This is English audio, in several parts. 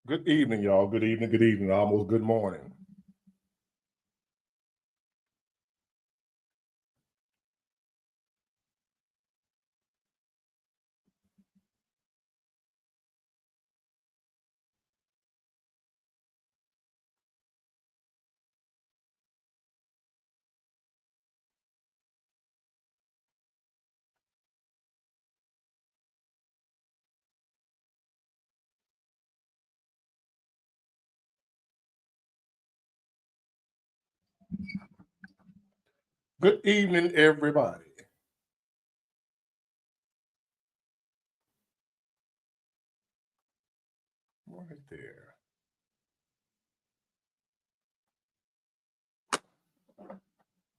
Good evening, y'all. Good evening. Good evening. Almost good morning. Good evening, everybody. Right there.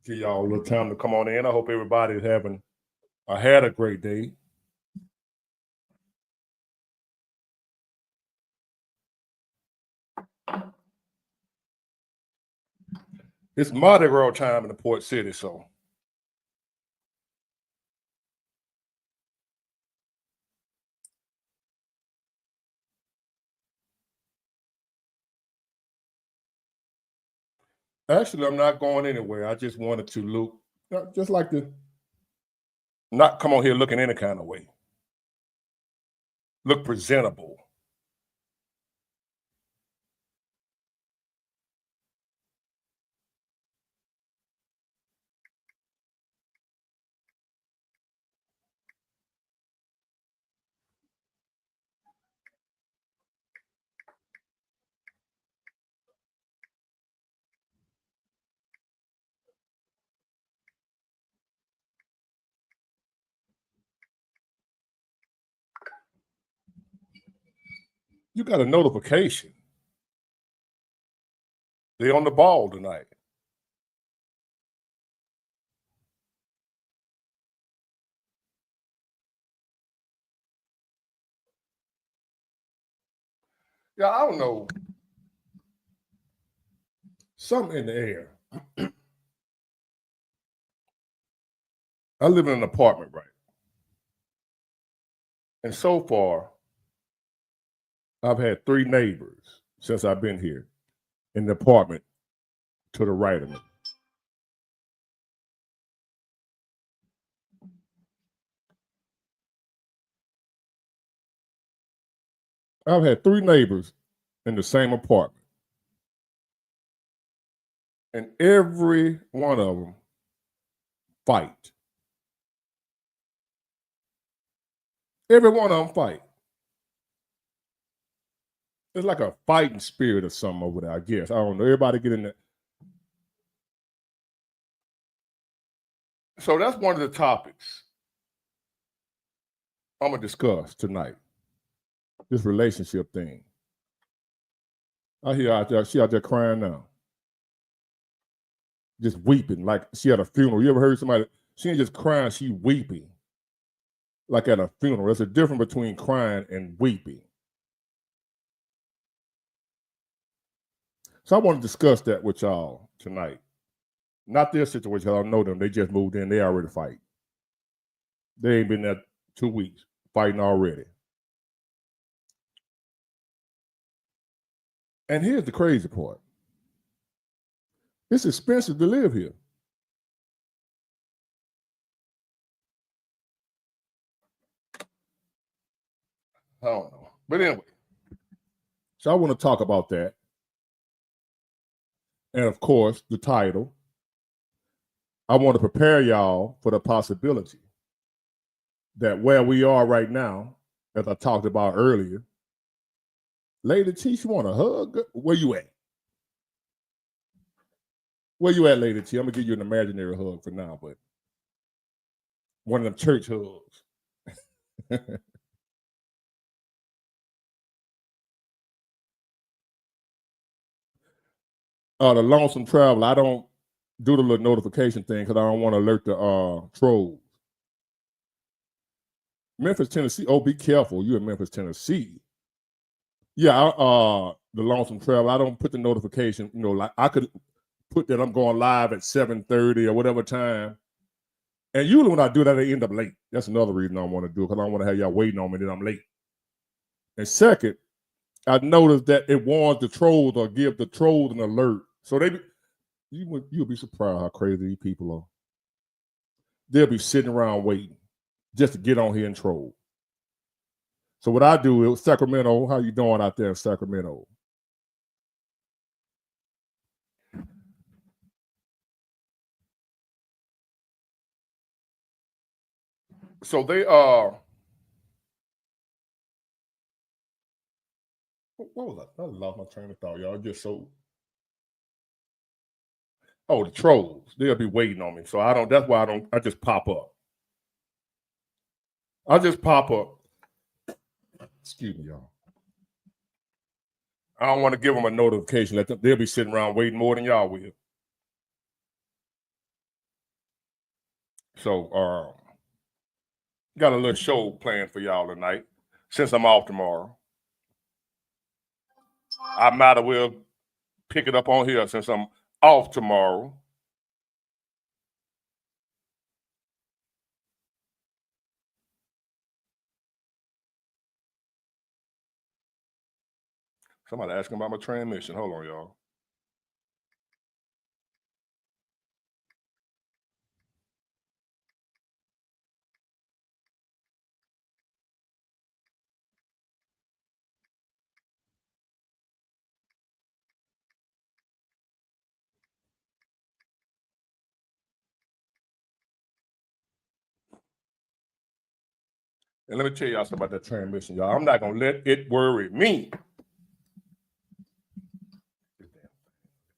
Give y'all a little time to come on in. I hope everybody's having had a great day. It's Mardi Gras time in the Port City, so actually I'm not going anywhere. I just wanted to look, just like to not come on here looking any kind of way. Look presentable. You got a notification. They on the ball tonight. Yeah, I don't know. Something in the air. I live in an apartment, right? And so far, I've had 3 neighbors since I've been here in the apartment to the right of me. I've had 3 neighbors in the same apartment. And every one of them fight. Every one of them fight. It's like a fighting spirit or something over there, I guess. I don't know. Everybody get in there. So that's one of the topics I'm gonna discuss tonight. This relationship thing. I hear out there, she out there crying now. Just weeping like she at a funeral. You ever heard somebody, she ain't just crying, she weeping. Like at a funeral. There's a difference between crying and weeping. So I want to discuss that with y'all tonight. Not their situation. I don't know them. They just moved in. They already fight. They ain't been there 2 weeks fighting already. And here's the crazy part. It's expensive to live here. I don't know. But anyway, so I want to talk about that. And of course, the title. I want to prepare y'all for the possibility that where we are right now, as I talked about earlier, Lady T, you want a hug? Where you at? Where you at, Lady T? I'm gonna give you an imaginary hug for now, but one of them church hugs. The Lonesome Traveler, I don't do the little notification thing because I don't want to alert the trolls. Memphis, Tennessee. Oh, be careful. You're in Memphis, Tennessee. Yeah, the Lonesome Traveler, I don't put the notification, like I could put that I'm going live at 7:30 or whatever time. And usually when I do that, I end up late. That's another reason I want to do it, because I don't want to have y'all waiting on me that I'm late. And second, I noticed that it warns the trolls or give the trolls an alert. So you'll be surprised how crazy these people are. They'll be sitting around waiting just to get on here and troll. So what I do is, Sacramento, how you doing out there in Sacramento? So they are. What was that? I lost my train of thought, y'all. Just so. Oh, the trolls. They'll be waiting on me. So I don't. That's why I just pop up. I just pop up. Excuse me, y'all. I don't want to give them a notification. They'll be sitting around waiting more than y'all will. So, got a little show planned for y'all tonight. Since I'm off tomorrow, I might as well pick it up on here since I'm off tomorrow. Somebody asking about my transmission. Hold on, y'all. And let me tell y'all something about that transmission, y'all. I'm not going to let it worry me.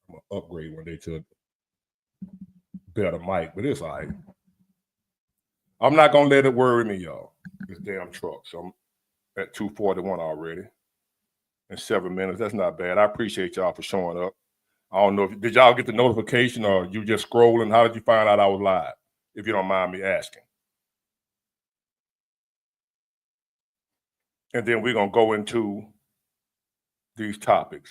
I'm going to upgrade one day to a better mic, but it's all right. I'm not going to let it worry me, y'all. This damn truck. So I'm at 241 already in 7 minutes. That's not bad. I appreciate y'all for showing up. I don't know did y'all get the notification or you just scrolling? How did you find out I was live? If you don't mind me asking. And then we're going to go into these topics.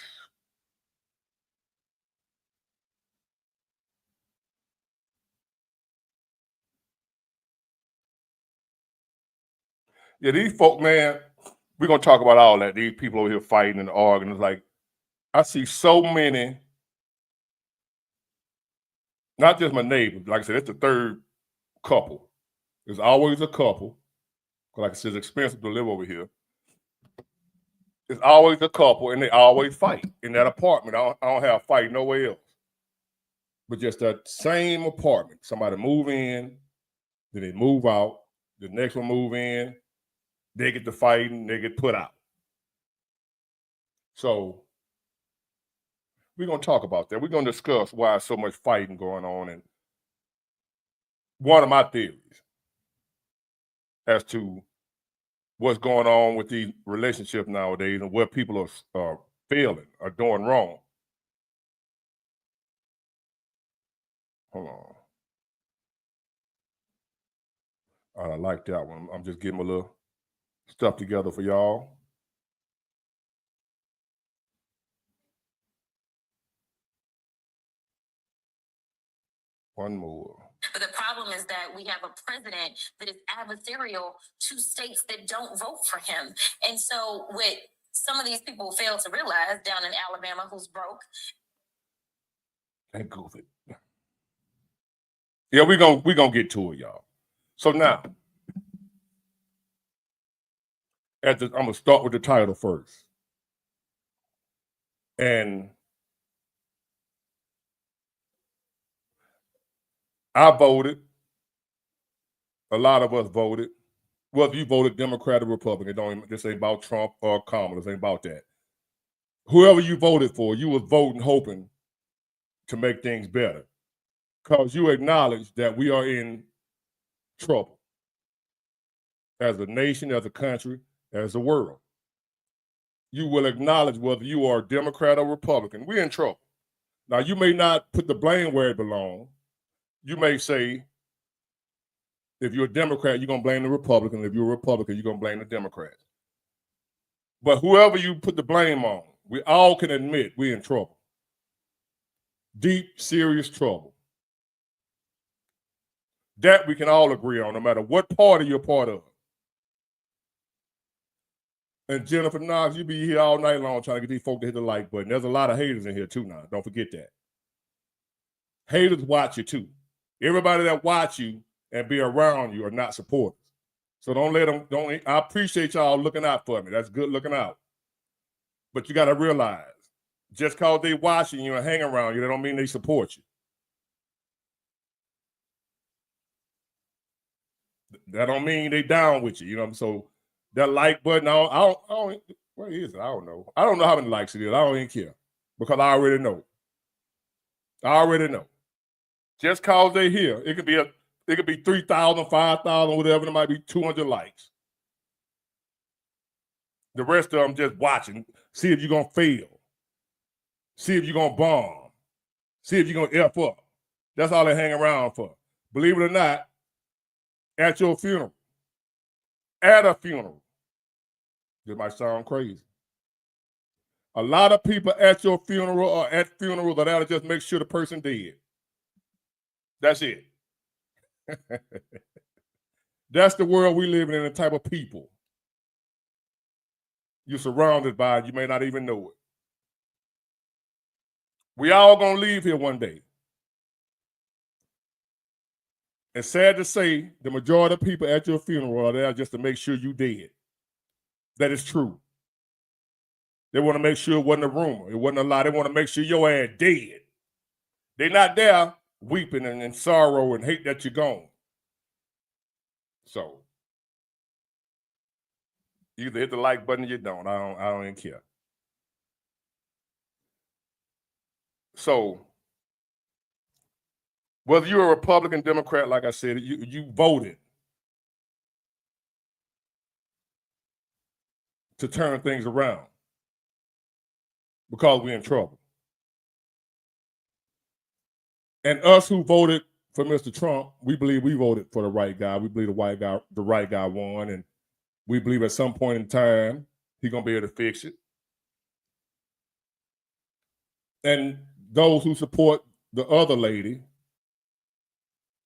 Yeah, these folk, man, we're going to talk about all that. These people over here fighting and arguing. It's like, I see so many, not just my neighbors. Like I said, it's the third couple. There's always a couple. Like I said, it's expensive to live over here. There's always a couple, and they always fight in that apartment. I don't have a fight nowhere else. But just that same apartment. Somebody move in, then they move out. The next one move in, they get to fighting, they get put out. So we're going to talk about that. We're going to discuss why so much fighting going on. And one of my theories as to what's going on with these relationships nowadays and where people are failing or doing wrong. Hold on. I like that one. I'm just getting a little stuff together for y'all. One more. But the problem is that we have a president that is adversarial to states that don't vote for him. And so what some of these people fail to realize down in Alabama, who's broke. And goofy. Yeah, we're gonna get to it, y'all. So now, I'm gonna start with the title first. And I voted. A lot of us voted. Whether you voted Democrat or Republican, this ain't about Trump or Kamala. This ain't about that. Whoever you voted for, you was voting hoping to make things better, because you acknowledge that we are in trouble as a nation, as a country, as a world. You will acknowledge whether you are Democrat or Republican, we're in trouble. Now, you may not put the blame where it belongs. You may say, if you're a Democrat, you're going to blame the Republican. If you're a Republican, you're going to blame the Democrat. But whoever you put the blame on, we all can admit we're in trouble. Deep, serious trouble. That we can all agree on, no matter what party you're part of. And Jennifer Knox, you be here all night long trying to get these folks to hit the like button. There's a lot of haters in here too now. Don't forget that. Haters watch you too. Everybody that watch you and be around you are not supporters. So don't let them, I appreciate y'all looking out for me. That's good looking out. But you got to realize, just because they watching you and hang around you, that don't mean they support you. That don't mean they down with you, you know. So that like button, I don't where is it? I don't know. I don't know how many likes it is. I don't even care because I already know. I already know. Just cause they here, it could be 3,000, 5,000, whatever. It might be 200 likes. The rest of them just watching, see if you're gonna fail, see if you're gonna bomb, see if you're gonna F up. That's all they hang around for. Believe it or not, at your funeral, at a funeral, it might sound crazy. A lot of people at your funeral or at funerals are there to just make sure the person dead. That's it. That's the world we live in, the type of people you're surrounded by. You may not even know it. We all gonna leave here one day. It's sad to say the majority of people at your funeral are there just to make sure you dead. That is true. They want to make sure it wasn't a rumor. It wasn't a lie. They want to make sure your ass dead. They're not there weeping and in sorrow and hate that you're gone. So either hit the like button or you don't. I don't even care. So whether you're a Republican, Democrat, like I said, you voted to turn things around because we're in trouble. And us who voted for Mr. Trump, we believe we voted for the right guy. We believe the right guy won, and we believe at some point in time he's gonna be able to fix it. And those who support the other lady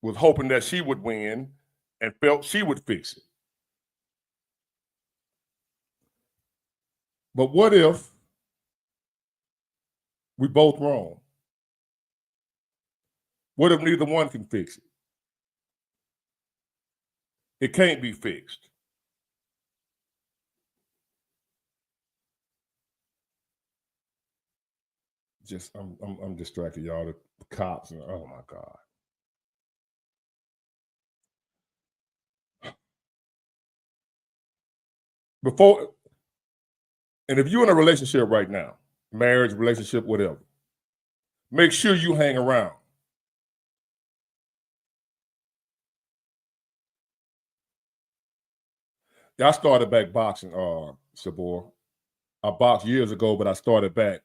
was hoping that she would win and felt she would fix it. But what if we both wrong? What if neither one can fix it? It can't be fixed. Just I'm distracted, y'all. The cops and oh my God. Before, and if you're in a relationship right now, marriage, relationship, whatever, make sure you hang around. Yeah, I started back boxing, Sabor. I boxed years ago, but I started back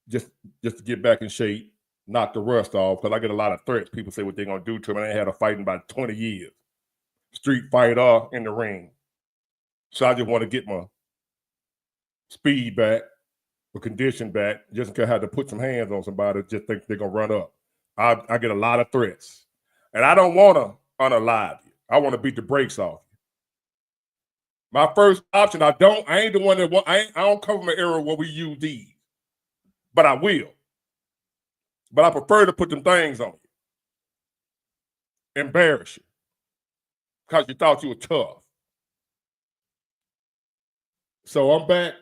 just to get back in shape, knock the rust off, because I get a lot of threats. People say what they're gonna do to me. I ain't had a fight in about 20 years. Street fighter in the ring. So I just want to get my speed back, my condition back, just in case I had to put some hands on somebody, just think they're gonna run up. I get a lot of threats. And I don't want to unalive you. I want to beat the brakes off you. My first option, I ain't the one that I don't come from an era where we use these. But I will. But I prefer to put them things on you. Embarrass you. Because you thought you were tough. So I'm back.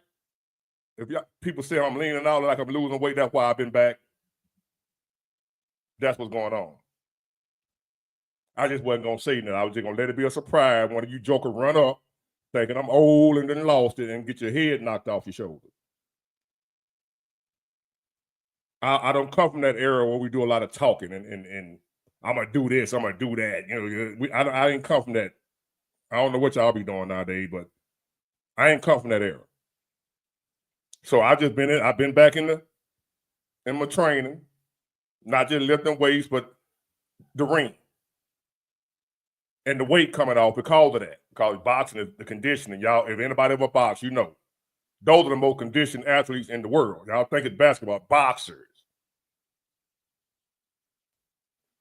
If people say I'm leaning out like I'm losing weight, that's why I've been back. That's what's going on. I just wasn't going to say nothing. I was just going to let it be a surprise. One of you jokers run up thinking I'm old and then lost it and get your head knocked off your shoulder. I don't come from that era where we do a lot of talking and I'm going to do this, I'm going to do that. You know, I ain't come from that. I don't know what y'all be doing nowadays, but I ain't come from that era. So I've been back in my training. Not just lifting weights, but the ring. And the weight coming off because of that. Because boxing is the conditioning. Y'all, if anybody ever box, you know. Those are the most conditioned athletes in the world. Y'all think it's basketball. Boxers.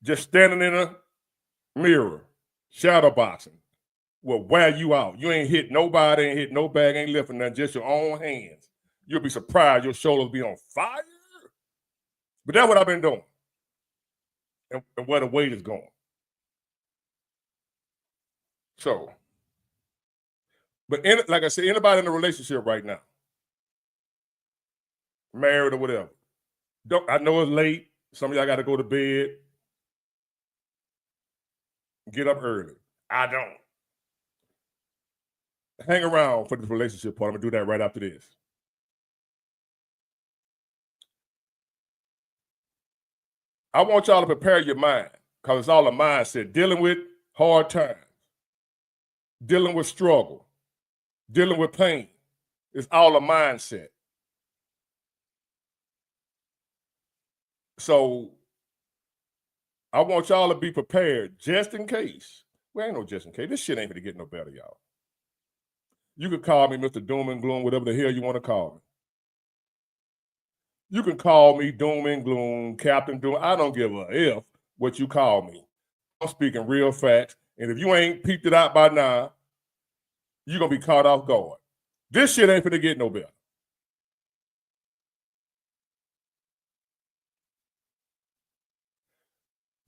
Just standing in a mirror, shadow boxing, will wear you out. You ain't hit nobody, ain't hit no bag, ain't lifting nothing, just your own hands. You'll be surprised your shoulders be on fire. But that's what I've been doing. And where the weight is going. So, but like I said, anybody in a relationship right now, married or whatever, I know it's late. Some of y'all got to go to bed. Get up early. I don't. Hang around for the relationship part. I'm going to do that right after this. I want y'all to prepare your mind because it's all a mindset. Dealing with hard times, dealing with struggle, dealing with pain. It's all a mindset. So I want y'all to be prepared just in case. Well, ain't no just in case. This shit ain't going to get no better, y'all. You can call me Mr. Doom and Gloom, whatever the hell you want to call me. You can call me Doom and Gloom, Captain Doom. I don't give a F what you call me. I'm speaking real facts. And if you ain't peeped it out by now, you're going to be caught off guard. This shit ain't finna get no better.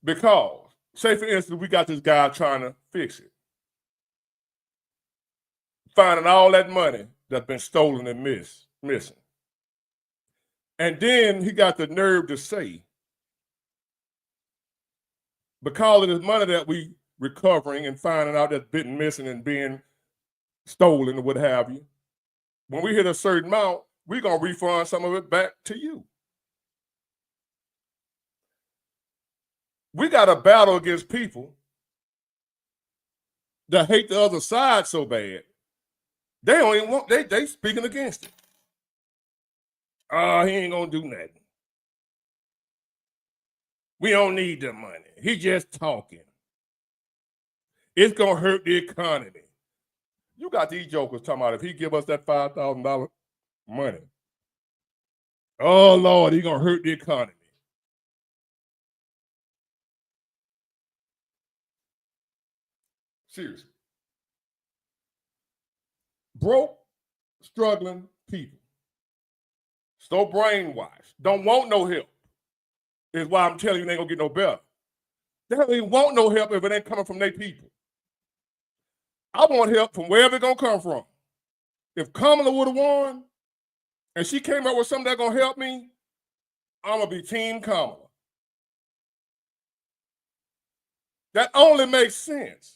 Because, say for instance, we got this guy trying to fix it. Finding all that money that's been stolen and missing. And then he got the nerve to say, because of this money that we recovering and finding out that's been missing and being stolen or what have you, when we hit a certain amount, we're going to refund some of it back to you. We got a battle against people that hate the other side so bad, they don't even want, they speaking against it. He ain't gonna do nothing. We don't need the money. He just talking. It's gonna hurt the economy. You got these jokers talking about if he give us that $5,000 money, oh Lord, he gonna hurt the economy. Seriously. Broke, struggling people. So brainwashed. Don't want no help. Is why I'm telling you they ain't gonna get no better. They don't even want no help if it ain't coming from their people. I want help from wherever it's gonna come from. If Kamala would have won and she came up with something that's gonna help me, I'm gonna be Team Kamala. That only makes sense.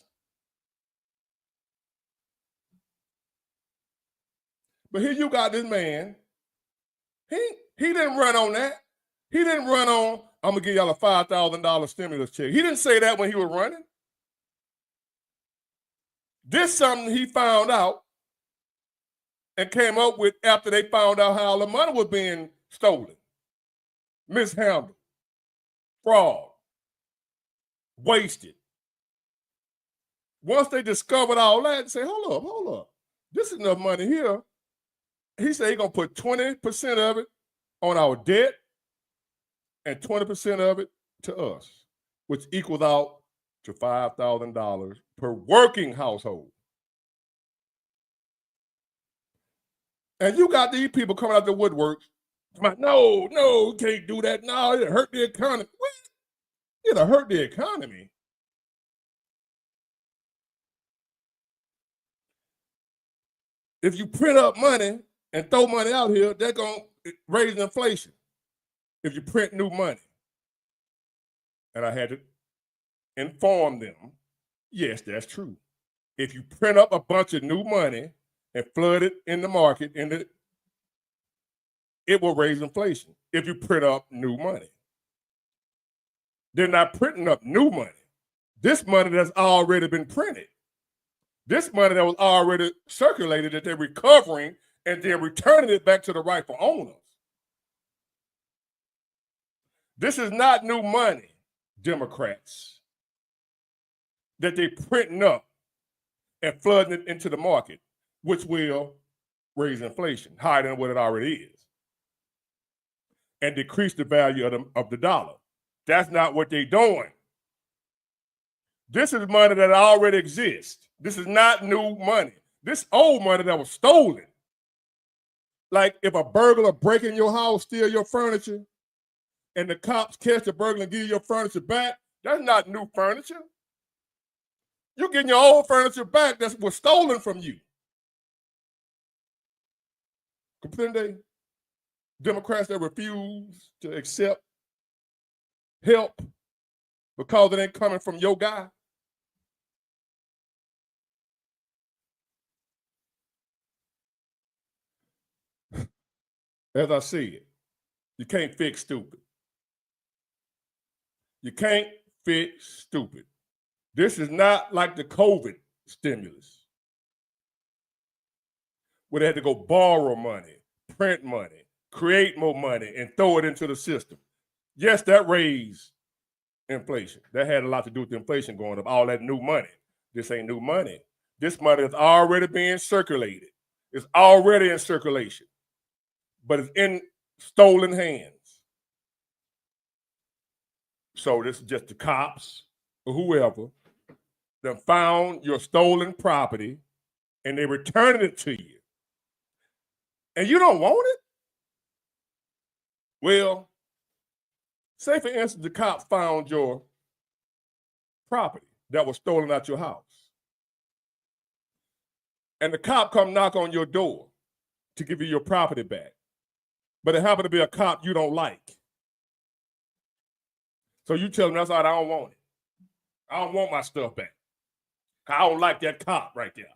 But here you got this man. He didn't run on that. He didn't run on, I'm gonna give y'all a $5,000 stimulus check. He didn't say that when he was running. This is something he found out and came up with after they found out how all the money was being stolen, mishandled, fraud, wasted. Once they discovered all that, they say, hold up. This is enough money here. He said he's gonna put 20% of it on our debt and 20% of it to us, which equals out to $5,000 per working household. And you got these people coming out the woodworks, like, no, you can't do that. No, it'll hurt the economy. What? It'll hurt the economy. If you print up money and throw money out here, they're going to raise inflation if you print new money. And I had to inform them, yes, that's true. If you print up a bunch of new money and flood it in the market, it will raise inflation if you print up new money. They're not printing up new money. This money that's already been printed. This money that was already circulated that they're recovering and they're returning it back to the rightful owners. This is not new money, Democrats, that they're printing up and flooding it into the market, which will raise inflation higher than what it already is and decrease the value of the dollar. That's not what they're doing. This is money that already exists. This is not new money. This old money that was stolen. Like if a burglar break in your house, steal your furniture, and the cops catch the burglar and give you your furniture back, that's not new furniture. You're getting your old furniture back that was stolen from you. Comprende? Democrats that refuse to accept help because it ain't coming from your guy. As I said, you can't fix stupid. You can't fix stupid. This is not like the COVID stimulus, where they had to go borrow money, print money, create more money, and throw it into the system. Yes, that raised inflation. That had a lot to do with the inflation going up, all that new money. This ain't new money. This money is already being circulated. It's already in circulation, but it's in stolen hands. So this is just the cops or whoever that found your stolen property and they returned it to you. And you don't want it? Well, say for instance, the cop found your property that was stolen out your house. And the cop come knock on your door to give you your property back. But it happened to be a cop you don't like. So you tell them, that's all right, I don't want it. I don't want my stuff back. I don't like that cop right there.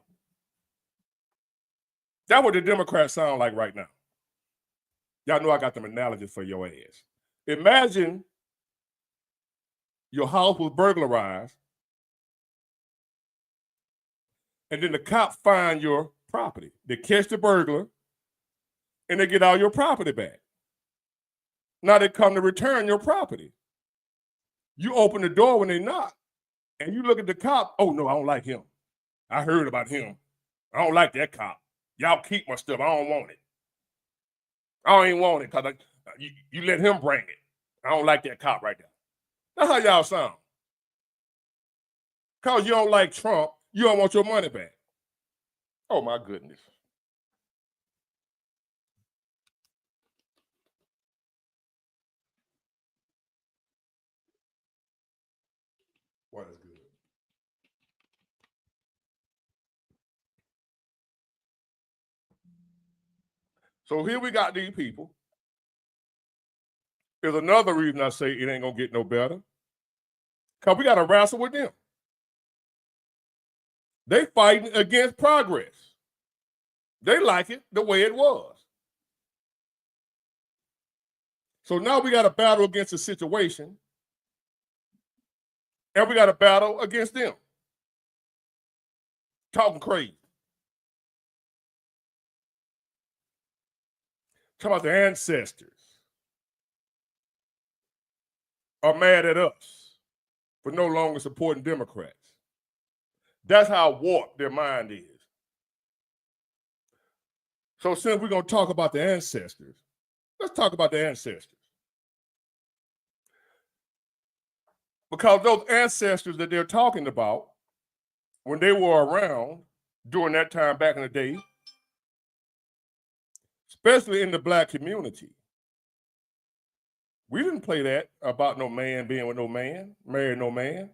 That's what the Democrats sound like right now. Y'all know I got them analogies for your ass. Imagine your house was burglarized and then the cops find your property. They catch the burglar and they get all your property back. Now they come to return your property. You open the door when they knock and you look at the cop. Oh, no, I don't like him. I heard about him. I don't like that cop. Y'all keep my stuff. I don't want it. I don't even want it because you let him bring it. I don't like that cop right there. That's how y'all sound. Because you don't like Trump, you don't want your money back. Oh, my goodness. What is good? So here we got these people. There's another reason I say it ain't going to get no better. Because we got to wrestle with them. They fighting against progress. They like it the way it was. So now we got to battle against the situation. And we got to battle against them. Talking crazy. Talking about the ancestors are mad at us for no longer supporting Democrats. That's how warped their mind is. So since we're going to talk about the ancestors, let's talk about the ancestors. Because those ancestors that they're talking about, when they were around during that time back in the day, especially in the Black community, we didn't play that about no man being with no man, marrying no man.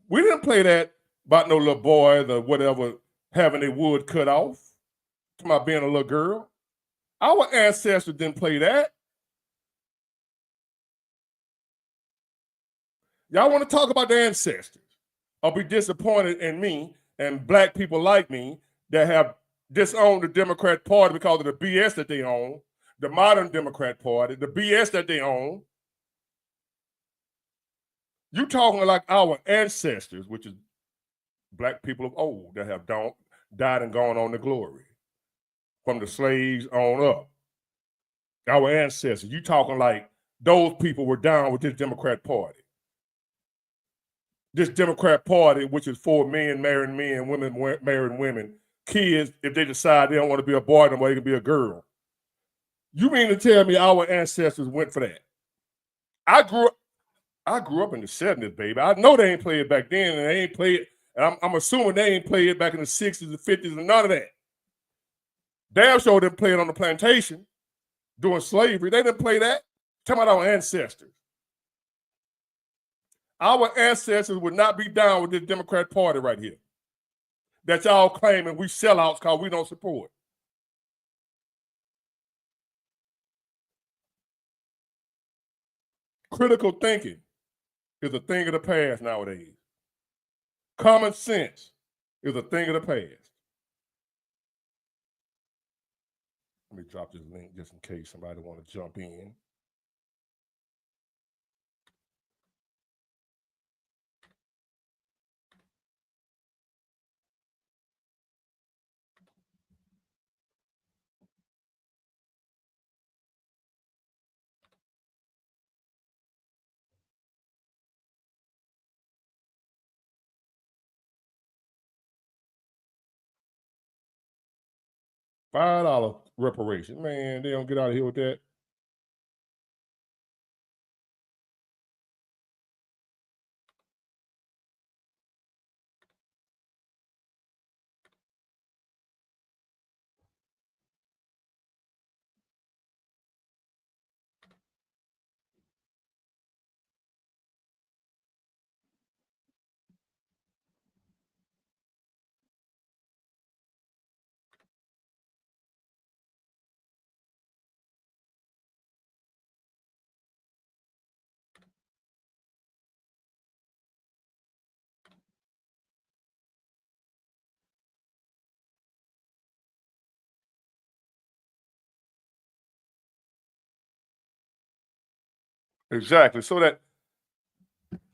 We didn't play that about no little boys or whatever having their wood cut off, about being a little girl. Our ancestors didn't play that. Y'all want to talk about the ancestors? I'll be disappointed in me and Black people like me that have disowned the Democrat Party because of the BS that they own, the modern Democrat Party, the BS that they own. You talking like our ancestors, which is Black people of old that have died and gone on to glory. from the slaves on up. Our ancestors. You talking like those people were down with this Democrat Party. This Democrat Party, which is for men marrying men, women marrying women, kids, if they decide they don't want to be a boy, no more, they can be a girl. You mean to tell me our ancestors went for that? I grew up in the 70s, baby. I know they ain't played it back then, and they ain't played it. And I'm assuming they ain't played it back in the 60s and 50s and none of that. Damn sure didn't play it on the plantation during slavery. They didn't play that. Talking about our ancestors. Our ancestors would not be down with this Democrat Party right here that y'all claiming we sellouts because we don't support. Critical thinking is a thing of the past nowadays. Common sense is a thing of the past. Let me drop this link just in case somebody want to jump in. $5 reparation. Man, they don't get out of here with that. Exactly. So that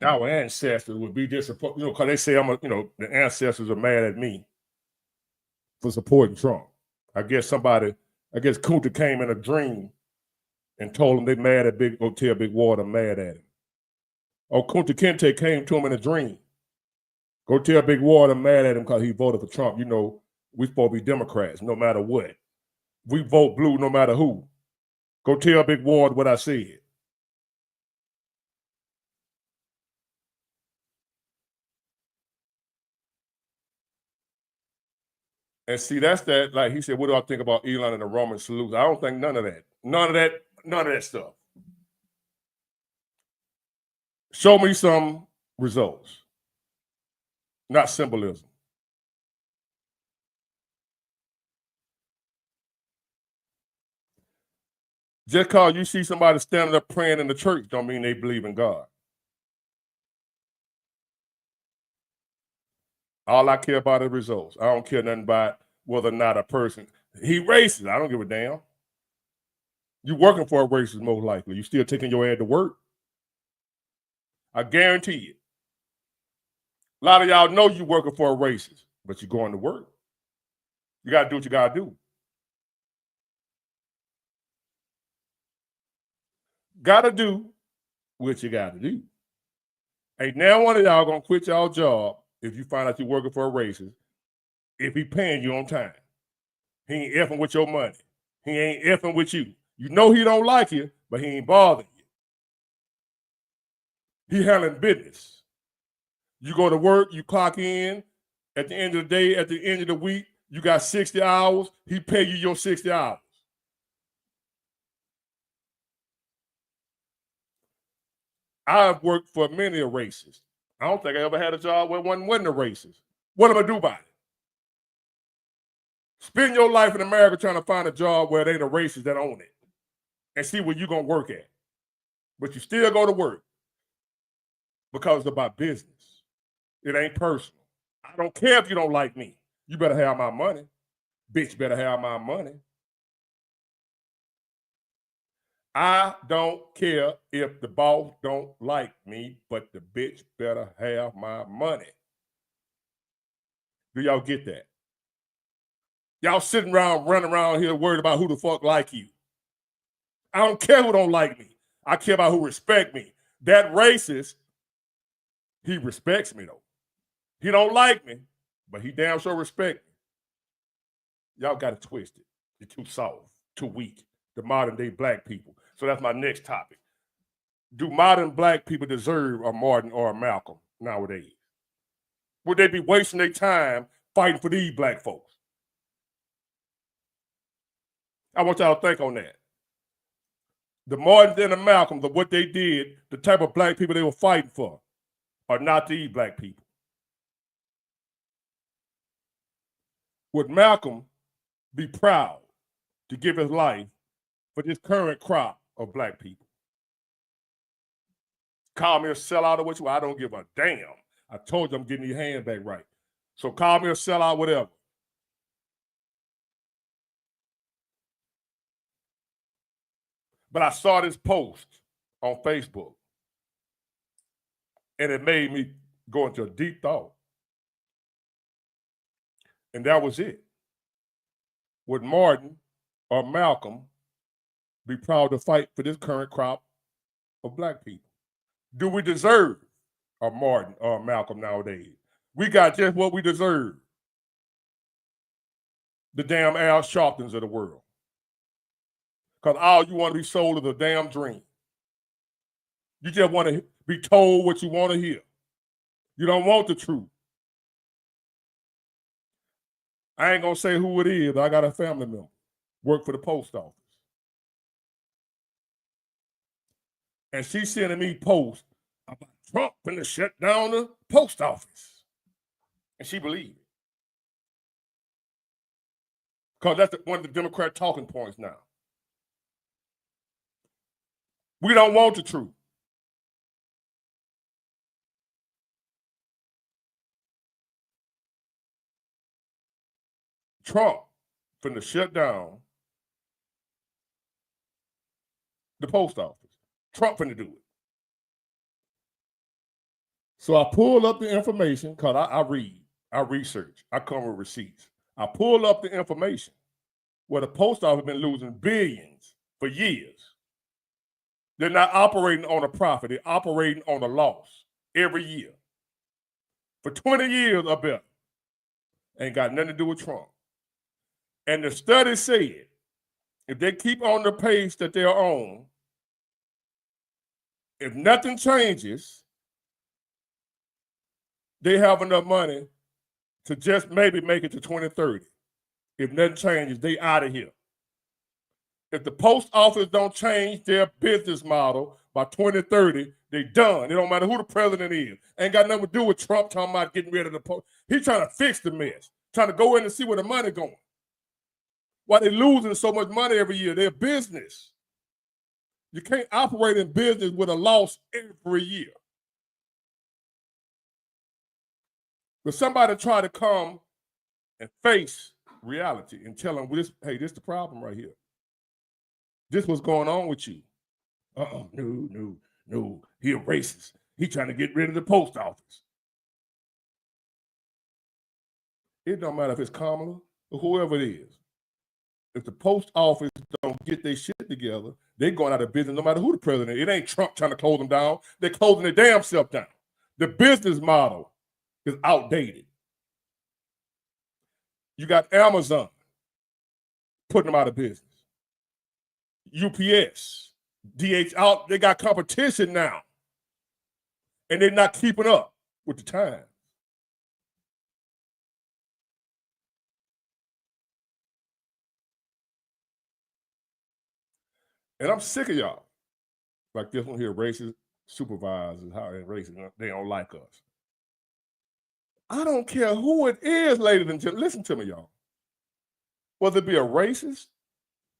our ancestors would be disappointed, because they say the ancestors are mad at me for supporting Trump. I guess Kunta came in a dream and told him they mad at Go tell Big Water mad at him. Or Kunta Kinte came to him in a dream. Go tell Big Water mad at him because he voted for Trump. We supposed to be Democrats no matter what. We vote blue no matter who. Go tell Big Water what I said. And see, that's that. Like he said, what do I think about Elon and the Roman salutes? I don't think none of that. None of that stuff. Show me some results, not symbolism. Just because you see somebody standing up praying in the church don't mean they believe in God. All I care about is results. I don't care nothing about whether or not a person, he racist. I don't give a damn. You working for a racist most likely. You still taking your ass to work. I guarantee it. A lot of y'all know you working for a racist, but you're going to work. You got to do what you got to do. Got to do what you got to do. Ain't now one of y'all going to quit y'all job if you find out you're working for a racist if he paying you on time. He ain't effing with your money. He ain't effing with you. You know he don't like you, but he ain't bothering you. He handling business. You go to work, you clock in. At the end of the day, at the end of the week, you got 60 hours. He pay you your 60 hours. I've worked for many races. I don't think I ever had a job where one wasn't a racist. What am I do about it? Spend your life in America trying to find a job where they ain't a racist that own it and see where you're going to work at. But you still go to work because it's about business. It ain't personal. I don't care if you don't like me. You better have my money. Bitch better have my money. I don't care if the boss don't like me, but the bitch better have my money. Do y'all get that? Y'all sitting around, running around here worried about who the fuck like you. I don't care who don't like me. I care about who respect me. That racist, he respects me though. He don't like me, but he damn sure respect me. Y'all got it twisted. You're too soft, too weak. The modern day black people. So that's my next topic. Do modern black people deserve a Martin or a Malcolm nowadays? Would they be wasting their time fighting for these black folks? I want y'all to think on that. The Martins and the Malcolms, of what they did, the type of black people they were fighting for, are not these black people. Would Malcolm be proud to give his life for this current crop of black people? Call me a sellout or what you, I don't give a damn. I told you I'm getting your hand back right. So call me a sellout, whatever. But I saw this post on Facebook, and it made me go into a deep thought. And that was it. Would Martin or Malcolm be proud to fight for this current crop of black people? Do we deserve a Martin or a Malcolm nowadays? We got just what we deserve. The damn Al Sharptons of the world. Because all you want to be sold is a damn dream. You just want to be told what you want to hear. You don't want the truth. I ain't going to say who it is. I got a family member, work for the post office. And she's sending me posts about Trump finna shut down the post office. And she believed it. Because that's one of the Democrat talking points now. We don't want the truth. Trump finna shut down the post office. Trump finna do it. So I pulled up the information because I read, I research, I come with receipts. I pulled up the information where the post office has been losing billions for years. They're not operating on a profit. They're operating on a loss every year. For 20 years or better. Ain't got nothing to do with Trump. And the study said, if they keep on the pace that they're on, if nothing changes, they have enough money to just maybe make it to 2030. If nothing changes, they out of here. If the post office don't change their business model by 2030, they done. It don't matter who the president is. Ain't got nothing to do with Trump talking about getting rid of the post. He's trying to fix the mess, trying to go in and see where the money going. Why they losing so much money every year? They're business. You can't operate in business with a loss every year. But somebody try to come and face reality and tell them, hey, this is the problem right here. This what's going on with you. No. He a racist. He trying to get rid of the post office. It don't matter if it's Kamala or whoever it is. If the post office don't get their shit together, they're going out of business no matter who the president is. It ain't Trump trying to close them down. They're closing their damn self down. The business model is outdated. You got Amazon putting them out of business. UPS, DHL, they got competition now. And they're not keeping up with the time. And I'm sick of y'all. Like this one here, racist supervisors, how they racist, they don't like us. I don't care who it is, ladies and gentlemen. Listen to me, y'all. Whether it be a racist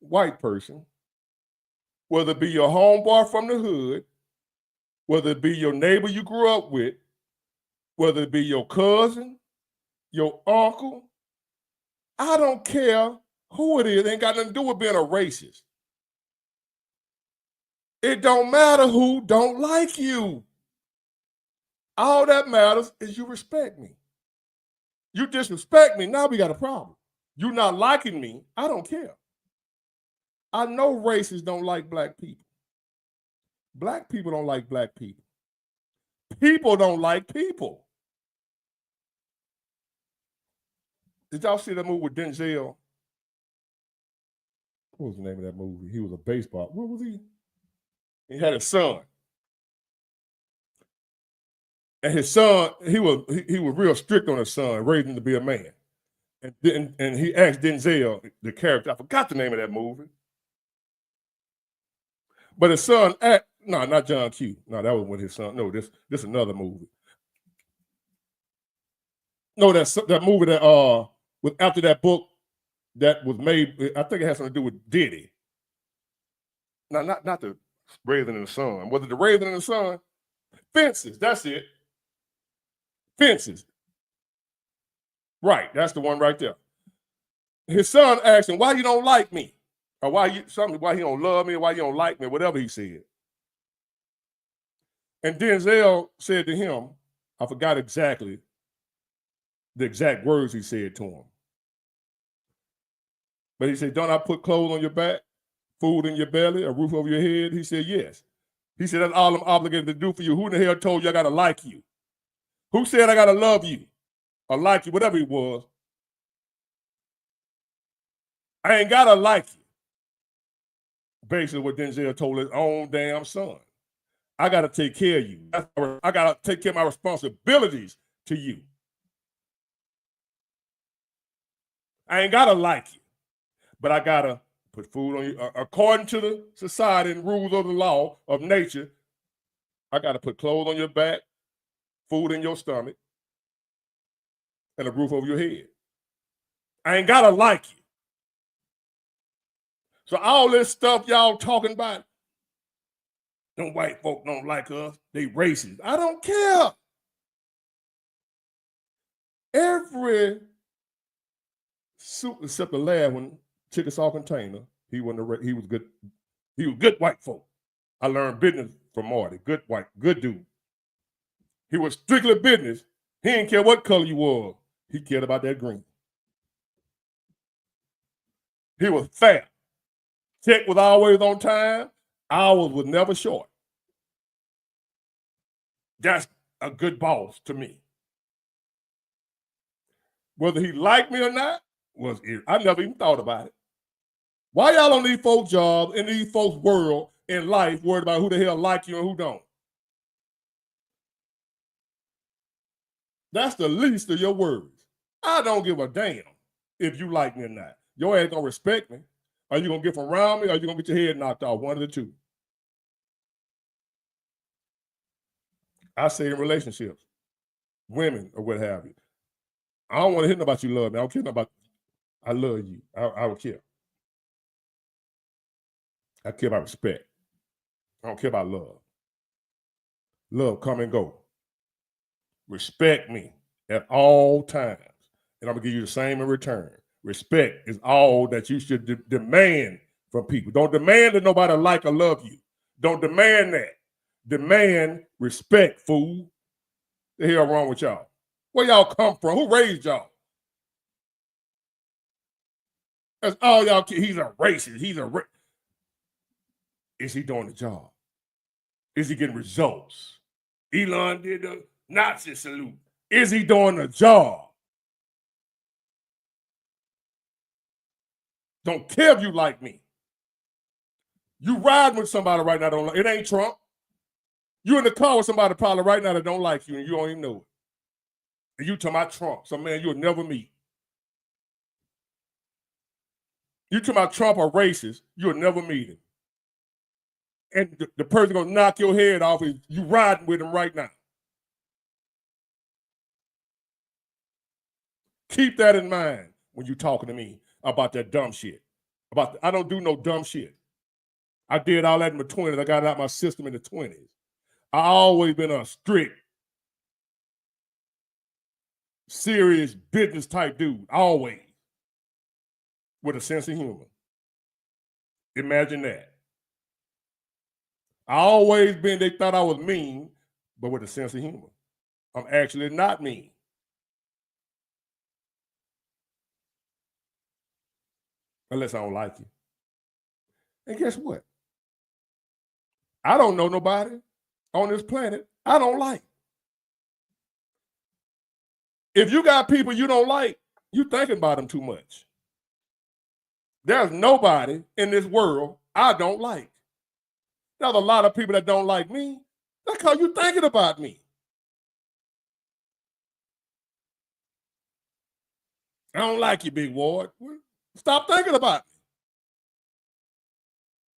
white person, whether it be your homeboy from the hood, whether it be your neighbor you grew up with, whether it be your cousin, your uncle, I don't care who it is. It ain't got nothing to do with being a racist. It don't matter who don't like you. All that matters is you respect me. You disrespect me, now we got a problem. You not liking me, I don't care. I know racists don't like black people. Black people don't like black people. People don't like people. Did y'all see that movie with Denzel? What was the name of that movie? He was a baseball. What was he? He had a son. And his son, he was real strict on his son, raising him to be a man. And he asked Denzel, the character, I forgot the name of that movie. But his son, no, not John Q. No, that was with his son. No, this another movie. No, that movie that was after that book that was made. I think it has something to do with Diddy. No, not the Raven and the Sun. Was it the Raven and the Sun? Fences. That's it. Fences. Right, that's the one right there. His son asked him, "Why you don't like me?" Or why he don't love me, or why you don't like me, whatever he said. And Denzel said to him, I forgot exactly the exact words he said to him. But he said, "Don't I put clothes on your back, food in your belly, a roof over your head?" He said, "Yes." He said, "That's all I'm obligated to do for you. Who in the hell told you I gotta like you? Who said I gotta love you or like you?" Whatever it was. I ain't gotta like you. Basically what Denzel told his own damn son. I gotta take care of you. I gotta take care of my responsibilities to you. I ain't gotta like you, but I gotta put food on you. According to the society and rules of the law of nature, I gotta put clothes on your back, food in your stomach, and a roof over your head. I ain't gotta like you. So all this stuff y'all talking about, them white folk don't like us, they racist. I don't care. Every suit except the last one, Chickasaw Container, he was good. He was good white folk. I learned business from Marty. Good dude. He was strictly business. He didn't care what color you was. He cared about that green. He was fair. Check was always on time. Hours was never short. That's a good boss to me. Whether he liked me or not, I never even thought about it. Why y'all on these folks' jobs, in these folks' world, in life, worried about who the hell like you and who don't? That's the least of your worries. I don't give a damn if you like me or not. Your ass gonna respect me. Are you gonna get from around me, or are you gonna get your head knocked off? One of the two. I say in relationships, women or what have you. I don't want to hear about you love me. I don't care about. I love you. I don't care. I care about respect. I don't care about love. Love come and go. Respect me at all times, and I'm gonna give you the same in return. Respect is all that you should demand from people. Don't demand that nobody like or love you. Don't demand that. Demand respect, fool. The hell wrong with y'all? Where y'all come from? Who raised y'all? That's all y'all. He's a racist. Is he doing the job? Is he getting results? Elon did the Nazi salute. Is he doing the job? Don't care if you like me. You riding with somebody right now, don't like it. Ain't Trump. You in the car with somebody probably right now that don't like you and you don't even know it. And you talking about Trump, some man you'll never meet. You talking about Trump or racist, you'll never meet him. And the person gonna knock your head off is you riding with him right now. Keep that in mind when you talking to me about that dumb shit. I don't do no dumb shit. I did all that in my 20s. I got it out my system in the 20s. I always been a strict, serious business type dude, always, with a sense of humor. Imagine that. I always been, they thought I was mean, but with a sense of humor. I'm actually not mean. unless I don't like you. And guess what? I don't know nobody on this planet I don't like. If you got people you don't like, you thinking about them too much. There's nobody in this world I don't like. There's a lot of people that don't like me. That's because you thinking about me. I don't like you, Big Ward. Stop thinking about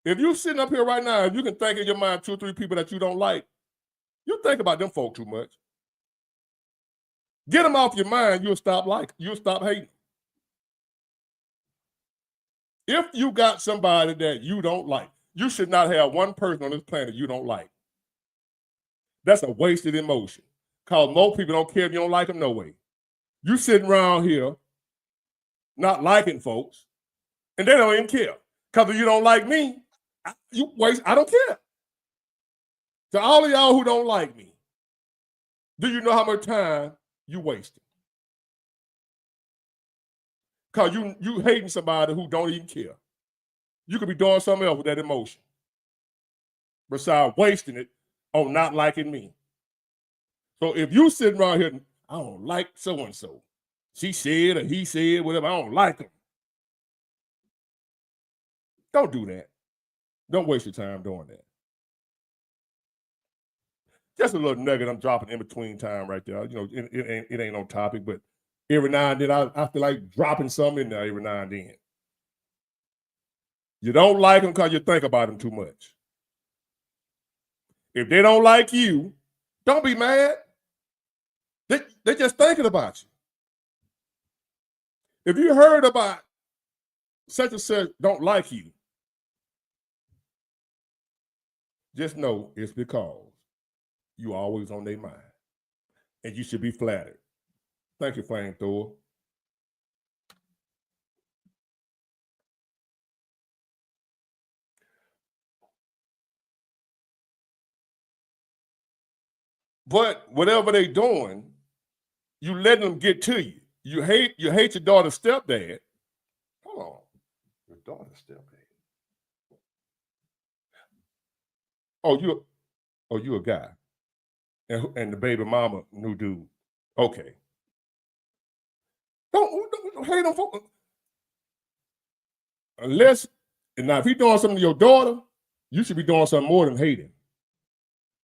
me. If you're sitting up here right now, if you can think in your mind 2 or 3 people that you don't like, you think about them folk too much. Get them off your mind, you'll stop hating. If you got somebody that you don't like, you should not have one person on this planet you don't like. That's a wasted emotion. Because most people don't care if you don't like them, no way. You sitting around here not liking folks, and they don't even care. Because if you don't like me, I don't care. To all of y'all who don't like me, do you know how much time you wasted? Because you hating somebody who don't even care. You could be doing something else with that emotion besides wasting it on not liking me. So if you sitting around here, I don't like so-and-so. She said or he said, whatever, I don't like them. Don't do that. Don't waste your time doing that. Just a little nugget I'm dropping in between time right there. You know, it ain't on topic, but every now and then I feel like dropping something in there every now and then. You don't like them because you think about them too much. If they don't like you, don't be mad. They're just thinking about you. If you heard about such and such don't like you, just know it's because you always on their mind. And you should be flattered. Thank you, Flamethrower. But whatever they doing, you let them get to you. You hate your daughter's stepdad. Hold on. Your daughter's stepdad. Oh, you a guy. And the baby mama, new dude. Okay. Don't hate them folks. Unless, now if he doing something to your daughter, you should be doing something more than hating.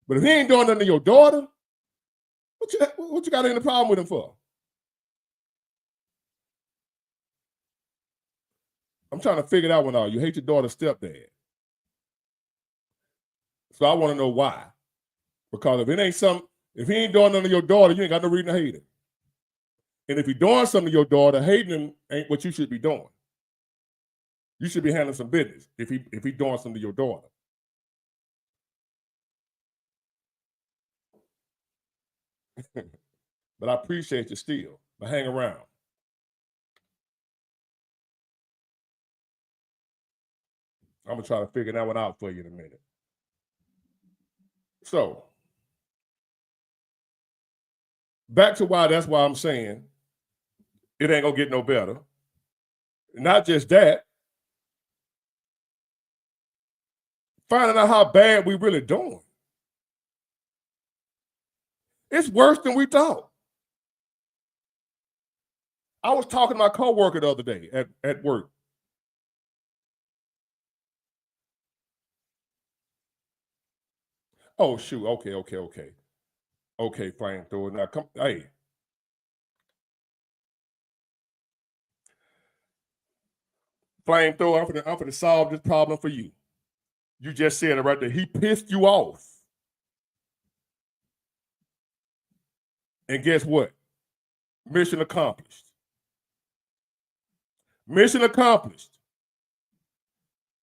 But if he ain't doing nothing to your daughter, what you got any problem with him for? I'm trying to figure that one out. You hate your daughter's stepdad. So I want to know why. Because if he ain't doing nothing to your daughter, you ain't got no reason to hate him. And if he's doing something to your daughter, hating him ain't what you should be doing. You should be handling some business if he doing something to your daughter. But I appreciate you still. But hang around. I'm gonna try to figure that one out for you in a minute. So back to that's why I'm saying it ain't gonna get no better. Not just that, finding out how bad we really doing. It's worse than we thought. I was talking to my coworker the other day at work. Oh shoot, okay. Okay, Flamethrower. Now come, hey. Flamethrower, I'm gonna solve this problem for you. You just said it right there. He pissed you off. And guess what? Mission accomplished. Mission accomplished.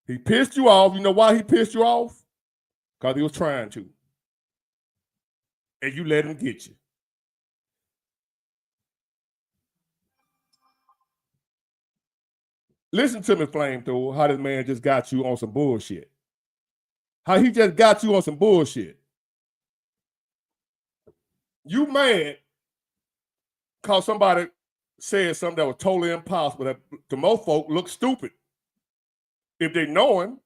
He pissed you off. You know why he pissed you off? Because he was trying to. And you let him get you. Listen to me, Flamethrower, how this man just got you on some bullshit. How he just got you on some bullshit. You mad because somebody said something that was totally impossible that to most folk look stupid if they know him,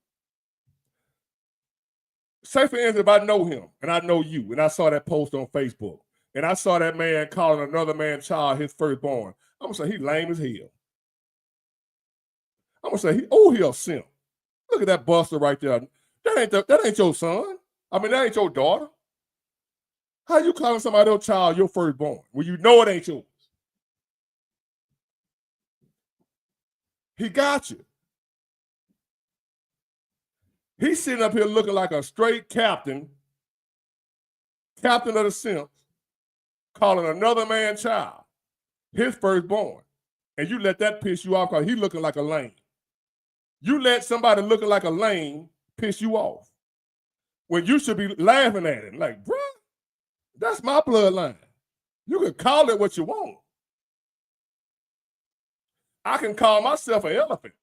say for instance, if I know him and I know you, and I saw that post on Facebook, and I saw that man calling another man's child his firstborn, I'm gonna say he lame as hell. I'm gonna say he a simp. Look at that buster right there. That ain't your son. I mean, that ain't your daughter. How you calling somebody else's child your firstborn when you know it ain't yours? He got you. He's sitting up here looking like a straight captain of the simps, calling another man's child his firstborn. And you let that piss you off because he looking like a lame. You let somebody looking like a lame piss you off when you should be laughing at it. Like, bro, that's my bloodline. You can call it what you want. I can call myself an elephant.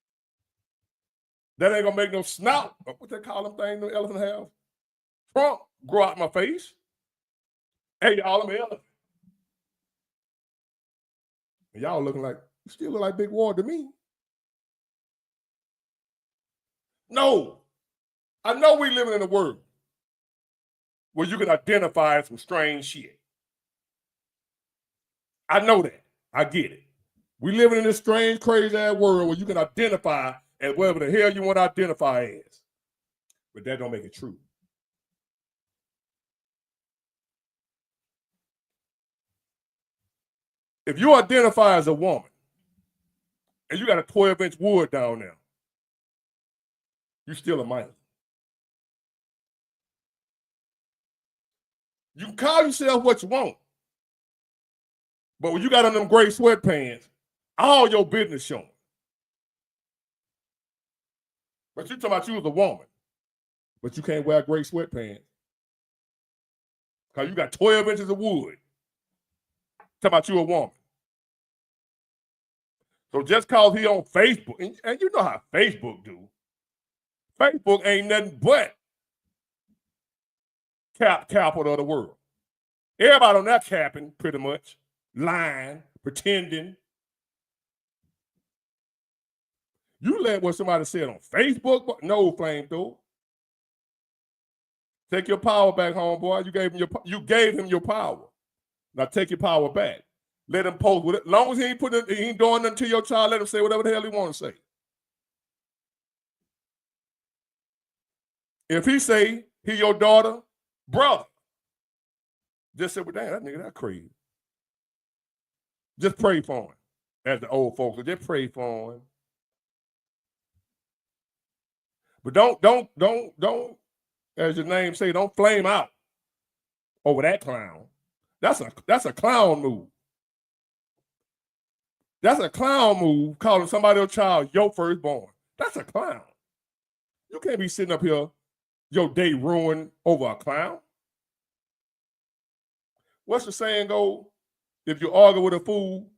That ain't gonna make no snout. What they call them thing the elephant have? Trump grow out my face. Hey, y'all, I'm an elephant. And y'all looking like, you still look like Big Ward to me. No. I know we living in a world where you can identify some strange shit. I know that. I get it. We living in this strange, crazy ass world where you can identify as whatever the hell you want to identify as. But that don't make it true. If you identify as a woman and you got a 12-inch wood down there, you still a man. You can call yourself what you want. But when you got on them gray sweatpants, all your business showing. But you talking about you was a woman, but you can't wear gray sweatpants because you got 12 inches of wood. Talking about you a woman. So just cause he on Facebook, and you know how Facebook do. Facebook ain't nothing but capital of the world. Everybody on that capping, pretty much, lying, pretending. You let what somebody said on Facebook, no flamethrower. Take your power back, homeboy. You gave him your power. Now take your power back. Let him post with it. As long as he ain't doing nothing to your child, let him say whatever the hell he want to say. If he say he your daughter, brother, just say, well, damn, that nigga, that crazy. Just pray for him. As the old folks, just pray for him. But don't, as your name say, don't flame out over that clown. That's a clown move. That's a clown move, calling somebody else's child your firstborn. That's a clown. You can't be sitting up here, your day ruined over a clown. What's the saying go? If you argue with a fool,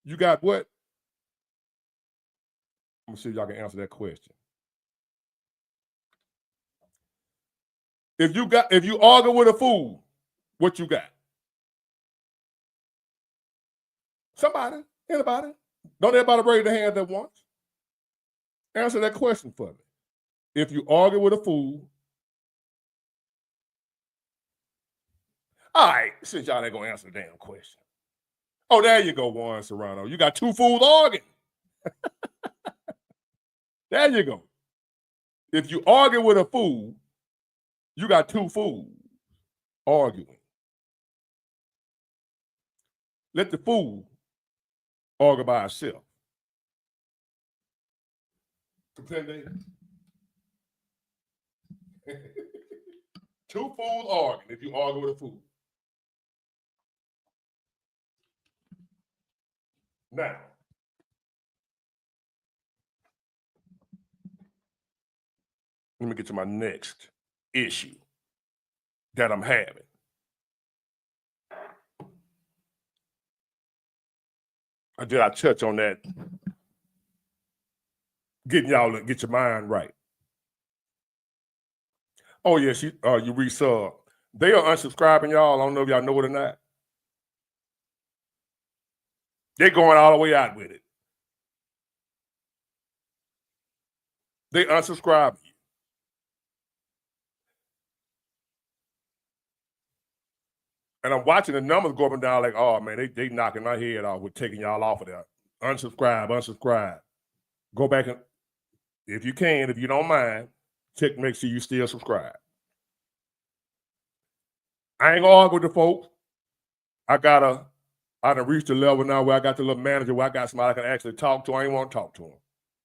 you got what? Let me see if y'all can answer that question. If you argue with a fool, what you got? Somebody, anybody. Don't everybody raise their hand at once. Answer that question for me. If you argue with a fool, all right, since y'all ain't gonna answer the damn question. Oh, there you go, Warren Serrano. You got two fools arguing. There you go. If you argue with a fool, you got two fools arguing. Let the fool argue by himself. Two fools arguing if you argue with a fool. Now, let me get to my next issue that I'm having. Did I touch on that? Getting y'all to get your mind right. Oh, yes, you resub. They are unsubscribing y'all. I don't know if y'all know it or not. They're going all the way out with it. They unsubscribe you. And I'm watching the numbers go up and down like, oh man, they knocking my head off with taking y'all off of there. Unsubscribe. Go back and, if you can, if you don't mind, check, make sure you still subscribe. I ain't gonna argue with the folks. I done reached a level now where I got the little manager where I got somebody I can actually talk to. I ain't want to talk to him.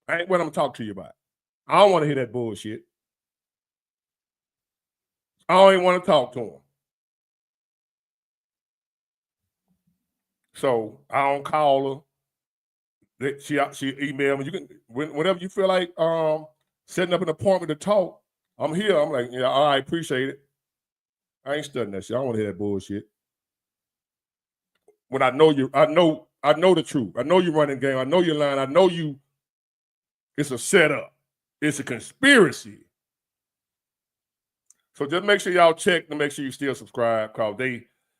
I ain't what I'm gonna talk to you about. I don't want to hear that bullshit. I don't even want to talk to him. So I don't call her. She emailed me. You can, whenever you feel like setting up an appointment to talk, I'm here. I'm like, yeah, all right, appreciate it. I ain't studying that shit. I don't want to hear that bullshit. When I know you, I know the truth. I know you running game. I know you're lying. I know you. It's a setup. It's a conspiracy. So just make sure y'all check to make sure you still subscribe, because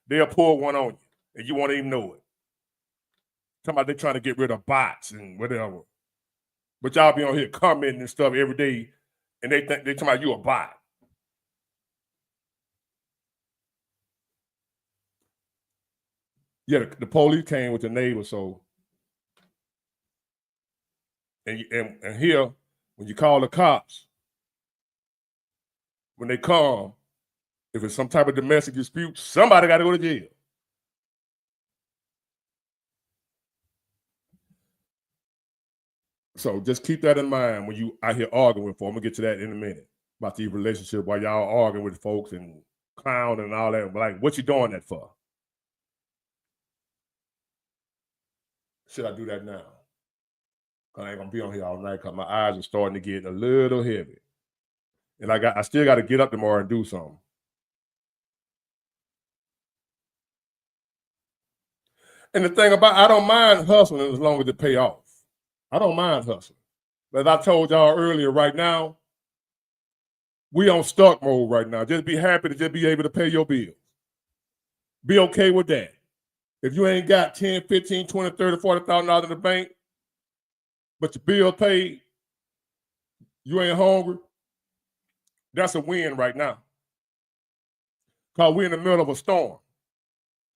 they'll pull one on you and you won't even know it. Talking about they trying to get rid of bots and whatever. But y'all be on here commenting and stuff every day, and they talking about you a bot. Yeah, the police came with the neighbor, so and here, when you call the cops, when they come, if it's some type of domestic dispute, somebody got to go to jail. So just keep that in mind when you out here arguing with folks. I'm gonna get to that in a minute about these relationships while y'all arguing with folks and clowning and all that. Like, what you doing that for? Should I do that now? I ain't gonna be on here all night because my eyes are starting to get a little heavy, and I still got to get up tomorrow and do something. And the thing about, I don't mind hustling as long as it pay off. I don't mind hustling. But as I told y'all earlier, right now, we on stuck mode right now. Just be happy to just be able to pay your bills. Be okay with that. If you ain't got 10, 15, 20, 30, $40,000 in the bank, but your bill paid, you ain't hungry, that's a win right now. Because we're in the middle of a storm.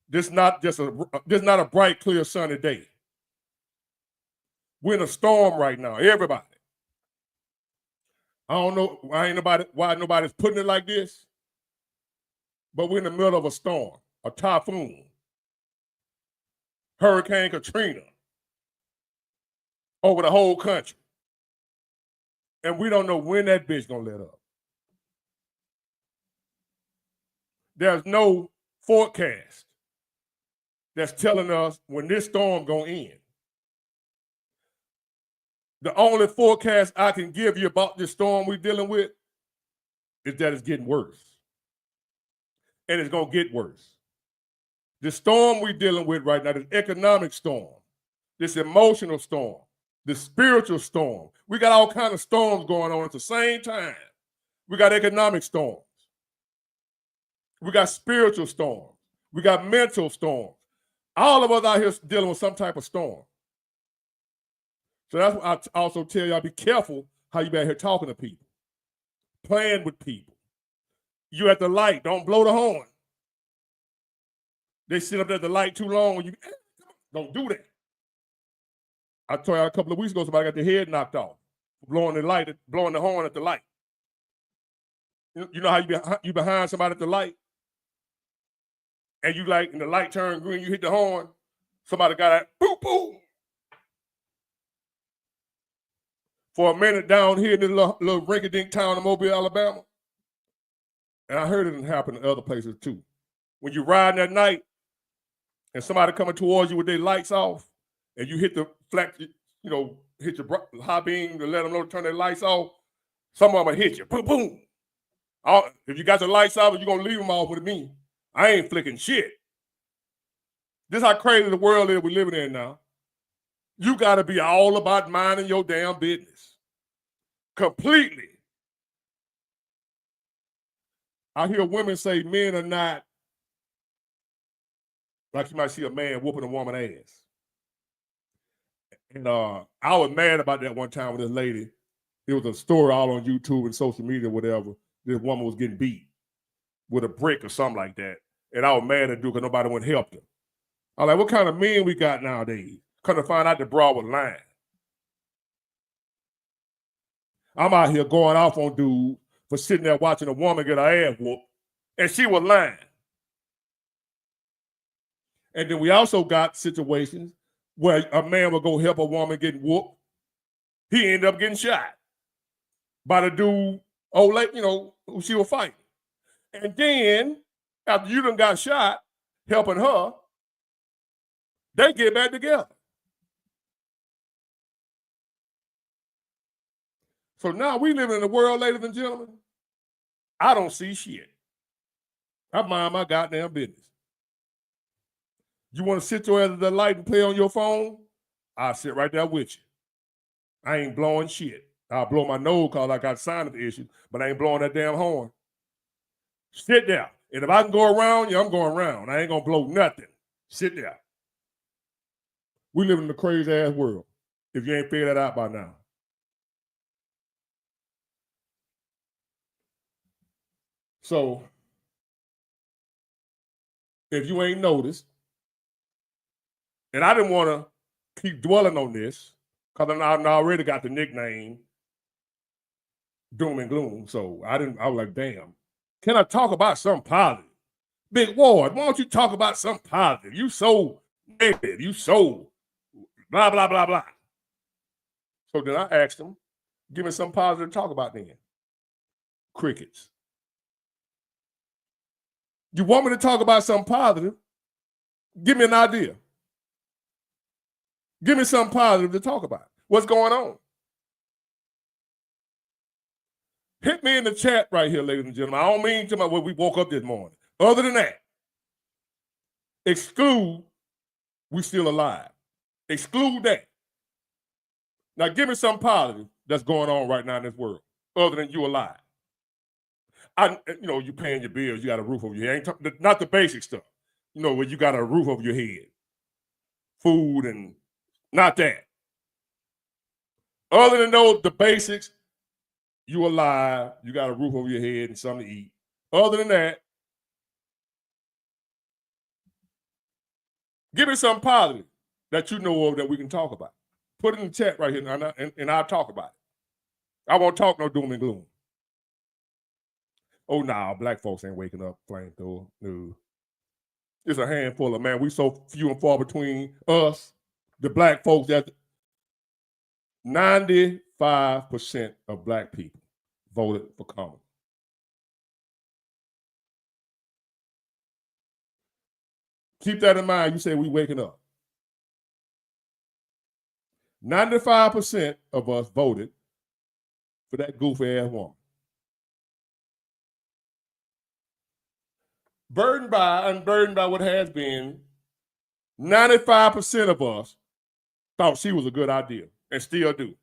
This not a bright, clear, sunny day. We're in a storm right now, everybody. I don't know why nobody's putting it like this, but we're in the middle of a storm, a typhoon, Hurricane Katrina over the whole country. And we don't know when that bitch gonna let up. There's no forecast that's telling us when this storm gonna end. The only forecast I can give you about this storm we're dealing with is that it's getting worse. And it's gonna get worse. The storm we're dealing with right now, this economic storm, this emotional storm, this spiritual storm. We got all kinds of storms going on at the same time. We got economic storms. We got spiritual storms. We got mental storms. All of us out here dealing with some type of storm. So that's why I also tell y'all, be careful how you be out here talking to people, playing with people. You at the light, don't blow the horn. They sit up there at the light too long when you don't do that. I told y'all a couple of weeks ago, somebody got their head knocked off, blowing the horn at the light. You know how you behind somebody at the light, and you like, and the light turned green, you hit the horn, somebody got that boom, boom. For a minute down here in this little rinky-dink town in Mobile, Alabama, and I heard it happen in other places too. When you're riding at night and somebody coming towards you with their lights off, and you hit the flat, hit your high beam to let them know to turn their lights off, some of them will hit you, boom, boom. If you got the lights off, you're going to leave them off with me. I ain't flicking shit. This is how crazy the world is we living in now. You got to be all about minding your damn business. Completely. I hear women say men are not, like you might see a man whooping a woman's ass. And I was mad about that one time with this lady, it was a story all on YouTube and social media, whatever. This woman was getting beat with a brick or something like that. And I was mad at dude because nobody would help her. I was like, what kind of men we got nowadays? Come to find out the broad was lying. I'm out here going off on dude for sitting there watching a woman get her ass whooped, and she was lying. And then we also got situations where a man would go help a woman getting whooped. He ended up getting shot by the dude, old lady, who she was fighting. And then, after you done got shot, helping her, they get back together. So now we live in a world, ladies and gentlemen, I don't see shit. I mind my goddamn business. You want to sit your ass at the light and play on your phone? I'll sit right there with you. I ain't blowing shit. I'll blow my nose because I got sinus issues, but I ain't blowing that damn horn. Sit there. And if I can go around you, I'm going around. I ain't going to blow nothing. Sit there. We live in a crazy ass world, if you ain't figured that out by now. So, if you ain't noticed, and I didn't want to keep dwelling on this, because I already got the nickname Doom and Gloom. So I was like, damn, can I talk about something positive? Big Ward, why don't you talk about something positive? You so negative, you so blah, blah, blah, blah. So then I asked him, give me something positive to talk about then. Crickets. You want me to talk about something positive? Give me an idea. Give me something positive to talk about. What's going on? Hit me in the chat right here, ladies and gentlemen. I don't mean to when we woke up this morning. Other than that, exclude we still alive. Exclude that. Now give me something positive that's going on right now in this world, other than you alive. You paying your bills, you got a roof over your head. Not the basic stuff. Where you got a roof over your head. Food and not that. Other than the basics, you alive, you got a roof over your head and something to eat. Other than that, give me something positive that you know of that we can talk about. Put it in the chat right here, and I'll talk about it. I won't talk no doom and gloom. Oh, nah, black folks ain't waking up flamethrower. No. It's a handful of, man, we so few and far between us, the black folks, that 95% of black people voted for Kamala. Keep that in mind. You say we waking up. 95% of us voted for that goofy ass woman. Unburdened by what has been, 95% of us thought she was a good idea and still do.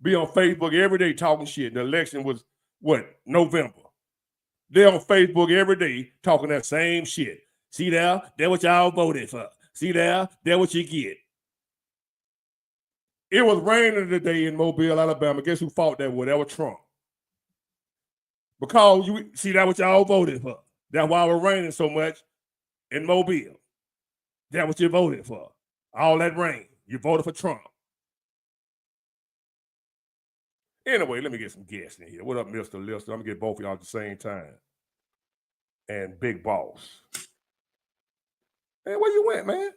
Be on Facebook every day talking shit. The election was, November. They're on Facebook every day talking that same shit. See there, that's what y'all voted for. See there, that's what you get. It was raining today in Mobile, Alabama. Guess who fought that war? That was Trump. Because you see that what y'all voted for. That's why it was raining so much in Mobile. That's what you voted for. All that rain. You voted for Trump. Anyway, let me get some guests in here. What up, Mr. Lister? I'm going to get both of y'all at the same time. And Big Boss. Man, where you went, man?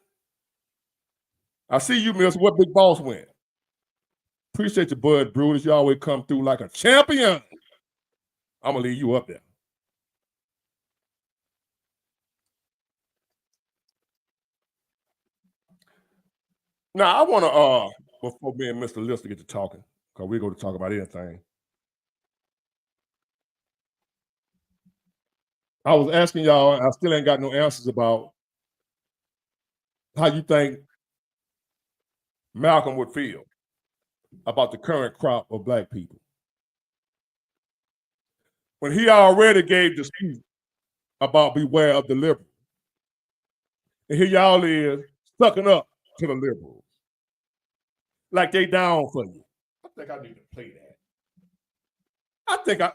I see you, Mister. What Big Boss went? Appreciate your Bud Brutus. You always come through like a champion. I'm going to leave you up there. Now, I want to, before me and Mr. Lister get to talking, because we're going to talk about anything. I was asking y'all, I still ain't got no answers about how you think Malcolm would feel about the current crop of black people. When he already gave the speech about beware of the liberals. And here y'all is sucking up to the liberals. Like they down for you. I think I need to play that.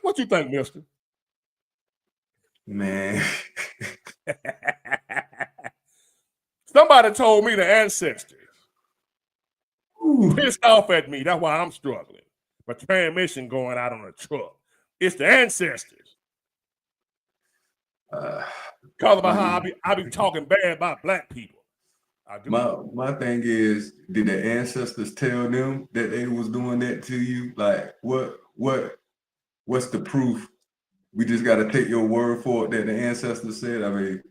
What you think, mister? Man. Somebody told me the ancestors pissed off at me. That's why I'm struggling. My transmission going out on a truck. It's the ancestors. Cause about how I be talking bad about black people. I do. My thing is, did the ancestors tell them that they was doing that to you? Like, what's the proof? We just got to take your word for it that the ancestors said. I mean,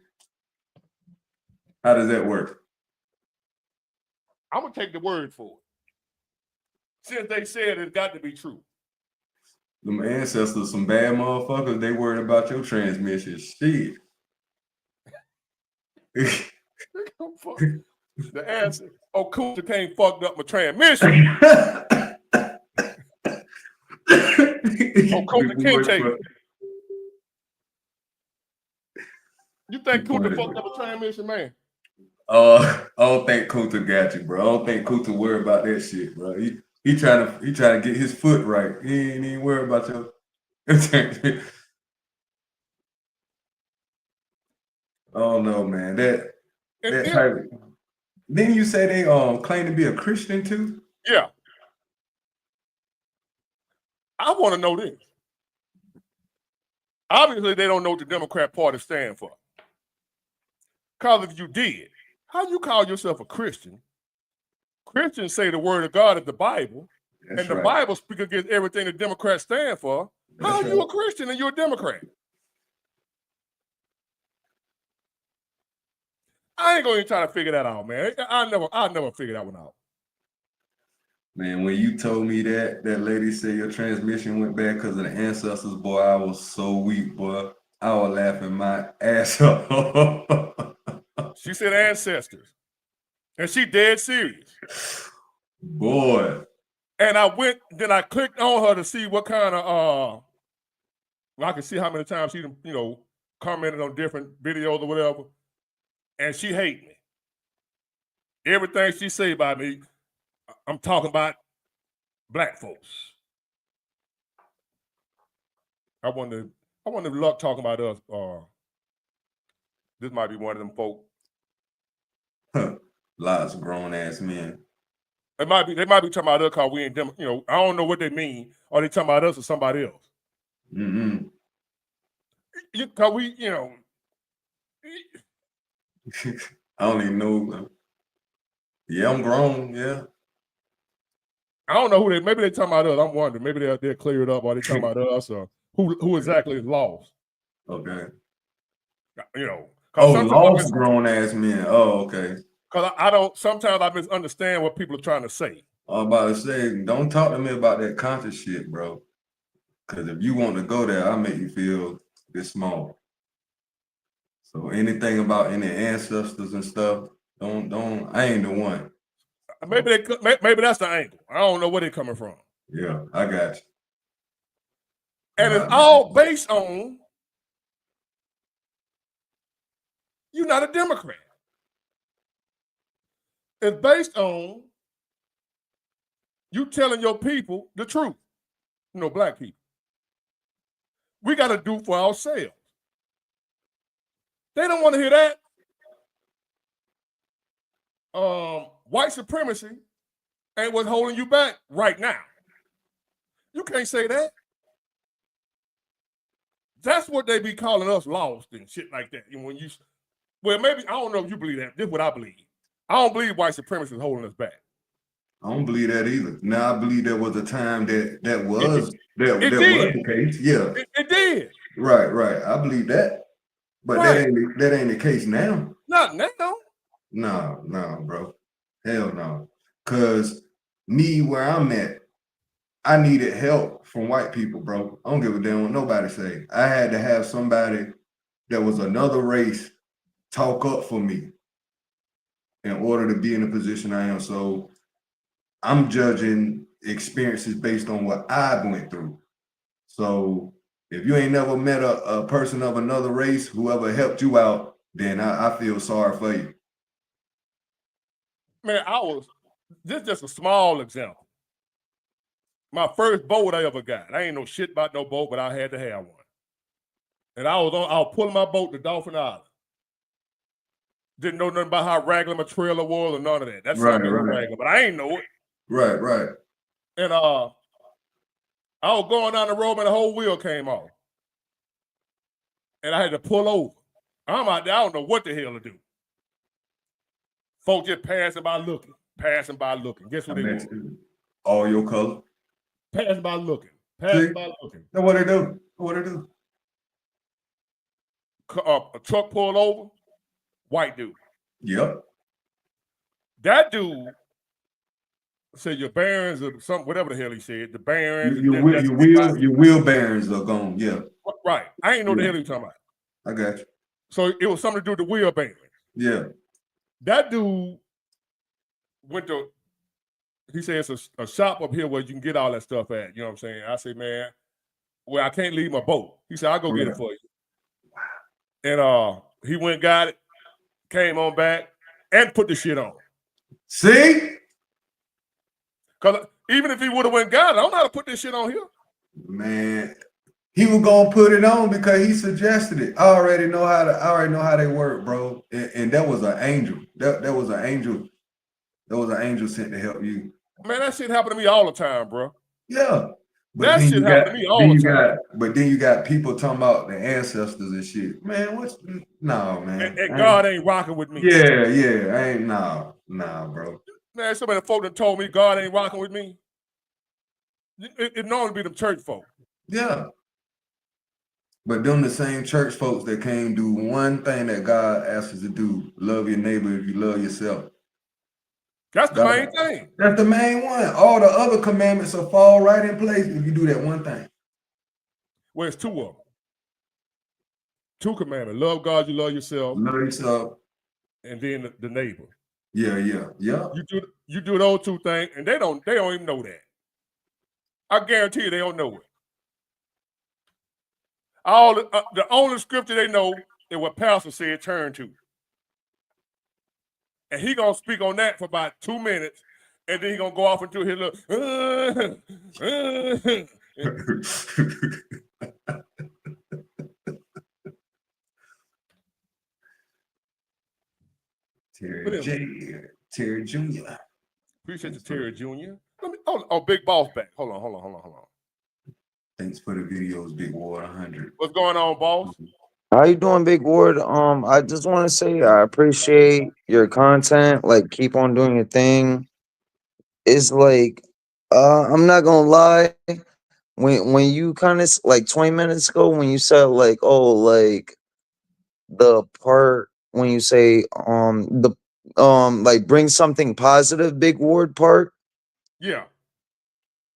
how does that work? I'm gonna take the word for it. Since they said it's got to be true. Them ancestors, some bad motherfuckers. They worried about your transmission. Shit. The answer. Oh, Kunta Kane fucked up my transmission. Oh, Kunta Kinte. You think Kunta fucked up a transmission, man? I don't think Kunta got you, bro. I don't think Kunta worried about that shit, bro. He trying to get his foot right. He ain't even worried about your. Oh no, man. That type. Didn't you say they claim to be a Christian too? Yeah. I want to know this. Obviously, they don't know what the Democrat Party stand for. Because if you did, how you call yourself a Christian? Christians say the word of God is the Bible, and the Bible speaks against everything the Democrats stand for. How are you a Christian and you're a Democrat? I ain't gonna try to figure that out, man. I'll never figure that one out. Man, when you told me that lady said your transmission went bad because of the ancestors, boy, I was so weak, boy. I was laughing my ass off. She said ancestors. And she dead serious. Boy. And I clicked on her to see what kind of I can see how many times she commented on different videos or whatever. And she hate me. Everything she say about me, I'm talking about black folks. I wonder if Luck talking about us. This might be one of them folk. Lots of grown ass men. They might be talking about us because we ain't them. I don't know what they mean. Are they talking about us or somebody else? Mm-hmm. Because we, I don't even know. Yeah, I'm grown. Yeah. I don't know maybe they talking about us. I'm wondering. Maybe they'll clear it up, or they talking about us, or who exactly is lost. Okay. Lost grown ass men. Oh, okay. Because sometimes I misunderstand what people are trying to say. I'm about to say, don't talk to me about that conscious shit, bro. Because if you want to go there, I'll make you feel this small. So anything about any ancestors and stuff, don't. I ain't the one. Maybe that's the angle. I don't know where they're coming from. Yeah, I got you. And it's all based on you're not a Democrat. It's based on you telling your people the truth. Black people. We got to do for ourselves. They don't want to hear that. White supremacy ain't what's holding you back right now. You can't say that. That's what they be calling us lost and shit like that. Maybe, I don't know if you believe that. This is what I believe. I don't believe white supremacy is holding us back. I don't believe that either. Now I believe there was a time that was the case. Yeah. It did. Right. I believe that. But that ain't the case now. Not now. No, bro. Hell no. Cause where I'm at, I needed help from white people, bro. I don't give a damn what nobody say. I had to have somebody that was another race talk up for me in order to be in the position I am. So I'm judging experiences based on what I went through. So if you ain't never met a person of another race, whoever helped you out, then I feel sorry for you. Man, this is just a small example. My first boat I ever got. I ain't know shit about no boat, but I had to have one. And I was pulling my boat to Dolphin Island. Didn't know nothing about how regular my trailer was or none of that. That's something regular, but I ain't know it. Right. And I was going down the road and the whole wheel came off. And I had to pull over. I'm out there, I don't know what the hell to do. Folks just passing by looking. Guess what they do? All your color. Passing by looking. That's what they do. A truck pulled over, white dude. Yep. That dude said your bearings or something, whatever the hell he said. The bearings. Your wheel bearings are gone. Yeah. Right. I ain't know the hell he was talking about. I got you. So it was something to do with the wheel bearings. Yeah. That dude went to, he said it's a shop up here where you can get all that stuff at. You know what I'm saying? I said, man, well, I can't leave my boat. He said, I'll go get it for you. And he went and got it, came on back, and put the shit on. See? Because even if he would have went and got it, I don't know how to put this shit on here. Man, he was gonna put it on because he suggested it. I already know how they work, bro. And that was an angel. That was an angel. That was an angel sent to help you. Man, that shit happened to me all the time, bro. Yeah. But that shit happened to me all the time. But then you got people talking about the ancestors and shit. Man, no, man. And God ain't rocking with me. Yeah. I ain't nah, bro. Man, so many folk that told me God ain't rocking with me. It normally be them church folk. Yeah. But them the same church folks that can't do one thing that God asks us to do. Love your neighbor if you love yourself. That's the main thing. That's the main one. All the other commandments will fall right in place if you do that one thing. Well, it's two of them. Two commandments. Love God, you love yourself. Love yourself. And then the neighbor. Yeah. You do those two things, and they don't even know that. I guarantee you they don't know it. The only scripture they know is what Pastor said turn to. And he gonna speak on that for about 2 minutes, and then he gonna go off into his little Terry Jr. Appreciate you, Terry Jr. Big Boss back. Hold on. Thanks for the videos, Big Ward 100. What's going on, boss? How you doing, Big Ward? I just want to say I appreciate your content. Like, keep on doing your thing. It's like, I'm not gonna lie. When you kind of like 20 minutes ago when you said like, oh, like the part when you say the like bring something positive, Big Ward part. Yeah.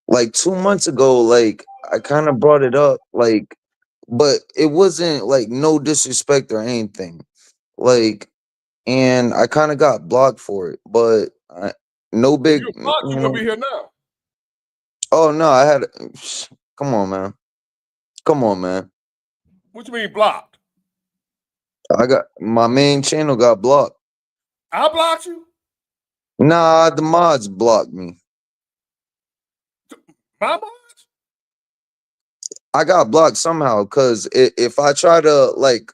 Like 2 months ago, like I kind of brought it up, like, but it wasn't like no disrespect or anything. Like, and I kind of got blocked for it, but no big, If you're blocked, you wouldn't be here now. Oh no, I had. Come on, man. What you mean blocked? I got my main channel got blocked. I blocked you? Nah, the mods blocked me. My mods? I got blocked somehow because if I try to like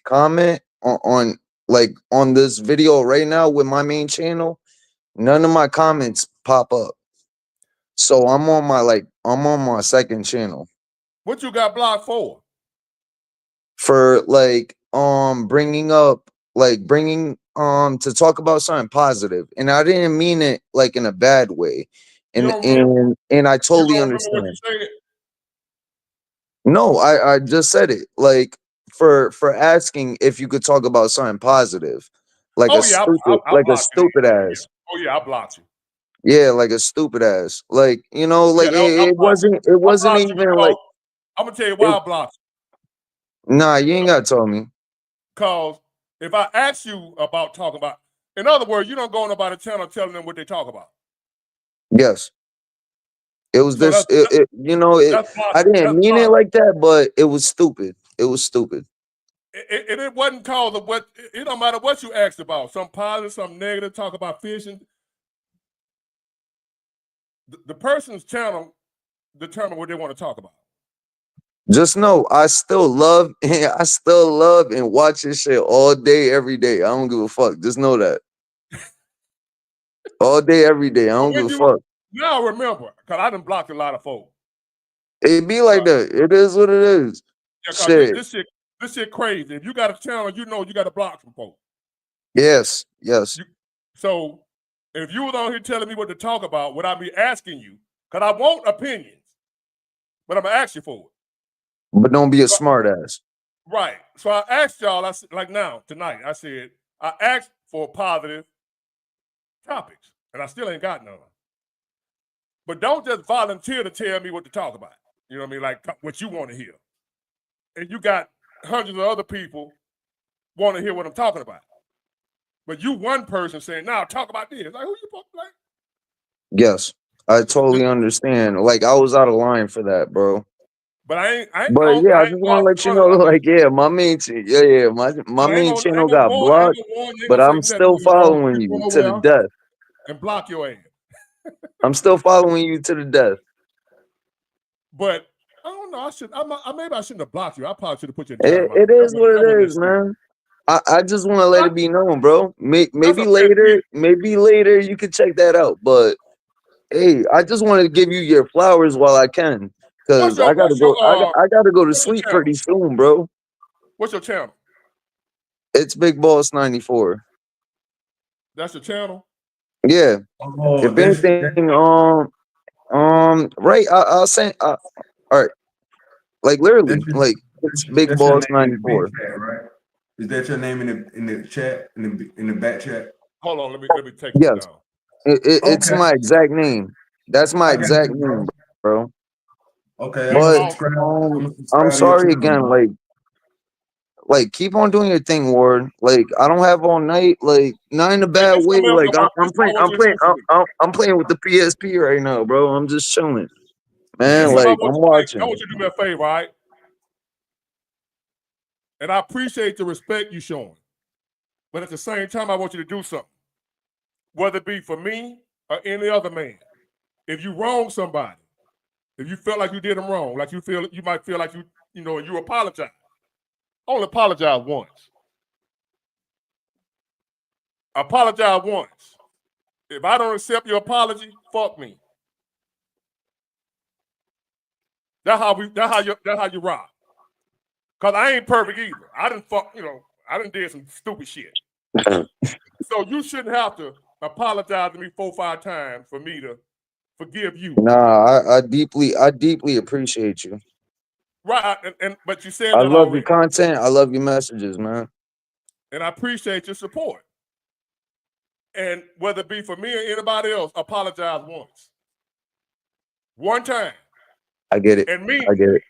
comment on like on this video right now with my main channel, none of my comments pop up. So I'm on my second channel. What you got blocked for? For like bringing to talk about something positive, and I didn't mean it like in a bad way, and I totally understand. What you said? No, I just said it like for asking if you could talk about something positive, like I stupid ass. Oh yeah, I blocked you. Yeah, like a stupid ass. Like, you know, like it wasn't even like. I'm gonna tell you why I blocked you. Nah, you ain't gotta tell me. Cause if I ask you about talking about, in other words, you don't go on about a channel telling them what they talk about. Yes. It was I didn't mean it like that, but it was stupid. It was stupid. It wasn't cause of what, it don't matter what you asked about, some positive, some negative, talk about fishing. The person's channel determine what they want to talk about. Just know I still love and watch this shit all day, every day. I don't give a fuck. Just know that. All day, every day. I don't give a fuck. Now remember, because I done blocked a lot of folks. It be like that. It is what it is. Yeah, Shit. This shit crazy. If you got a channel, you know you got to block some folks. Yes. So if you was on here telling me what to talk about without me asking you, because I want opinions, but I'm going to ask you for it. But don't be a smart ass. Right. So I asked y'all, tonight, I said, I asked for positive topics, and I still ain't got none. But don't just volunteer to tell me what to talk about. You know what I mean? Like what you want to hear. And you got hundreds of other people want to hear what I'm talking about. But you one person saying, now talk about this. Like, who you like? Yes. I totally understand. Like, I was out of line for that, bro. But I ain't I just want to let you know, like, yeah, my main my main channel got blocked, but I'm still following you to the death. And block your ass. I'm still following you to the death. But I don't know. Maybe I shouldn't have blocked you. I probably should have put you in timeout. It is what it is, man. I just want to let it be known, bro. Maybe later you could check that out. But hey, I just want to give you your flowers while I can, because I gotta go. I gotta go to sleep pretty soon, bro. What's your channel? It's Big Boss 94. That's your channel? Yeah. If anything, right, I'll say, all right, like literally, like it's Big Boss 94. Right? Is that your name in the chat in the back chat? Hold on, let me take it down. It's my exact name. That's my exact name, bro. Okay, but I'm sorry again, like keep on doing your thing, Ward. Like I don't have all night, like not in a bad way. Like I'm playing with the PSP right now, bro. I'm just chilling, man. Like I'm watching. I want you to do me a favor, right? And I appreciate the respect you showing, but at the same time, I want you to do something, whether it be for me or any other man. If you wrong somebody, if you felt like you did them wrong, like you might feel like you apologize. Only apologize once. Apologize once. If I don't accept your apology, fuck me. That's how you rock. Cause I ain't perfect either. I done did some stupid shit. So you shouldn't have to apologize to me 4 or 5 times for me to forgive you. Nah, I deeply appreciate you. Right, but you said I that love already. your content. I love your messages, man. And I appreciate your support. And whether it be for me or anybody else, apologize once. One time. I get it. And me. I get it.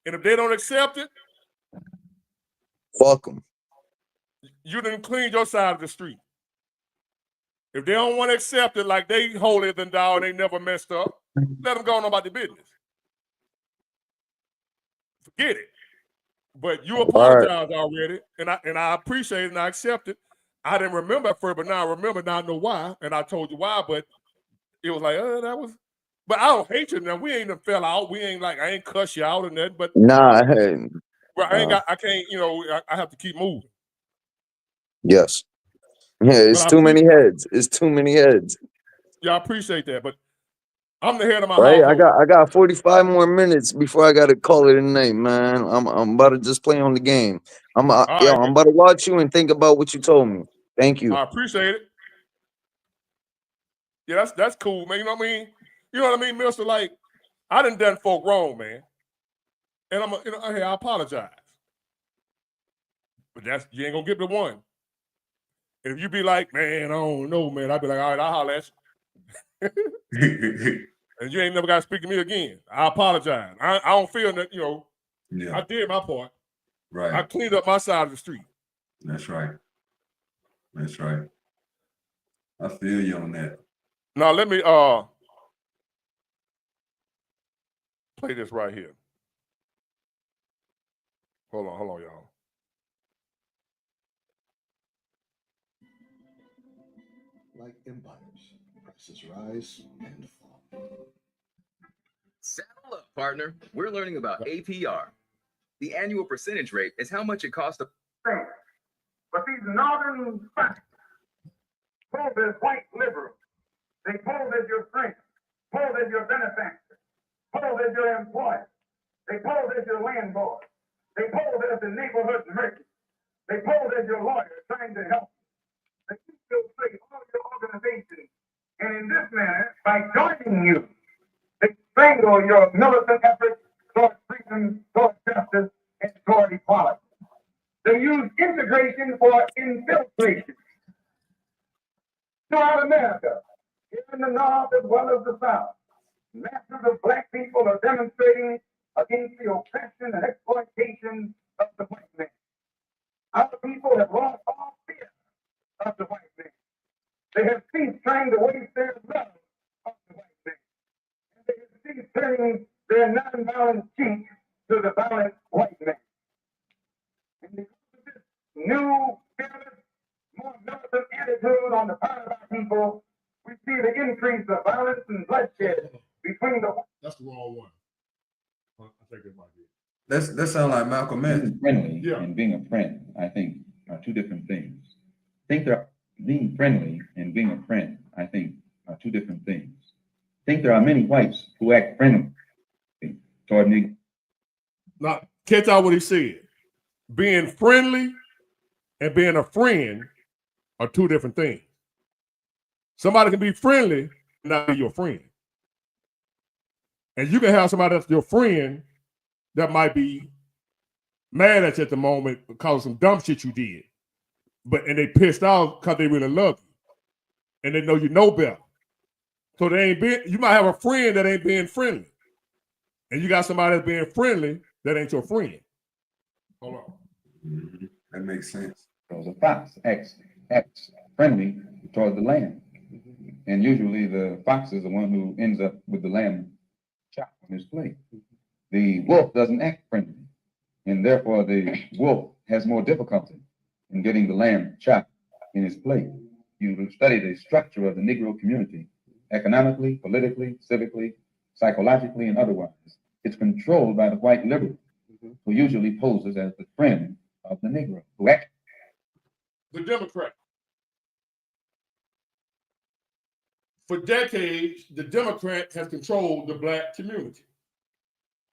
And if they don't accept it, fuck them. You didn't clean your side of the street. If they don't want to accept it like they holier than thou and they never messed up, let them go on about their business. Forget it. But you apologized already, and I appreciate it and I accept it. I didn't remember at first, but now I remember. Now I know why, and I told you why. But it was like, that was. But I don't hate you now. We ain't even fell out. We ain't like I ain't cuss you out or nothing. But nah, well, I can't. I have to keep moving. Yes. Yeah, it's too many heads. It's too many heads. Yeah, I appreciate that, but I'm the head of my household. I got 45 more minutes before I gotta call it a night, man. I'm about to just play on the game. I'm about to watch you and think about what you told me. Thank you. I appreciate it. Yeah, that's cool, man. You know what I mean? You know what I mean, Mister? Like, I done folk wrong, man. And hey, I apologize. But you ain't gonna get the one. And if you be like, man, I don't know, man, I'd be like, all right, I'll holler at you. And you ain't never got to speak to me again. I apologize. I don't feel that, I did my part. Right. I cleaned up my side of the street. That's right. That's right. I feel you on that. Now let me play this right here. Hold on, y'all. Like empires, prices rise and fall. Partner, we're learning about APR. The annual percentage rate is how much it costs to. But these northern facts pose as white liberals. They pose as your friends, pose as your benefactors, pose as your employer. They pose as your landlord. They pose as the neighborhood merchant. They pose as your lawyer trying to help you. They infiltrate all your organizations. And in this manner, by joining you, they strangle your militant efforts toward freedom, toward justice, and toward equality. They use integration for infiltration throughout America, here in the North as well as the South. Masses of black people are demonstrating against the oppression and exploitation of the white man. Our people have lost all fear of the white man. They have ceased trying to waste their love of the white man. And they have ceased turning their nonviolent cheek to the violent white man. And because of this new, fearless, more militant attitude on the part of our people, we see the increase of violence and bloodshed between the. That's the wrong one. I think it might be. That sound like Malcolm X. Being friendly Yeah. and being a friend, I think, are two different things. Being friendly and being a friend, I think, are two different things. I think there are many whites who act friendly toward me. Now, catch out what he said. Being friendly and being a friend are two different things. Somebody can be friendly and not be your friend. And you can have somebody that's your friend that might be mad at you at the moment because of some dumb shit you did. And they pissed off because they really love you. And they know you know better. So you might have a friend that ain't being friendly. And you got somebody that's being friendly that ain't your friend. Hold on. Mm-hmm. That makes sense. Because a fox acts friendly toward the lamb. And usually the fox is the one who ends up with the lamb chopped on his plate. The wolf doesn't act friendly. And therefore the wolf has more difficulty in getting the lamb chopped in his plate. You study the structure of the Negro community, economically, politically, civically, psychologically, and otherwise. It's controlled by the white liberal, who usually poses as the friend of the Negro, who acts. The Democrat. For decades, the Democrat has controlled the black community,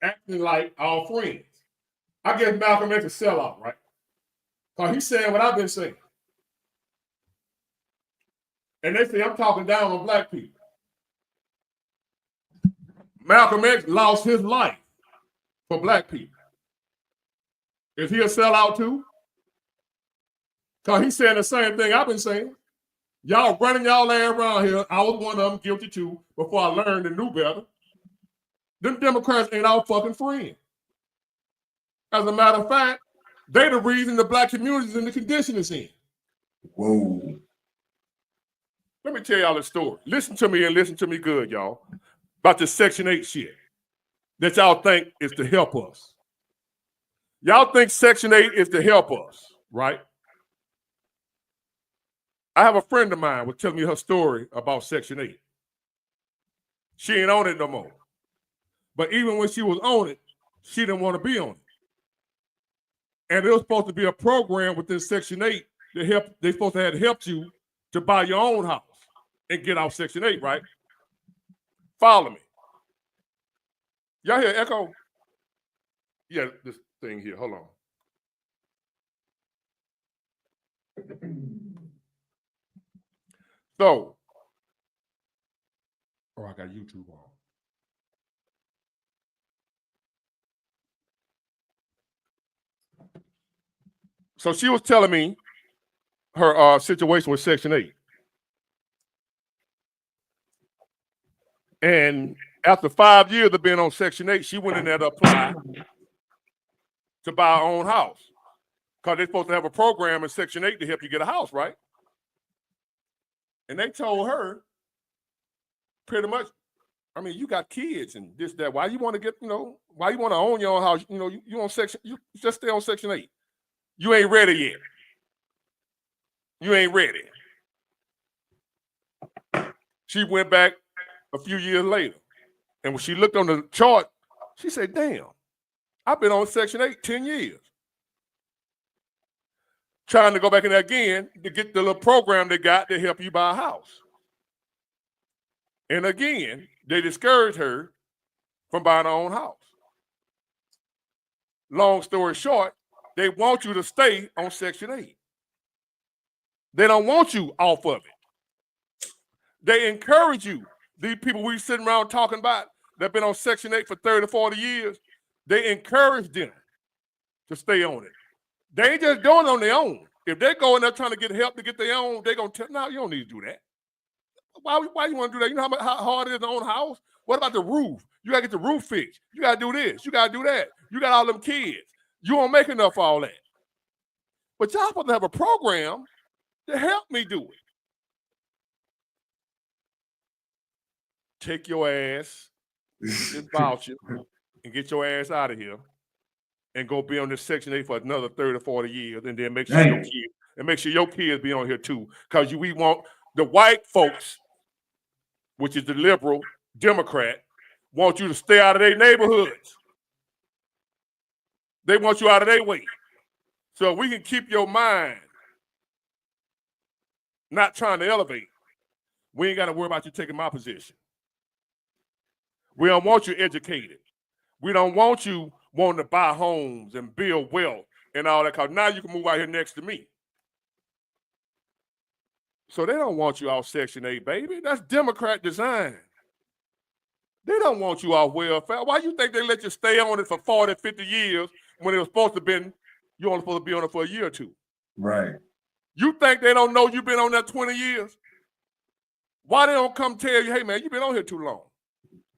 acting like our friends. I guess Malcolm X a sellout, right? Because he's saying what I've been saying. And they say I'm talking down on black people. Malcolm X lost his life for black people. Is he a sellout too? Because he's saying the same thing I've been saying. Y'all running y'all ass around here. I was one of them, guilty too, before I learned and knew better. Them Democrats ain't our fucking friend. As a matter of fact, they the reason the black community is in the condition it's in. Whoa. Let me tell y'all a story. Listen to me and listen to me good, y'all. About this Section 8 shit that y'all think is to help us. Y'all think Section 8 is to help us, right? I have a friend of mine was telling me her story about Section 8. She ain't on it no more. But even when she was on it, she didn't want to be on it. And it was supposed to be a program within Section 8 to help. They're supposed to have helped you to buy your own house and get out Section 8, right? Follow me. Y'all hear echo? Yeah, this thing here. Hold on. So, oh, I got YouTube on. So she was telling me her situation with Section 8. And after 5 years of being on Section 8, she went in there to apply to buy her own house. Because they're supposed to have a program in Section 8 to help you get a house, right? And they told her pretty much, I mean, you got kids and this, that. Why you want to get, why you want to own your own house? You on Section, you just stay on Section 8. You ain't ready yet. You ain't ready. She went back a few years later. And when she looked on the chart She said, damn, I've been on Section 8 10 years. Trying to go back in there again to get the little program they got to help you buy a house. And again, they discourage her from buying her own house. Long story short, they want you to stay on Section 8. They don't want you off of it. They encourage you. These people we sitting around talking about that have been on Section 8 for 30, 40 years, they encourage them to stay on it. They ain't just doing it on their own. If they go in there trying to get help to get their own, they're going to tell, no, you don't need to do that. Why you want to do that? You know how hard it is to own a house? What about the roof? You got to get the roof fixed. You got to do this. You got to do that. You got all them kids. You won't make enough for all that. But y'all supposed to have a program to help me do it. Take your ass, this voucher, and get your ass out of here and go be on this Section 8 for another 30 or 40 years, and then make sure your kids be on here too. Because we want the white folks, which is the liberal Democrat, want you to stay out of their neighborhoods. They want you out of their way. So we can keep your mind not trying to elevate. We ain't got to worry about you taking my position. We don't want you educated. We don't want you wanting to buy homes and build wealth and all that, because now you can move out here next to me. So they don't want you off Section 8, baby. That's Democrat design. They don't want you off welfare. Why you think they let you stay on it for 40, 50 years when it was supposed to be, you only supposed to be on it for a year or two? Right. You think they don't know you've been on that 20 years? Why they don't come tell you, hey, man, you've been on here too long?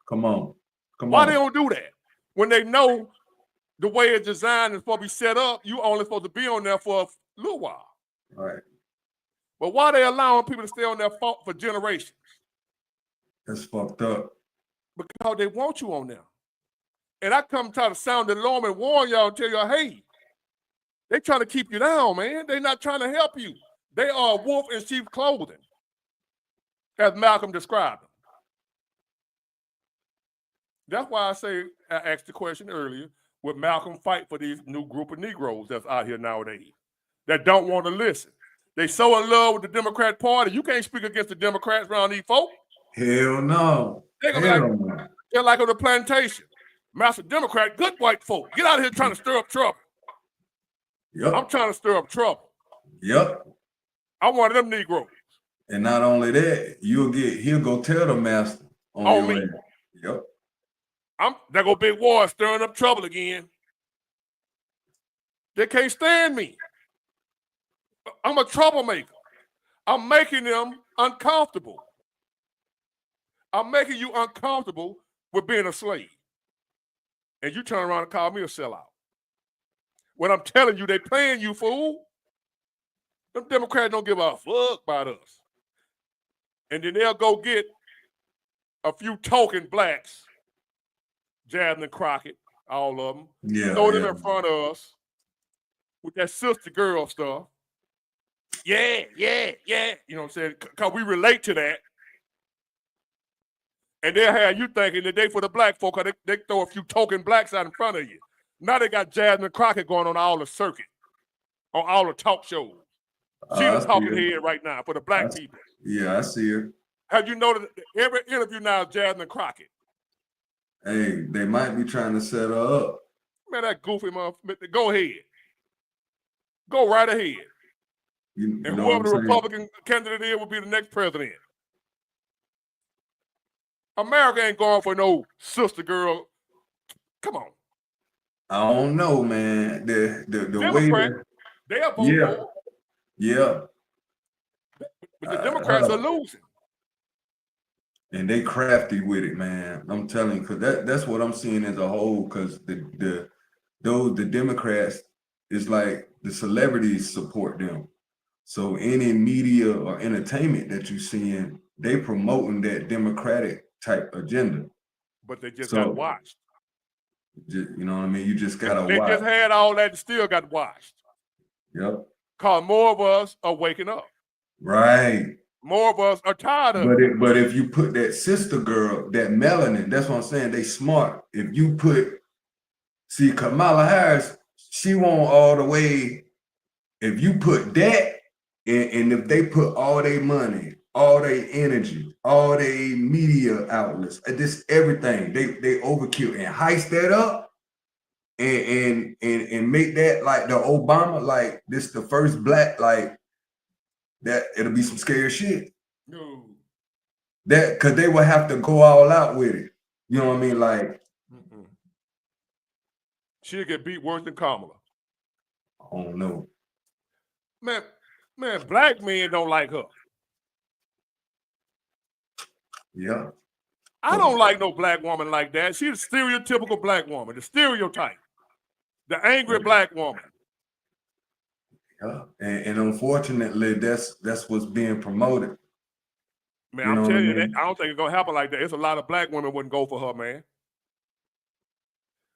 Come on. Why they don't do that? When they know the way it's designed and supposed to be set up, you only supposed to be on there for a little while. Right. But why they allowing people to stay on there for generations? That's fucked up. Because they want you on there. And I come try to sound the alarm and warn y'all and tell y'all, hey, they trying to keep you down, man. They not trying to help you. They are wolf in sheep clothing, as Malcolm described them. That's why I asked the question earlier, would Malcolm fight for these new group of Negroes that's out here nowadays that don't want to listen? They so in love with the Democrat Party, you can't speak against the Democrats around these folk. Hell no. They're like on the plantation. Master Democrat, good white folk. Get out of here trying to stir up trouble. Yep. I'm trying to stir up trouble. Yep. I'm one of them Negroes. And not only that, he'll go tell the master on me. Ass. Yep. There go Big War stirring up trouble again. They can't stand me. I'm a troublemaker. I'm making them uncomfortable. I'm making you uncomfortable with being a slave. And you turn around and call me a sellout. When I'm telling you they playing you, fool. Them Democrats don't give a fuck about us. And then they'll go get a few token blacks, Jasmine Crockett, all of them, throw them in front of us with that sister girl stuff. Yeah. You know what I'm saying? Because we relate to that. And they'll have you thinking that they for the black folk, because they throw a few token blacks out in front of you. Now they got Jasmine Crockett going on all the circuit, on all the talk shows. She's the talking head right now for the black people. Yeah, I see her. Have you noticed every interview now is Jasmine Crockett? Hey, they might be trying to set her up. Man, that goofy motherfucker. Go ahead. Go right ahead. And whoever the Republican candidate is will be the next president. America ain't going for no sister girl. Come on. I don't know, man. The Democrat, way they'll vote for it. Yeah. But the Democrats are losing. And they crafty with it, man. I'm telling you, because that's what I'm seeing as a whole. Because the Democrats is like the celebrities support them. So any media or entertainment that you're seeing, they promoting that Democratic type agenda. But they just got watched. You know what I mean? You just gotta watch. They just had all that and still got watched. Yep. Because more of us are waking up. Right. More of us are tired of it. But if you put that sister girl, that melanin, that's what I'm saying. They smart. If you see Kamala Harris, she won't all the way. If you put that, and if they put all their money, all their energy, all their media outlets, this everything, they overkill and heist that up, and make that like the Obama, like this the first black, like that. It'll be some scary shit. No. That because they will have to go all out with it. You know what I mean? Like, she'll get beat worse than Kamala. I don't know. Man, black men don't like her. Yeah. I don't like no black woman like that. She's a stereotypical black woman, the stereotype, the angry black woman. Yeah. And unfortunately, that's what's being promoted. Man, I'm telling you, that, I don't think it's gonna happen like that. It's a lot of black women wouldn't go for her, man.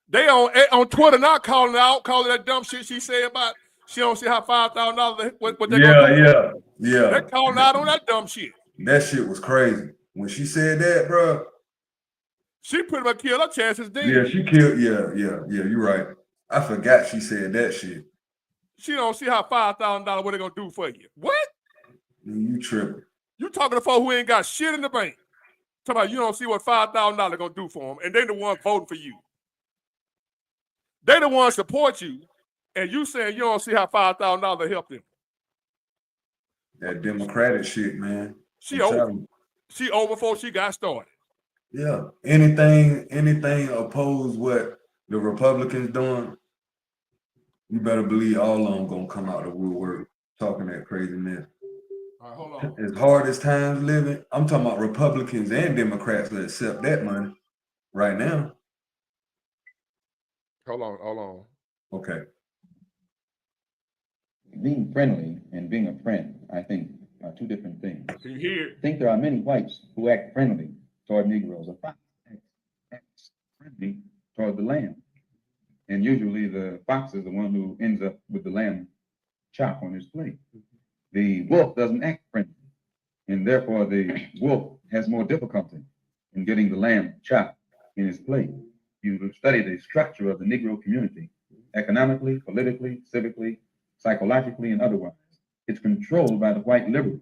They on Twitter now calling that dumb shit she said about she don't see how $5,000 what they gonna do. Yeah. They're calling out on that dumb shit. That shit was crazy. When she said that, bro. She pretty much killed her chances then. Yeah, she killed, yeah, you're right. I forgot she said that shit. She don't see how $5,000 what they gonna do for you. What? You tripping. You talking to folks who ain't got shit in the bank. Talking about you don't see what $5,000 gonna do for them, and they the ones voting for you. They the ones support you, and you saying you don't see how $5,000 help them. That Democratic shit, man. She over before she got started. Yeah. Anything oppose what the Republicans doing, you better believe all of them gonna come out the woodwork talking that craziness. All right, hold on. As hard as times living, I'm talking about Republicans and Democrats that accept that money right now. Hold on. Okay. Being friendly and being a friend, I think, are two different things. Can you hear? I think there are many whites who act friendly toward Negroes. A fox acts friendly toward the lamb. And usually the fox is the one who ends up with the lamb chop on his plate. The wolf doesn't act friendly, and therefore the wolf has more difficulty in getting the lamb chop in his plate. You study the structure of the Negro community, economically, politically, civically, psychologically, and otherwise. It's controlled by the white liberal,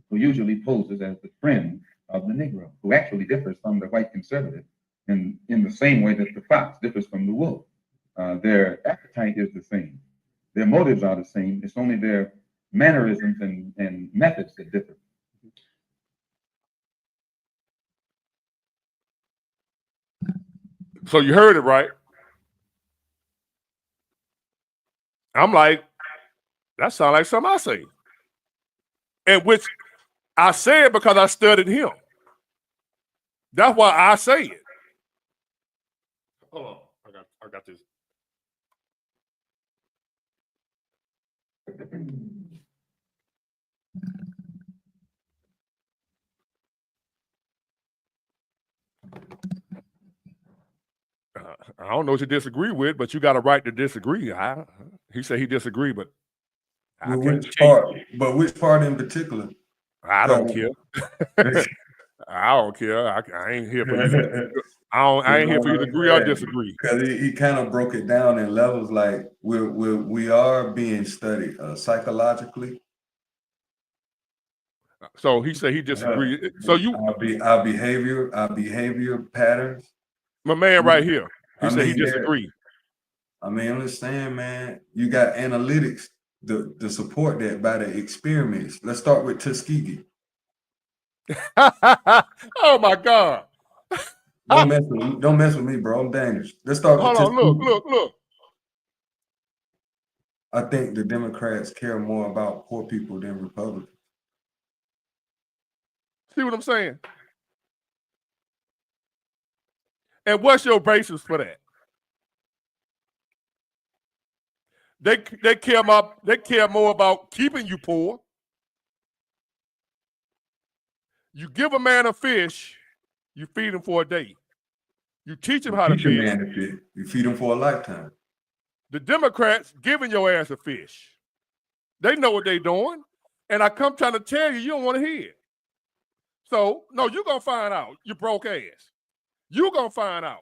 who usually poses as the friend of the Negro, who actually differs from the white conservative in the same way that the fox differs from the wolf. Their appetite is the same. Their motives are the same. It's only their mannerisms and methods that differ. So you heard it, right? I'm like, that sounds like something I say. And which I say it because I studied him. That's why I say it. Hold on. I got this. I don't know what you disagree with, but you got a right to disagree. He said he disagreed, but Which part in particular? I don't care. I don't care. I ain't here for you. I ain't here for you to agree or disagree. Because he kind of broke it down in levels like we are being studied psychologically. So he said he disagreed. So our behavior patterns. My man right here. He said he disagreed. I mean, understand, man. You got analytics to support that by the experiments. Let's start with Tuskegee. Oh my God. Don't mess with me, bro. I'm dangerous. Let's start with Tuskegee. Look. I think the Democrats care more about poor people than Republicans. See what I'm saying? And what's your basis for that? They care more about keeping you poor. You give a man a fish, you feed him for a day. You teach him how to fish. You feed him for a lifetime. The Democrats giving your ass a fish. They know what they're doing. And I come trying to tell you, you don't want to hear it. So, no, you're going to find out, you broke ass. You're going to find out.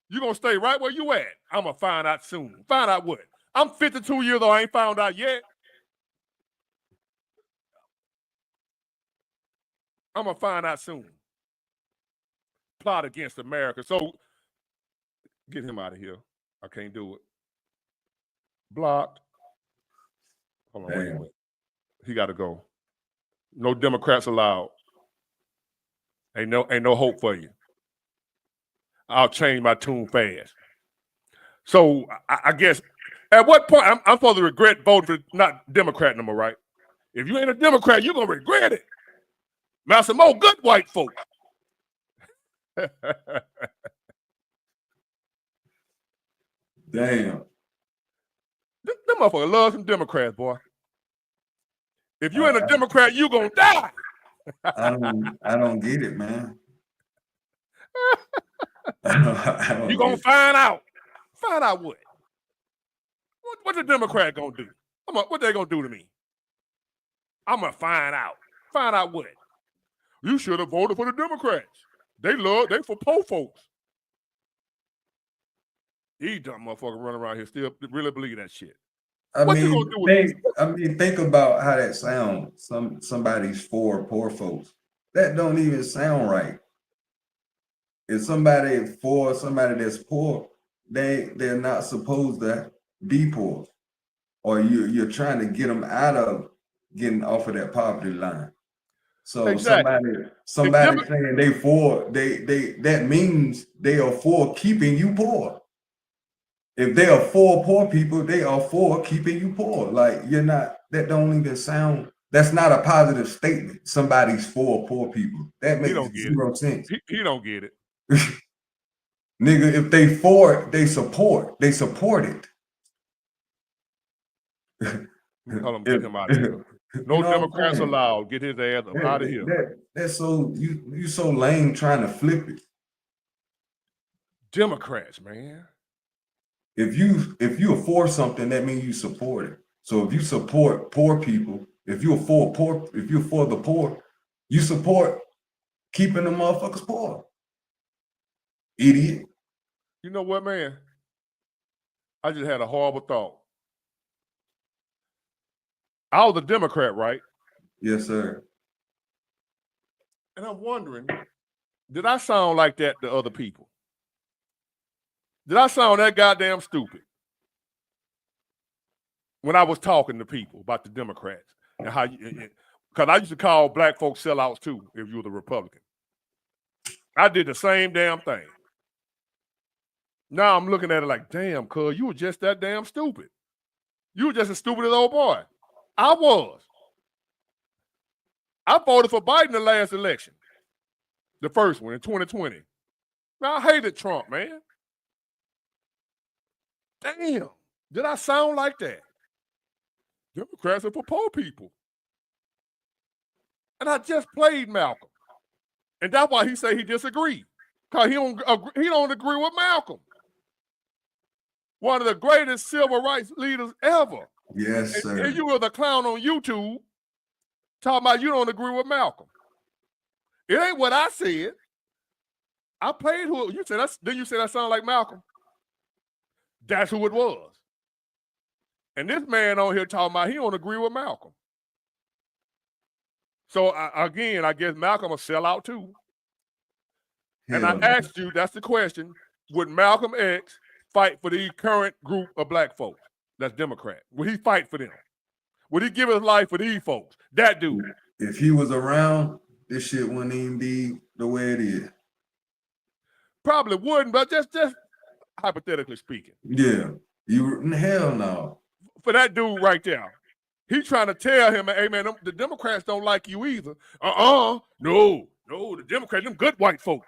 You're going to stay right where you at. I'm going to find out soon. Find out what? I'm 52 years old. I ain't found out yet. I'm going to find out soon. Plot against America. So, get him out of here. I can't do it. Blocked. Hold on, wait a Damn. minute. He got to go. No Democrats allowed. Ain't no hope for you. I'll change my tune fast. So I guess at what point I'm supposed to regret voting for not Democrat no more, right? If you ain't a Democrat, you're gonna regret it. Now some more good white folk. Damn. Them motherfuckers love some Democrats, boy. If you ain't a Democrat, you gonna die. I don't get it, man. I don't You gonna get it. find out. Find out what? What the Democrat gonna do? What they gonna do to me? I'm gonna find out. Find out what? You should have voted for the Democrats. They for poor folks. These dumb motherfuckers running around here still really believe that shit. What you gonna do with this? Think about how that sounds. Somebody's for poor folks. That don't even sound right. If somebody for somebody that's poor, they're not supposed to be poor, or you're trying to get them out of getting off of that poverty line. So Exactly. somebody saying they for that means they are for keeping you poor. If they are for poor people, they are for keeping you poor. Like that don't even sound. That's not a positive statement. Somebody's for poor people. That makes zero sense. He don't get it. Nigga, if they for it, they support it. Tell him, get him out of here. No Democrats allowed. Get his ass up out of here. That's so you so lame trying to flip it. Democrats, man. If you're for something, that means you support it. So if you support poor people, if you're for the poor, you support keeping the motherfuckers poor. Idiot. You know what, man? I just had a horrible thought. I was a Democrat, right? Yes, sir. And I'm wondering, did I sound like that to other people? Did I sound that goddamn stupid when I was talking to people about the Democrats and how because I used to call black folks sellouts too if you were the Republican. I did the same damn thing. Now I'm looking at it like, damn, cuz you were just that damn stupid. You were just as stupid as old boy. I was. I voted for Biden the last election. The first one in 2020. Now I hated Trump, man. Damn. Did I sound like that? Democrats are for poor people. And I just played Malcolm. And that's why he say he disagreed. Because he don't agree with Malcolm. One of the greatest civil rights leaders ever. Yes, sir. And you were the clown on YouTube talking about you don't agree with Malcolm. It ain't what I said. I played who you said. Then you said I sound like Malcolm. That's who it was. And this man on here talking about he don't agree with Malcolm. So again, I guess Malcolm will sell out too. And I asked you, that's the question, would Malcolm X fight for the current group of black folks that's Democrat? Would he fight for them? Would he give his life for these folks? That dude. If he was around, this shit wouldn't even be the way it is. Probably wouldn't, but just hypothetically speaking. Yeah. Hell no. For that dude right there, he trying to tell him, hey man, the Democrats don't like you either. No, the Democrats, them good white folk.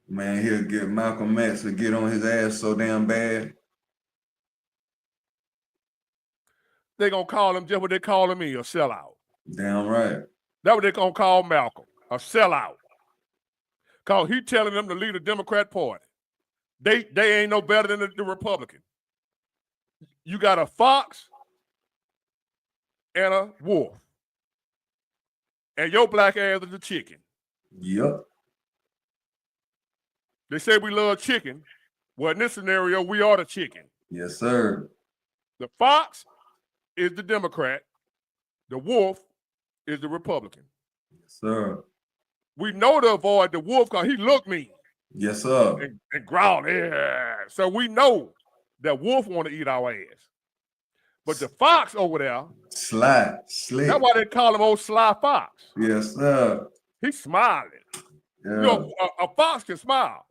Man, he'll get Malcolm X to get on his ass so damn bad. They gonna call him just what they calling me, a sellout. Damn right. That's what they gonna call Malcolm, a sellout. Cause he telling them to leave the Democrat Party. They ain't no better than the Republican. You got a fox and a wolf. and your black ass is the chicken. Yep. They say we love chicken. Well, in this scenario, we are the chicken. Yes, sir. The fox is the Democrat. The wolf is the Republican. Yes, sir. We know to avoid the wolf because he look mean. Yes, sir. And growl. Yeah. So we know that wolf want to eat our ass. But the fox over there, Sly, slick. that's why they call him old Sly Fox. Yes, sir. He's smiling. Yeah. You know, a fox can smile.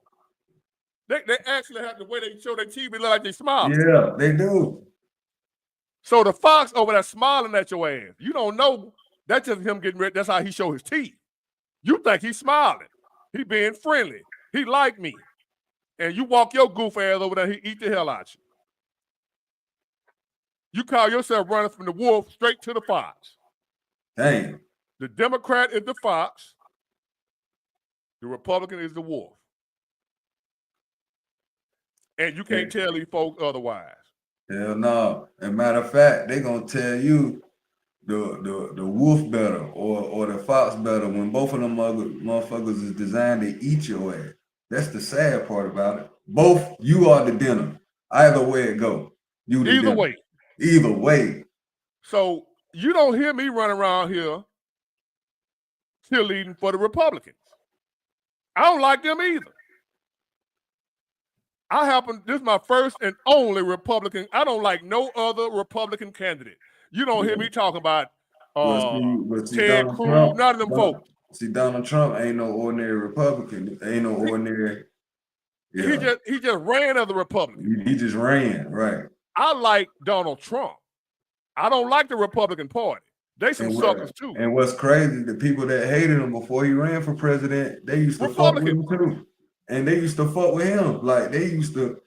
They actually have the way they show their teeth, it look like they smile. Yeah, they do. So the fox over there smiling at your ass, you don't know. That's just him getting ready. That's how he show his teeth. You think he's smiling. He being friendly. He like me. And you walk your goof ass over there, he eat the hell out you. You call yourself running from the wolf straight to the fox. Dang. The Democrat is the fox. The Republican is the wolf. And you can't tell these folks otherwise. Hell no. As a matter of fact, they gonna tell you the wolf better or the fox better when both of them motherfuckers is designed to eat your ass. That's the sad part about it. Both, you are the dinner. Either way it go. You the Either dinner. way. Either way. So you don't hear me running around here cheerleading for the Republicans. I don't like them either. This is my first and only Republican. I don't like no other Republican candidate. You don't hear me talking about Ted Cruz, none of them folks. See, Donald Trump ain't no ordinary Republican. Ain't no ordinary. Yeah. He just ran as a Republican. He just ran, right. I like Donald Trump. I don't like the Republican Party. They some suckers too. And what's crazy, the people that hated him before he ran for president, they used to fuck with him too. And they used to fuck with him. Like they used to,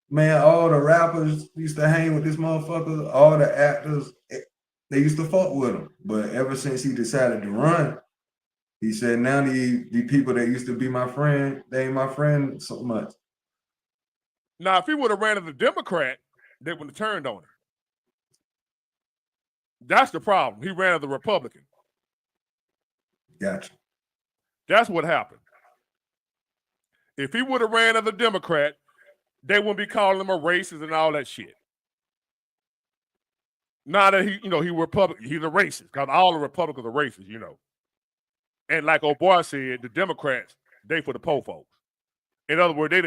man, all the rappers used to hang with this motherfucker, all the actors, they used to fuck with him. But ever since he decided to run, he said now the people that used to be my friend, they ain't my friend so much. Now, if he would have ran as a Democrat, they would have turned on him. That's the problem. He ran as a Republican. Gotcha. That's what happened. If he would have ran as a Democrat, they wouldn't be calling him a racist and all that shit. Now that he Republican, he's a racist because all the Republicans are racist, you know. And like old boy said, the Democrats, they for the poor folks. In other words, they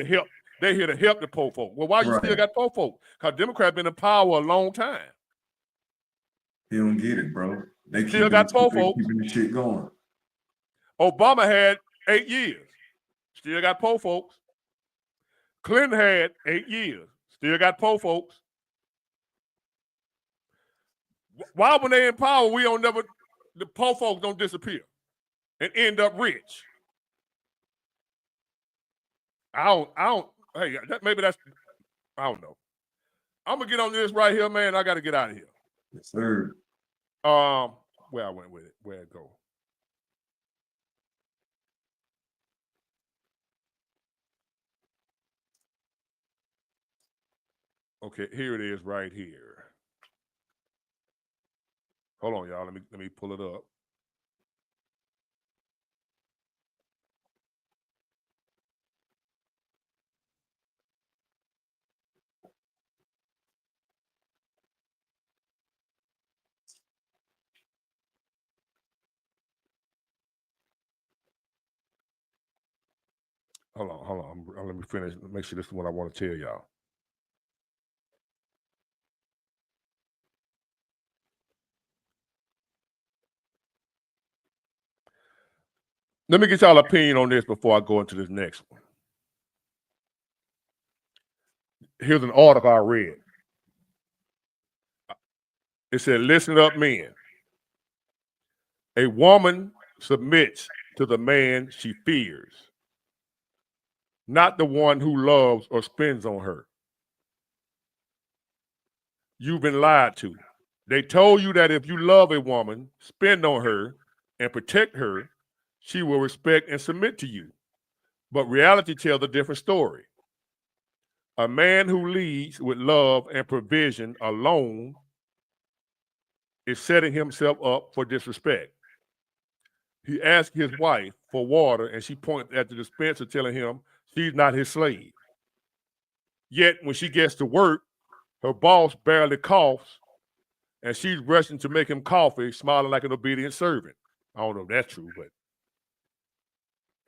here to help the poor folks. Well, why you still got poor folks? Because Democrats been in power a long time. He don't get it, bro. They still got poor folks. Keeping the shit going. Obama had 8 years. Still got poor folks. Clinton had 8 years. Still got poor folks. Why when they in power, the poor folks don't disappear and end up rich? I don't, hey, I don't know. I'm gonna get on this right here, man. I gotta get out of here. Yes, sir. Where I went with it, where it go? Okay, here it is right here. Hold on, y'all. Let me pull it up. Hold on. Let me finish. Make sure this is what I want to tell y'all. Let me get y'all opinion on this before I go into this next one. Here's an article I read. It said, listen up, men. A woman submits to the man she fears, not the one who loves or spends on her. You've been lied to. They told you that if you love a woman, spend on her, and protect her, she will respect and submit to you. But reality tells a different story. A man who leads with love and provision alone is setting himself up for disrespect. He asked his wife for water, and she pointed at the dispenser, telling him she's not his slave. Yet when she gets to work, her boss barely coughs, and she's rushing to make him coffee, smiling like an obedient servant. I don't know if that's true, but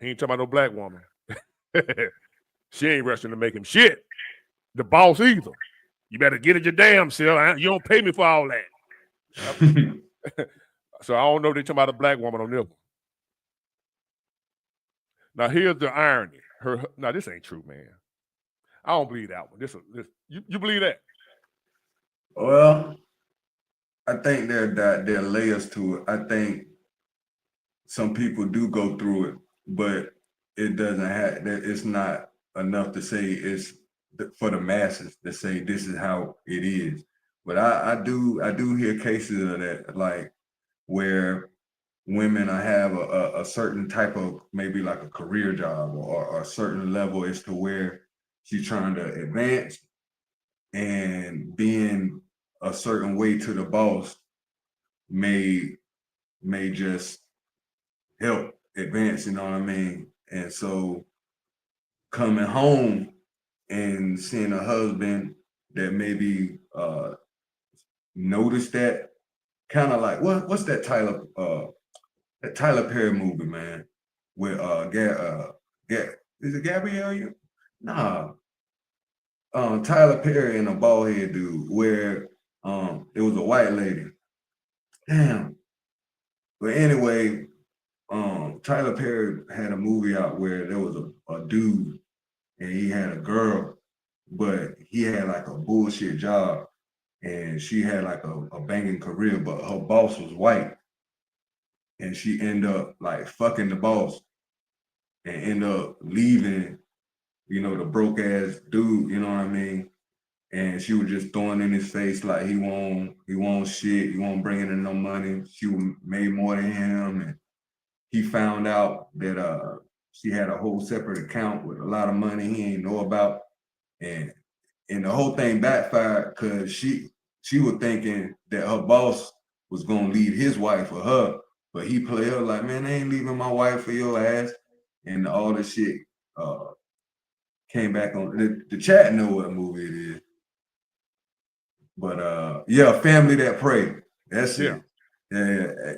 he ain't talking about no black woman. She ain't rushing to make him shit. The boss either. You better get it your damn self. You don't pay me for all that. So I don't know if they're talking about a black woman on this one. Now here's the irony. Now this ain't true, man. I don't believe that one. You believe that? Well, I think there are layers to it. I think some people do go through it, but it doesn't have that. It's not enough to say it's for the masses to say this is how it is. But I do hear cases of that, like where women have a certain type of maybe like a career job or a certain level as to where she's trying to advance, and being a certain way to the boss may just help advance, you know what I mean? And so coming home and seeing a husband that maybe noticed that, kind of like what's that Tyler Perry movie, man, with is it Gabrielle? Nah, Tyler Perry and a bald head dude, where it was a white lady. Damn. But anyway, Tyler Perry had a movie out where there was a dude and he had a girl, but he had like a bullshit job, and she had like a banging career, but her boss was white, and she ended up like fucking the boss and end up leaving, the broke ass dude, you know what I mean? And she was just throwing in his face like he won't shit, he won't bring in no money. She made more than him, and he found out that she had a whole separate account with a lot of money he ain't know about, and the whole thing backfired because she was thinking that her boss was gonna leave his wife for her, but he played her like, man, I ain't leaving my wife for your ass, and all the shit came back on the chat. Know what movie it is. But yeah, Family That Pray. That's it. Yeah.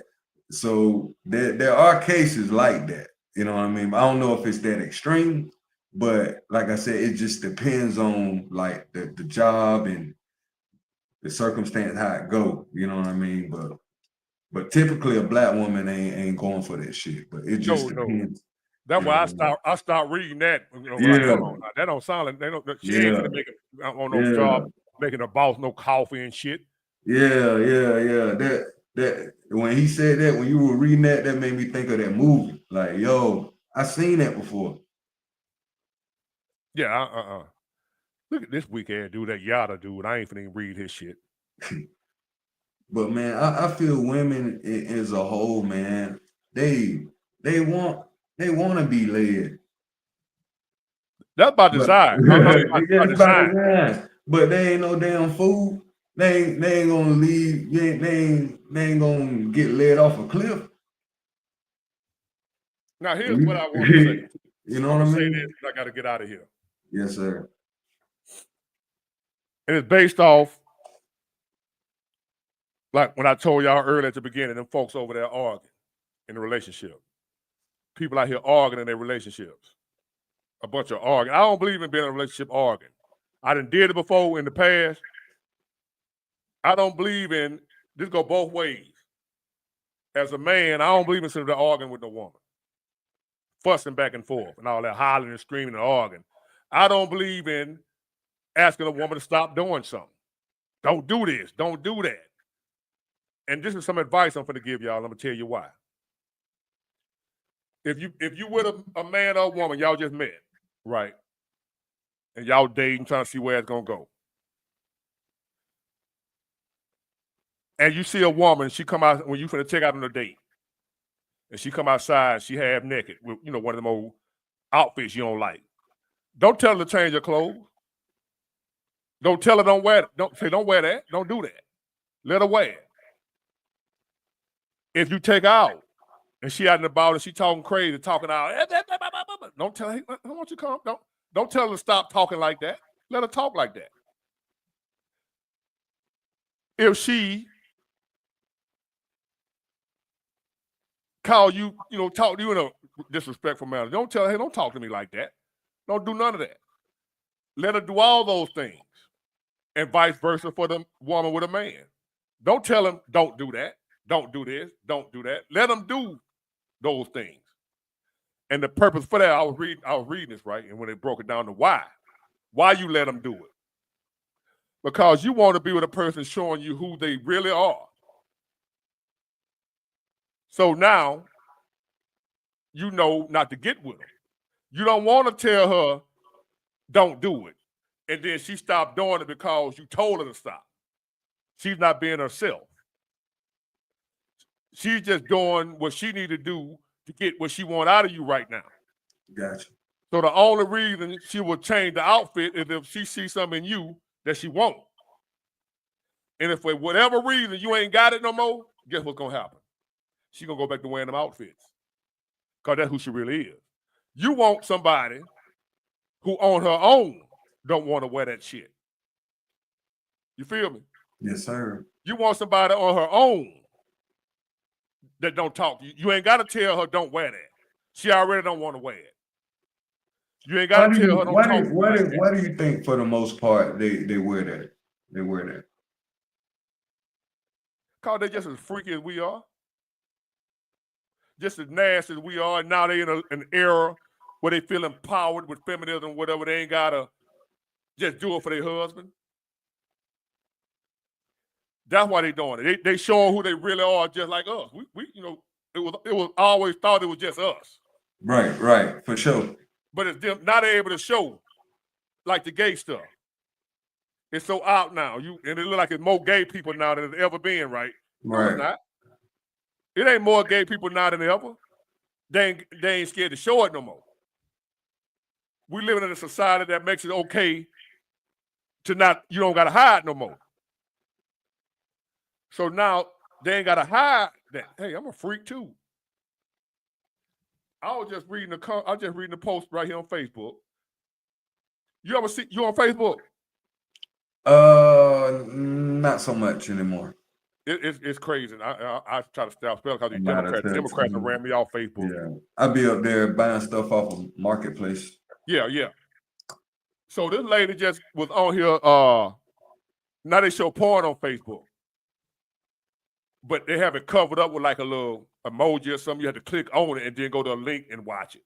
So there are cases like that. You know what I mean? I don't know if it's that extreme, but like I said, it just depends on like the job and the circumstance, how it go. You know what I mean? But typically a black woman ain't going for that shit. But it just depends. That's why I stopped reading that. Yeah. Like, hold on, that don't sound like she ain't gonna make it on no job making a boss no coffee and shit. Yeah. That when he said that, when you were reading that made me think of that movie. Like, yo, I seen that before. Yeah, Look at this weak ass dude, that Yada dude. I ain't finna even read his shit. But man, I feel women as a whole, man, they want to be led. That's by design. By design. But they ain't no damn fool. They ain't gonna leave. They ain't gonna get led off a cliff. Now here's what I want to say. You know what I mean? Say this, I got to get out of here. Yes, sir. And it's based off, like when I told y'all earlier at the beginning, them folks over there arguing in a relationship. People out here arguing in their relationships. A bunch of arguing. I don't believe in being in a relationship arguing. I done did it before in the past. I don't believe in, this go both ways. As a man, I don't believe in sitting there arguing with no woman. Fussing back and forth and all that hollering and screaming and arguing. I don't believe in asking a woman to stop doing something. Don't do this. Don't do that. And this is some advice I'm going to give y'all. I'm going to tell you why. If you with a man or a woman, y'all just met, right? And y'all dating, trying to see where it's going to go. And you see a woman, she come out, when you finna check out on a date, and she come outside, she half naked with, one of them old outfits you don't like. Don't tell her to change her clothes. Don't tell her don't wear it. Don't wear that. Don't do that. Let her wear it. If you take her out and she out in the ball and she talking crazy, talking out. Don't tell her, hey, I want you to come. Don't tell her to stop talking like that. Let her talk like that. If she call you, talk to you in a disrespectful manner, don't tell her, hey, don't talk to me like that. Don't do none of that. Let her do all those things, and vice versa for the woman with a man. Don't tell him, don't do that, don't do this, don't do that. Let them do those things. And the purpose for that, I was reading this, right? And when they broke it down to why you let them do it. Because you want to be with a person showing you who they really are. So now, you know not to get with them. You don't want to tell her, don't do it. And then she stopped doing it because you told her to stop. She's not being herself. She's just doing what she need to do to get what she want out of you right now. Gotcha. So the only reason she will change the outfit is if she sees something in you that she won't. And if for whatever reason you ain't got it no more, guess what's gonna happen? She gonna go back to wearing them outfits. Because that's who she really is. You want somebody who on her own don't want to wear that shit. You feel me? Yes, sir. You want somebody on her own that don't talk to you. You ain't got to tell her don't wear that. She already don't want to wear it. You ain't got to tell her don't talk to you like that. Why do you think for the most part they wear that? They wear that. Because they're just as freaky as we are. Just as nasty as we are. And now they in an era where they feel empowered with feminism, whatever. They ain't got to just do it for their husband. That's why they doing it. They showing who they really are, just like us. We it was always thought it was just us. Right, for sure. But it's them not able to show like the gay stuff. It's so out now. And it look like it's more gay people now than it's ever been, right? No, Right. it's not. It ain't more gay people now than ever. They ain't scared to show it no more. We living in a society that makes it okay to you don't gotta hide no more. So now they ain't gotta hide that. Hey, I'm a freak too. I was just reading the post right here on Facebook. You ever see you on Facebook? Not so much anymore. It's crazy. I try to stop spelling because these I'm not a Democrats have ran me off Facebook. Yeah, I be up there buying stuff off of Marketplace. Yeah. So this lady just was on here. Now they show porn on Facebook, but they have it covered up with like a little emoji or something. You have to click on it and then go to a link and watch it.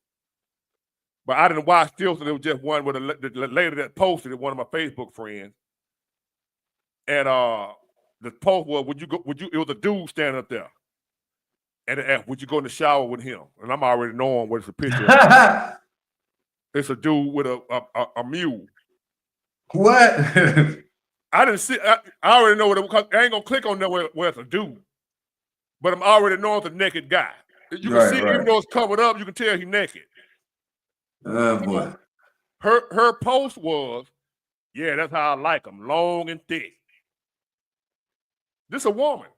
But I didn't watch still, so there was just one with the lady that posted it, one of my Facebook friends. And the post was, it was a dude standing up there. And it asked, would you go in the shower with him? And I'm already knowing what it's a picture of. It's a dude with a mule. What? I didn't see. I already know what it was. I ain't gonna click on there where it's a dude, but I'm already knowing it's a naked guy. You can see, even though it's covered up, you can tell he's naked. Oh boy. Her post was, yeah, that's how I like them, long and thick. This a woman.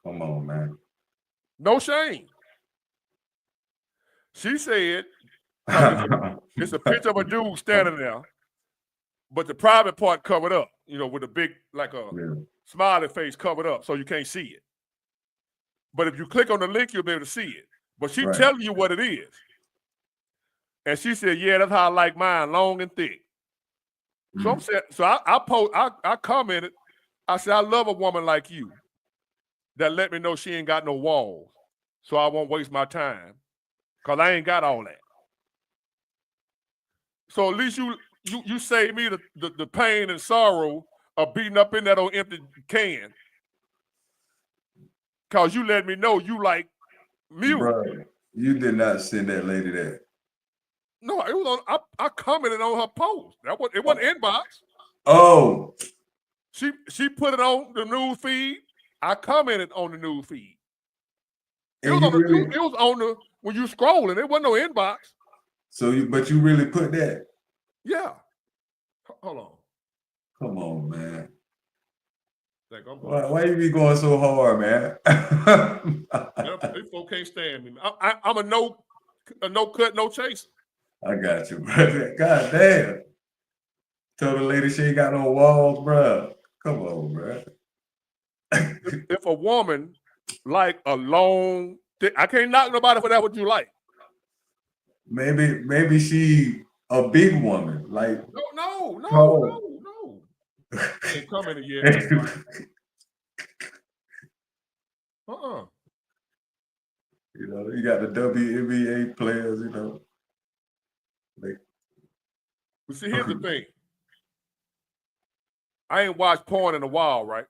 Come on, man. No shame. She said, it's a picture of a dude standing there, but the private part covered up, with a big, like a smiley face covered up, so you can't see it. But if you click on the link, you'll be able to see it. But she telling you what it is. And she said, yeah, that's how I like mine, long and thick. So I'm saying, I commented, I said, I love a woman like you that let me know she ain't got no walls, so I won't waste my time, because I ain't got all that. So at least you save me the pain and sorrow of beating up in that old empty can, because you let me know you like mule. Bro, you did not send that lady that. No, it was on. I commented on her post. It wasn't inbox. Oh. She put it on the news feed. I commented on the news feed. It was on the when you scrolling. It wasn't no inbox. But you really put that? Yeah. Hold on. Come on, man. Like Why you be going so hard, man? These folks can't stand me. I'm a no cut, no chaser. I got you, bro. God damn. Told the lady she ain't got no walls, bro. Come on, bro. If a woman like a long, I can't knock nobody for that. What you like? Maybe she a big woman, like No. tall. Ain't coming yet. You know, you got the WNBA players, you know. But see, here's the thing. I ain't watched porn in a while, right?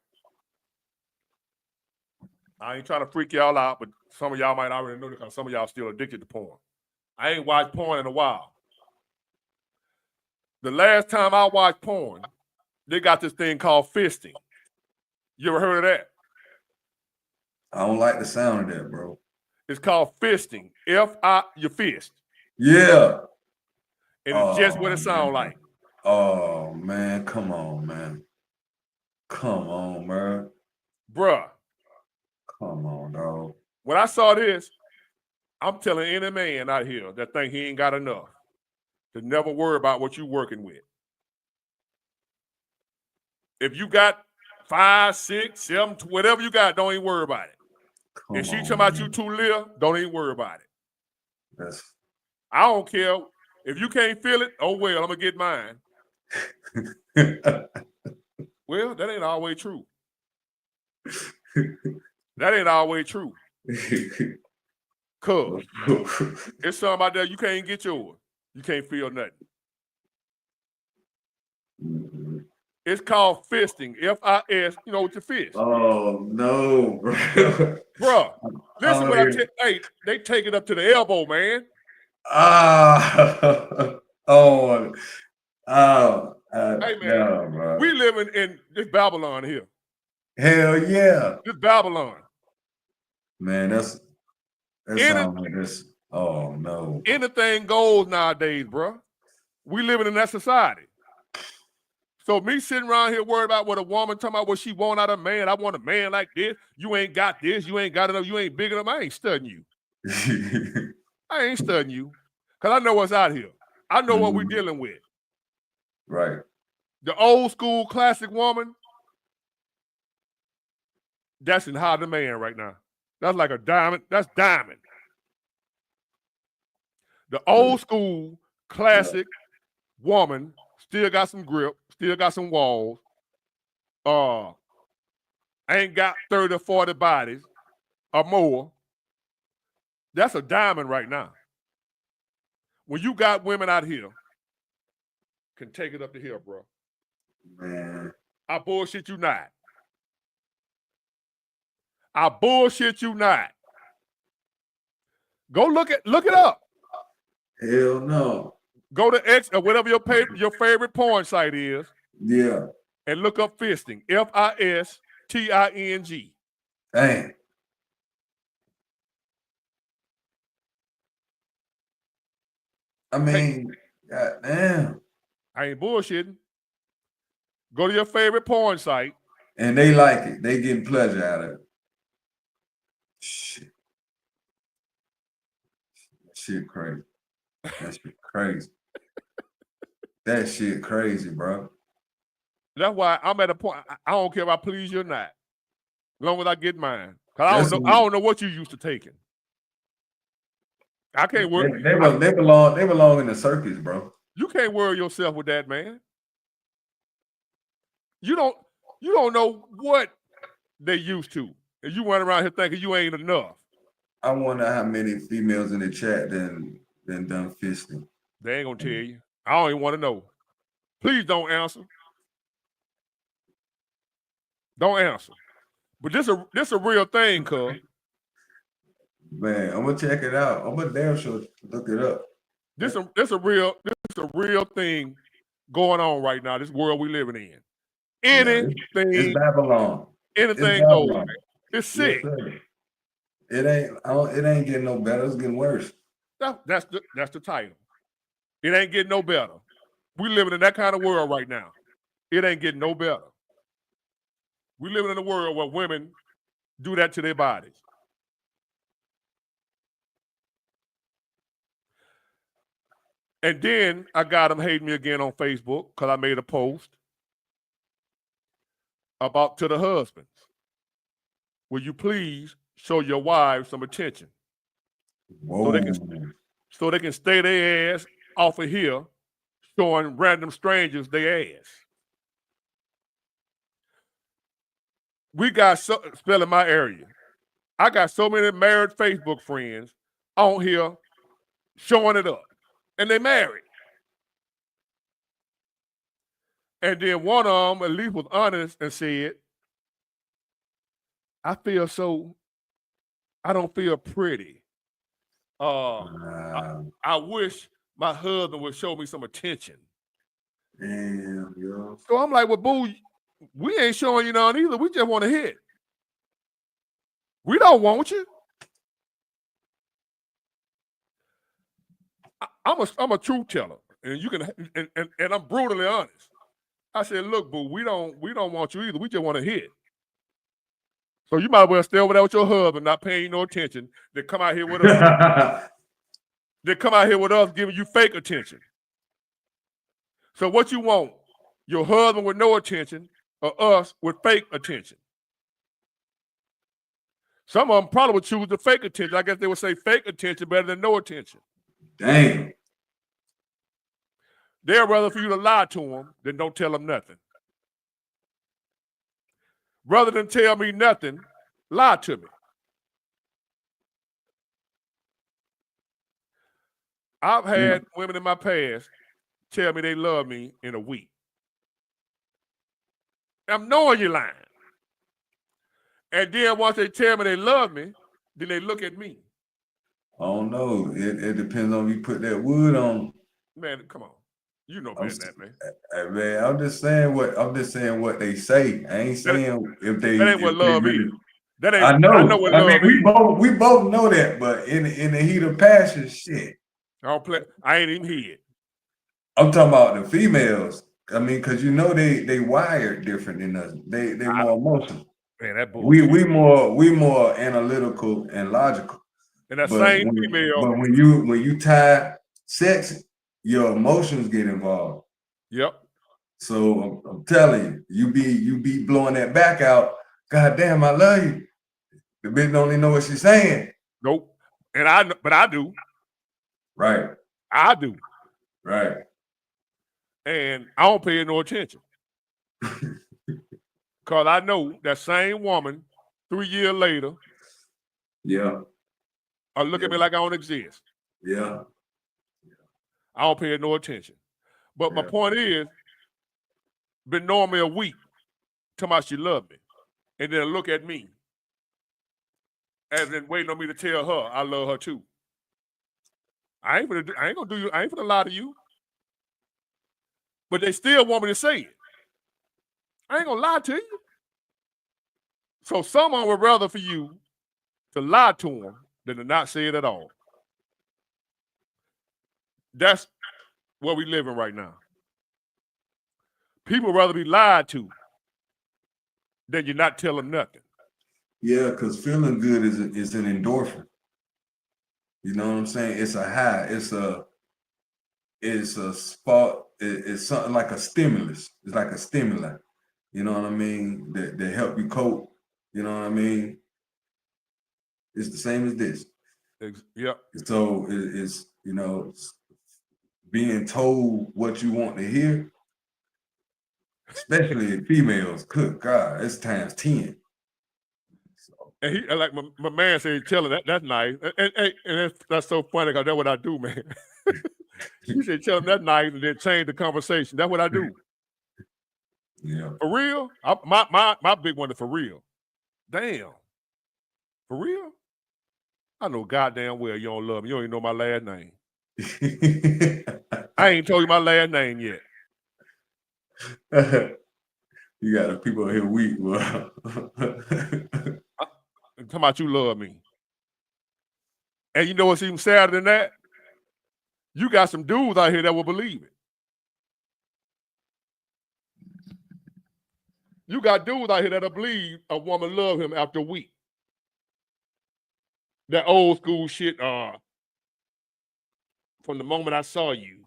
I ain't trying to freak y'all out, but some of y'all might already know because some of y'all still addicted to porn. I ain't watched porn in a while. The last time I watched porn, they got this thing called fisting. You ever heard of that? I don't like the sound of that, bro. It's called fisting. Your fist. Yeah. And it's just what it sounds like. Oh man, come on, man. Come on, man. Bruh. Come on, dog. When I saw this, I'm telling any man out here that think he ain't got enough to never worry about what you're working with. If you got 5, 6, 7, whatever you got, don't even worry about it. If she talking about you too little, don't even worry about it. I don't care. If you can't feel it, oh well, I'm gonna get mine. Well, that ain't always true. That ain't always true. Cuz it's something out there you can't get yours. You can't feel nothing. It's called fisting. F-I-S, you know, with your fist. Oh no, bro. Bruh, listen what I tell you. Hey, they take it up to the elbow, man. Hey man, no, bro. we living in this Babylon here. Hell yeah. This Babylon. Man, that sounds like this. Oh no. Anything goes nowadays, bro. We living in that society. So me sitting around here worried about what a woman talking about what she want out of a man. I want a man like this. You ain't got this. You ain't got enough. You ain't big enough. I ain't studying you. I ain't studying you. Because I know what's out here. I know what we're dealing with. Right. The old school classic woman, that's in high demand right now. That's like a diamond. That's diamond. The old school classic woman still got some grip, still got some walls. Ain't got 30 or 40 bodies or more. That's a diamond right now. When you got women out here, can take it up to here, bro. Man. I bullshit you not. I bullshit you not. Go look it up. Hell no. Go to X or whatever your favorite porn site is. Yeah. And look up fisting. F-I-S-T-I-N-G. Dang. I mean, goddamn. I ain't bullshitting. Go to your favorite porn site. And they like it. They getting pleasure out of it. Shit. Shit crazy. That shit crazy. That shit crazy, bro. That's why I'm at a point. I don't care if I please you or not, as long as I get mine. Cause I don't know what you used to taking. I can't work. They belong in the circus, bro. You can't worry yourself with that, man. You don't know what they used to, and you run around here thinking you ain't enough. I wonder how many females in the chat then done fisting. They ain't gonna tell you. I don't even want to know. Please don't answer. Don't answer. But this a real thing, cuz. Man, I'm gonna check it out. I'm gonna damn sure look it up. This a real thing going on right now. This world we living in. Anything. It's Babylon. Anything goes. It's sick. Yes, it ain't getting no better. It's getting worse. That's the title. It ain't getting no better. We living in that kind of world right now. It ain't getting no better. We live in a world where women do that to their bodies. And then I got them hating me again on Facebook because I made a post about to the husbands. Will you please show your wives some attention? Whoa. So they can stay their ass off of here showing random strangers their ass. We got spell in my area. I got so many married Facebook friends on here showing it up. And they married. And then one of them at least was honest and said, I don't feel pretty. I wish my husband would show me some attention. Damn, yo. So I'm like, well, boo, we ain't showing you none either. We just want to hit. We don't want you. I'm a truth teller, and you can, and I'm brutally honest. I said, look, boo, we don't want you either. We just want to hit. So you might as well stay over there with your husband, not paying you no attention. They come out here with us. They come out here with us giving you fake attention. So what you want? Your husband with no attention, or us with fake attention? Some of them probably would choose the fake attention. I guess they would say fake attention better than no attention. Damn. They'd rather for you to lie to them than don't tell them nothing. Rather than tell me nothing, lie to me. I've had women in my past tell me they love me in a week. I'm knowing you're lying. And then once they tell me they love me, then they look at me. I don't know. It depends on if you put that wood on. Man, come on. You know better than that, man. Man, I'm just saying what they say. I ain't saying if they. That ain't what love really, is. That ain't. I know. I know what love is. We both know that, but in the heat of passion, shit. I don't play. I ain't even hear it. I'm talking about the females. I mean, because you know they wired different than us. They more emotional. Man, that bullshit. We more analytical and logical. And that same female. But when you tie sex, your emotions get involved. Yep. So I'm telling you, you be blowing that back out. God damn, I love you. The bitch don't even know what she's saying. Nope. And I do. Right. I do. Right. And I don't pay no attention. Because I know that same woman 3 years later. Yeah. Look at me like I don't exist. Yeah. I don't pay no attention. But my point is, been knowing me a week, talking about she loved me, and then look at me, as in waiting on me to tell her I love her too. I ain't gonna lie to you. But they still want me to say it. I ain't gonna lie to you. So someone would rather for you to lie to them than to not say it at all. That's where we living right now. People rather be lied to than you not tell them nothing. Yeah, because feeling good is an endorphin. You know what I'm saying? It's a high. It's a spot. It's something like a stimulus. It's like a stimulant. You know what I mean? That help you cope. You know what I mean? It's the same as this. Yep. So it's being told what you want to hear, especially females. Good God, it's times 10. So. And he, like my man said, tell her that's nice, and that's so funny because that's what I do, man. He said, tell him that's nice, and then change the conversation. That's what I do. Yeah. For real, my big one is for real. Damn. For real? I know goddamn well you don't love me. You don't even know my last name. I ain't told you my last name yet. You got the people here weak, well. Talking about you love me. And you know what's even sadder than that? You got some dudes out here that will believe it. You got dudes out here that'll believe a woman love him after a week. That old school shit. From the moment I saw you,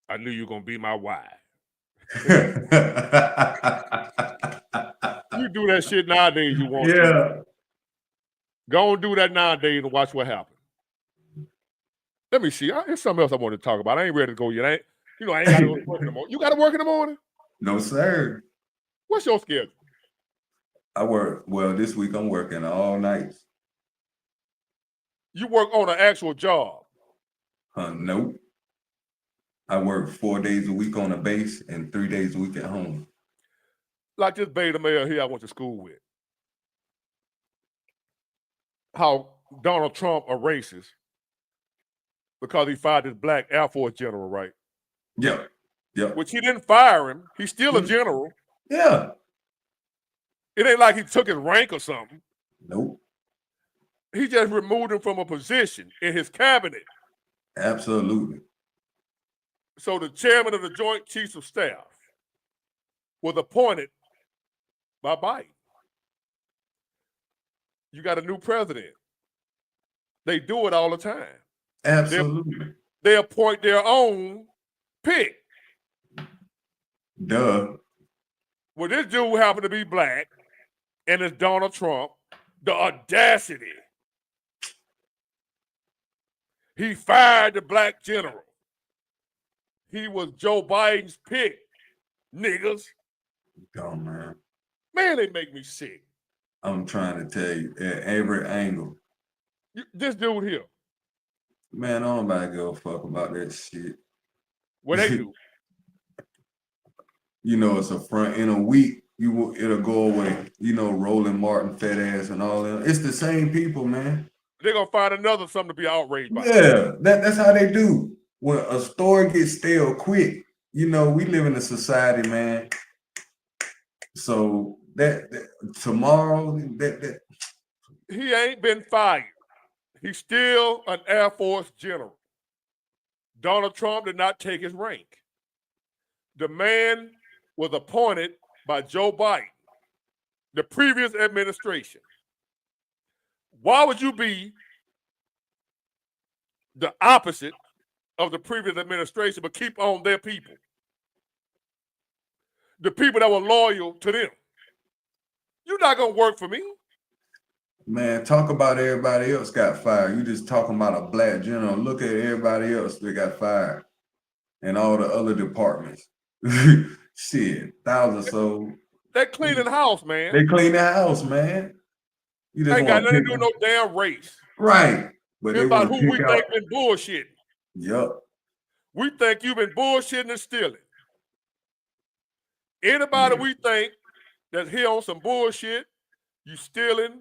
I knew you were gonna be my wife. You do that shit nowadays. You want to. Yeah. Go and do that nowadays and watch what happens. Let me see. There's something else I want to talk about. I ain't ready to go yet. I ain't got to go to work in the morning. You got to work in the morning? No, sir. What's your schedule? I work. Well, this week I'm working all nights. You work on an actual job? Nope. I work 4 days a week on a base and 3 days a week at home. Like this beta male here I went to school with. How Donald Trump a racist because he fired this black Air Force general, right? Yeah. Yeah. Which he didn't fire him. He's still a general. Yeah. It ain't like he took his rank or something. Nope. He just removed him from a position in his cabinet. Absolutely. So the chairman of the Joint Chiefs of Staff was appointed by Biden. You got a new president. They do it all the time. Absolutely. They appoint their own pick. Duh. Well, this dude happened to be black, and it's Donald Trump. The audacity. He fired the black general. He was Joe Biden's pick, niggas. Oh, man. Man, they make me sick. I'm trying to tell you, at every angle. This dude here. Man, I don't about to give a fuck about that shit. What they do? You know, it's a front. In a week, it'll go away. You know, Roland Martin, fat ass, and all that. It's the same people, man. They're gonna find another something to be outraged by. Yeah, that's how they do. When a story gets stale quick, you know, we live in a society, man. So that tomorrow, that he ain't been fired. He's still an Air Force general. Donald Trump did not take his rank. The man was appointed by Joe Biden, the previous administration. Why would you be the opposite of the previous administration but keep on their people? The people that were loyal to them. You're not going to work for me. Man, talk about everybody else got fired. You just talking about a black general. Look at everybody else that got fired and all the other departments. Shit, thousands. So they cleaning the house, man. They clean the house, man. You just ain't got nothing to do with no damn race. Right. But it's about who we think been bullshitting. Yep. We think you've been bullshitting and stealing. Anybody we think that's here on some bullshit, you stealing,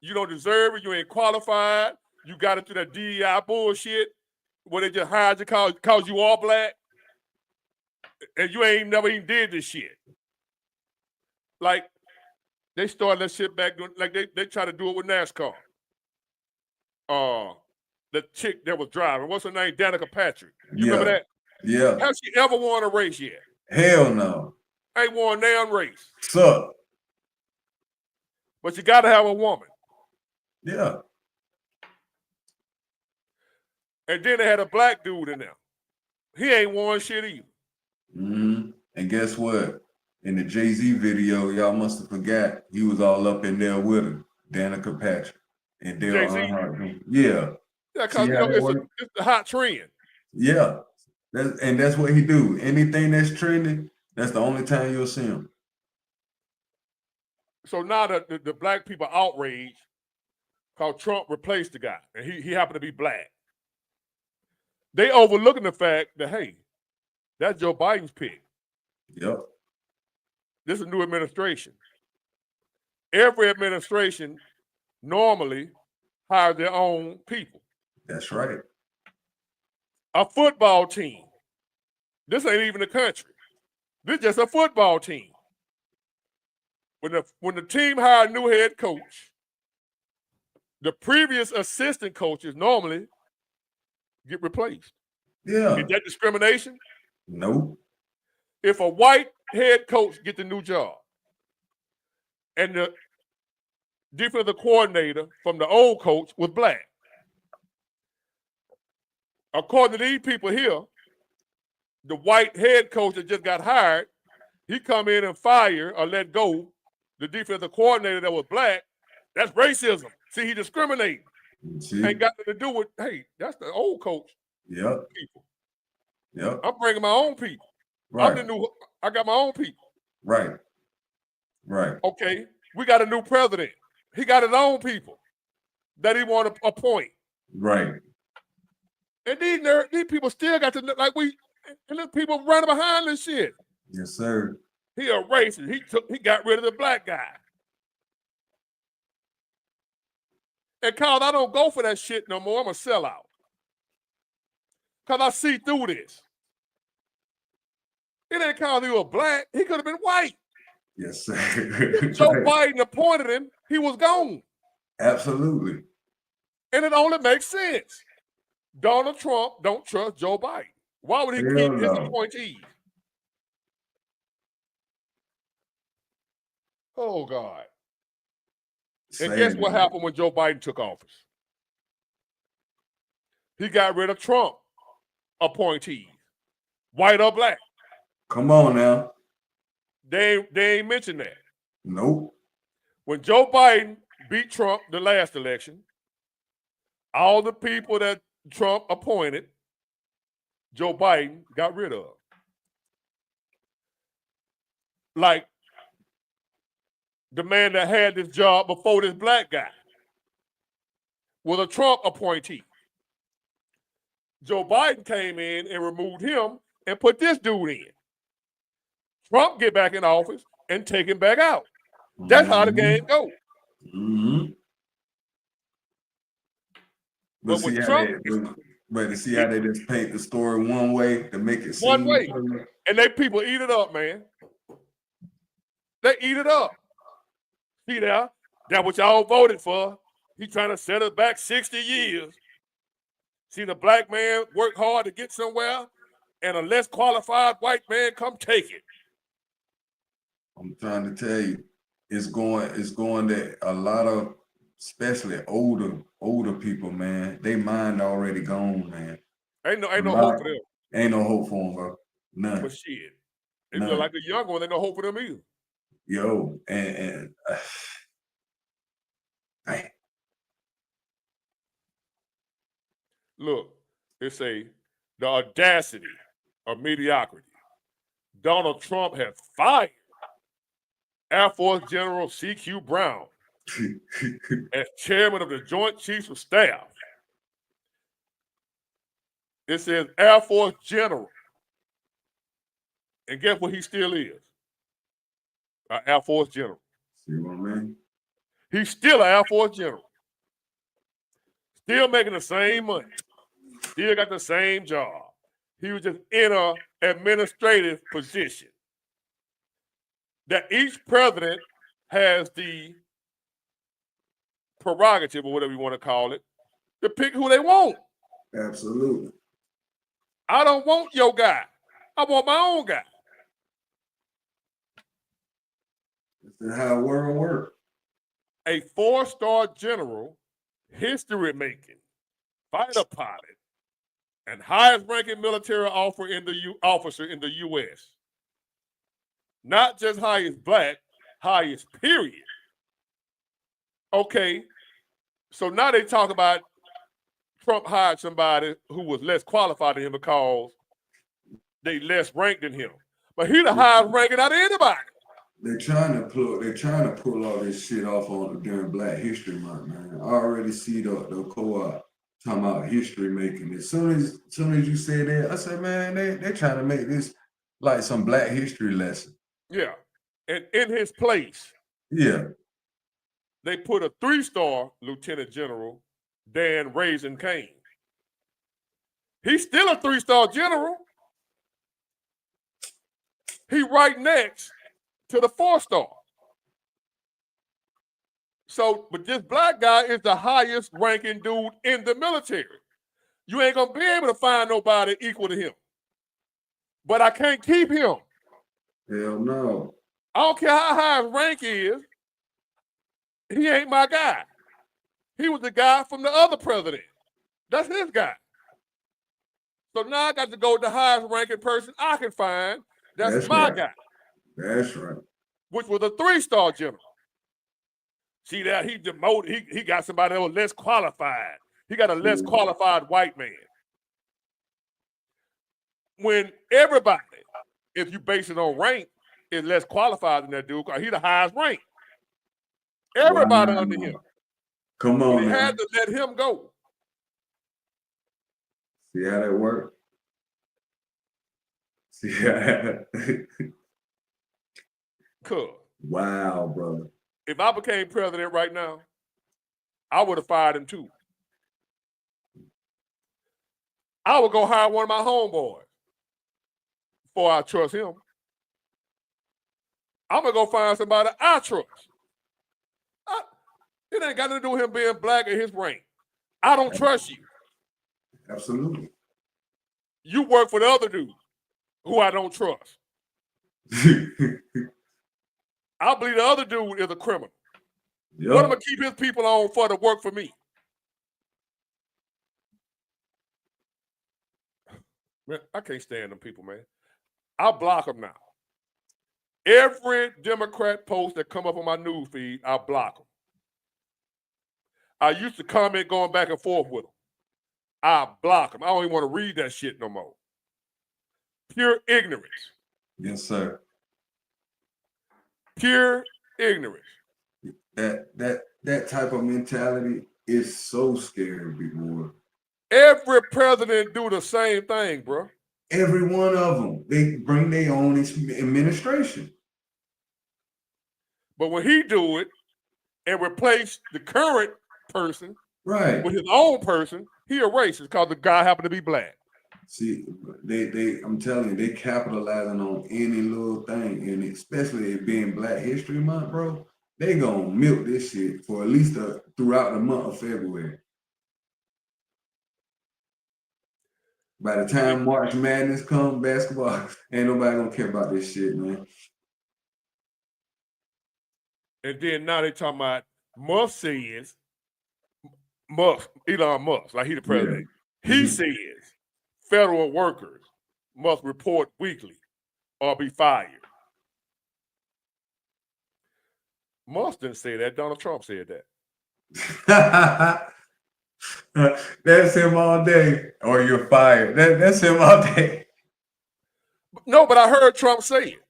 you don't deserve it, you ain't qualified, you got into that DEI bullshit where they just hired you cause you all black, and you ain't never even did this shit. Like, they started that shit back, like they try to do it with NASCAR. The chick that was driving, what's her name? Danica Patrick. You remember that? Yeah. Has she ever won a race yet? Hell no. Ain't won a damn race. Suck. But you gotta have a woman. Yeah. And then they had a black dude in there. He ain't won shit either. Mm-hmm. And guess what? In the Jay-Z video, y'all must have forgot he was all up in there with her, Danica Patrick. And Dale Earnhardt. Yeah. Yeah, because it's a hot trend. Yeah. That's what he do. Anything that's trending, that's the only time you'll see him. So now the black people outraged because Trump replaced the guy, and he happened to be black. They overlooking the fact that, hey, that's Joe Biden's pick. Yep. This is a new administration. Every administration normally hires their own people. That's right. A football team. This ain't even a country. This is just a football team. When the team hired a new head coach, the previous assistant coaches normally get replaced. Yeah. Is that discrimination? Nope. If a white head coach get the new job, And the defensive coordinator from the old coach was black. According to these people here, the white head coach that just got hired, he come in and fire or let go the defensive coordinator that was black. That's racism. See, he discriminating. See? Ain't got nothing to do with, hey, that's the old coach Yep. people. Yep. I'm bringing my own people. Right. I got my own people. Right. Right. Okay, we got a new president. He got his own people that he want to appoint. Right. And these people still got to, like and the people running behind this shit. Yes, sir. He a racist. He got rid of the black guy. And cause I don't go for that shit no more, I'm a sellout. Cause I see through this. It ain't cause he was black. He could have been white. Yes, sir. Joe Biden appointed him, he was gone. Absolutely. And it only makes sense. Donald Trump don't trust Joe Biden. Why would he keep his appointees? Oh, God. And guess what happened when Joe Biden took office? He got rid of Trump appointees, white or black. Come on now. They ain't mentioned that. Nope. When Joe Biden beat Trump the last election, all the people that Trump appointed, Joe Biden got rid of. Like the man that had this job before this black guy was a Trump appointee. Joe Biden came in and removed him and put this dude in. Trump get back in office and take him back out. That's how the game goes. Mm-hmm. But with see Trump, to see how they just paint the story one way to make it one seem way. And they people eat it up, man. They eat it up. See there? That's what y'all voted for. He trying to set us back 60 years. See the black man work hard to get somewhere, and a less qualified white man come take it. I'm trying to tell you, it's going that a lot of, especially older people, man, they mind already gone, man. Ain't no hope for them. Ain't no hope for them, bro. None. But shit. They feel like the young one, ain't no hope for them either. Yo, and Look, it say the audacity of mediocrity. Donald Trump has fired Air Force General C.Q. Brown as chairman of the Joint Chiefs of Staff. It says Air Force General. And guess what he still is? An Air Force General. See what I mean? He's still an Air Force General. Still making the same money. Still got the same job. He was just in an administrative position. That each president has the prerogative, or whatever you want to call it, to pick who they want. Absolutely. I don't want your guy. I want my own guy. That's how the world works. A 4-star general, history-making, fighter pilot, and highest-ranking military officer in the U.S. Not just highest black, highest period. Okay, so now they talk about Trump hired somebody who was less qualified than him because they less ranked than him. But he the highest ranking out of anybody. They're trying to pull all this shit off on during Black History Month, man. I already see the co-op talking about history making. As soon as you say that, I said, man, they're trying to make this like some Black history lesson. Yeah. And in his place, yeah, they put a 3-star Lieutenant General, Dan Raisin Kane. He's still a 3-star general. He right next to the 4-star. So, but this black guy is the highest ranking dude in the military. You ain't gonna be able to find nobody equal to him. But I can't keep him. Hell no. I don't care how high his rank is. he ain't my guy. He was the guy from the other president. That's his guy. So now I got to go with the highest ranking person I can find. That's my right. guy. That's right. Which was a 3-star general. See that he demoted, he got somebody that was less qualified. He got a less qualified white man. When everybody, if you base it on rank, is less qualified than that dude, because he's the highest rank. Everybody under him. Come on, we man. had to let him go. See how that worked? See how Cool. Wow, brother. If I became president right now, I would have fired him too. I would go hire one of my homeboys before I trust him. I'm gonna go find somebody I trust. It ain't got nothing to do with him being black or his rank. I don't trust you. Absolutely. You work for the other dude who I don't trust. I believe the other dude is a criminal. Yep. What am I gonna keep his people on for to work for me? Man, I can't stand them people, man. I block them now. Every Democrat post that come up on my news feed, I block them. I used to comment going back and forth with them. I block them. I don't even want to read that shit no more. Pure ignorance. Yes, sir. Pure ignorance. That type of mentality is so scary, big boy. Every president do the same thing, bro. Every one of them, they bring their own administration. But when he do it and replace the current person Right. with his own person, he a racist because the guy happened to be black. See, I'm telling you, they capitalizing on any little thing, and especially it being Black History Month, bro. They gonna milk this shit for at least throughout the month of February. By the time March Madness come, basketball, ain't nobody gonna care about this shit, man. And then now they talking about Musk says, Elon Musk, like he the president. Yeah. He says federal workers must report weekly or be fired. Musk didn't say that. Donald Trump said that. That's him all day. Or you're fired. That's him all day. No, but I heard Trump say it.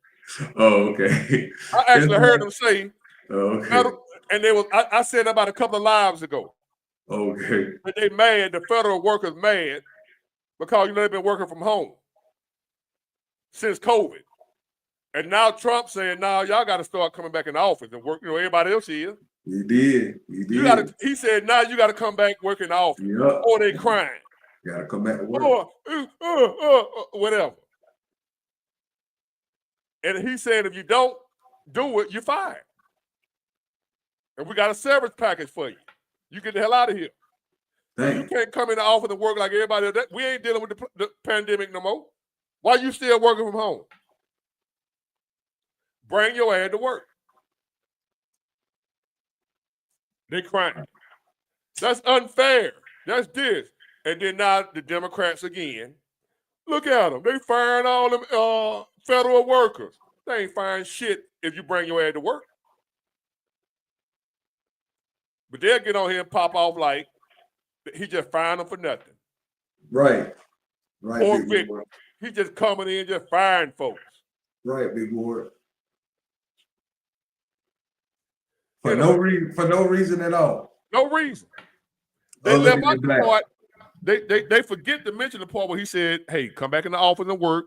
Oh, okay. I actually heard him say, okay. and I said about a couple of lives ago. Okay. But they mad, the federal workers mad because they've been working from home since COVID. And now Trump saying, y'all got to start coming back in the office and work, everybody else is. He did. He said, now you got to come back work in the office. Yep. Or they crying. Gotta come back to work. Whatever. And he said, if you don't do it, you're fired. And we got a severance package for you. You get the hell out of here. You can't come in the office and work like everybody else. We ain't dealing with the pandemic no more. Why you still working from home? Bring your ass to work. They crying. That's unfair. That's this. And then now the Democrats again. Look at them. They firing all them federal workers. They ain't firing shit if you bring your ass to work. But they'll get on here and pop off like he just firing them for nothing. Right. Poor Vic. He just coming in just firing folks. Right, big boy. For no reason at all. No reason. They left out the part. They forget to mention the part where he said, hey, come back in the office and work.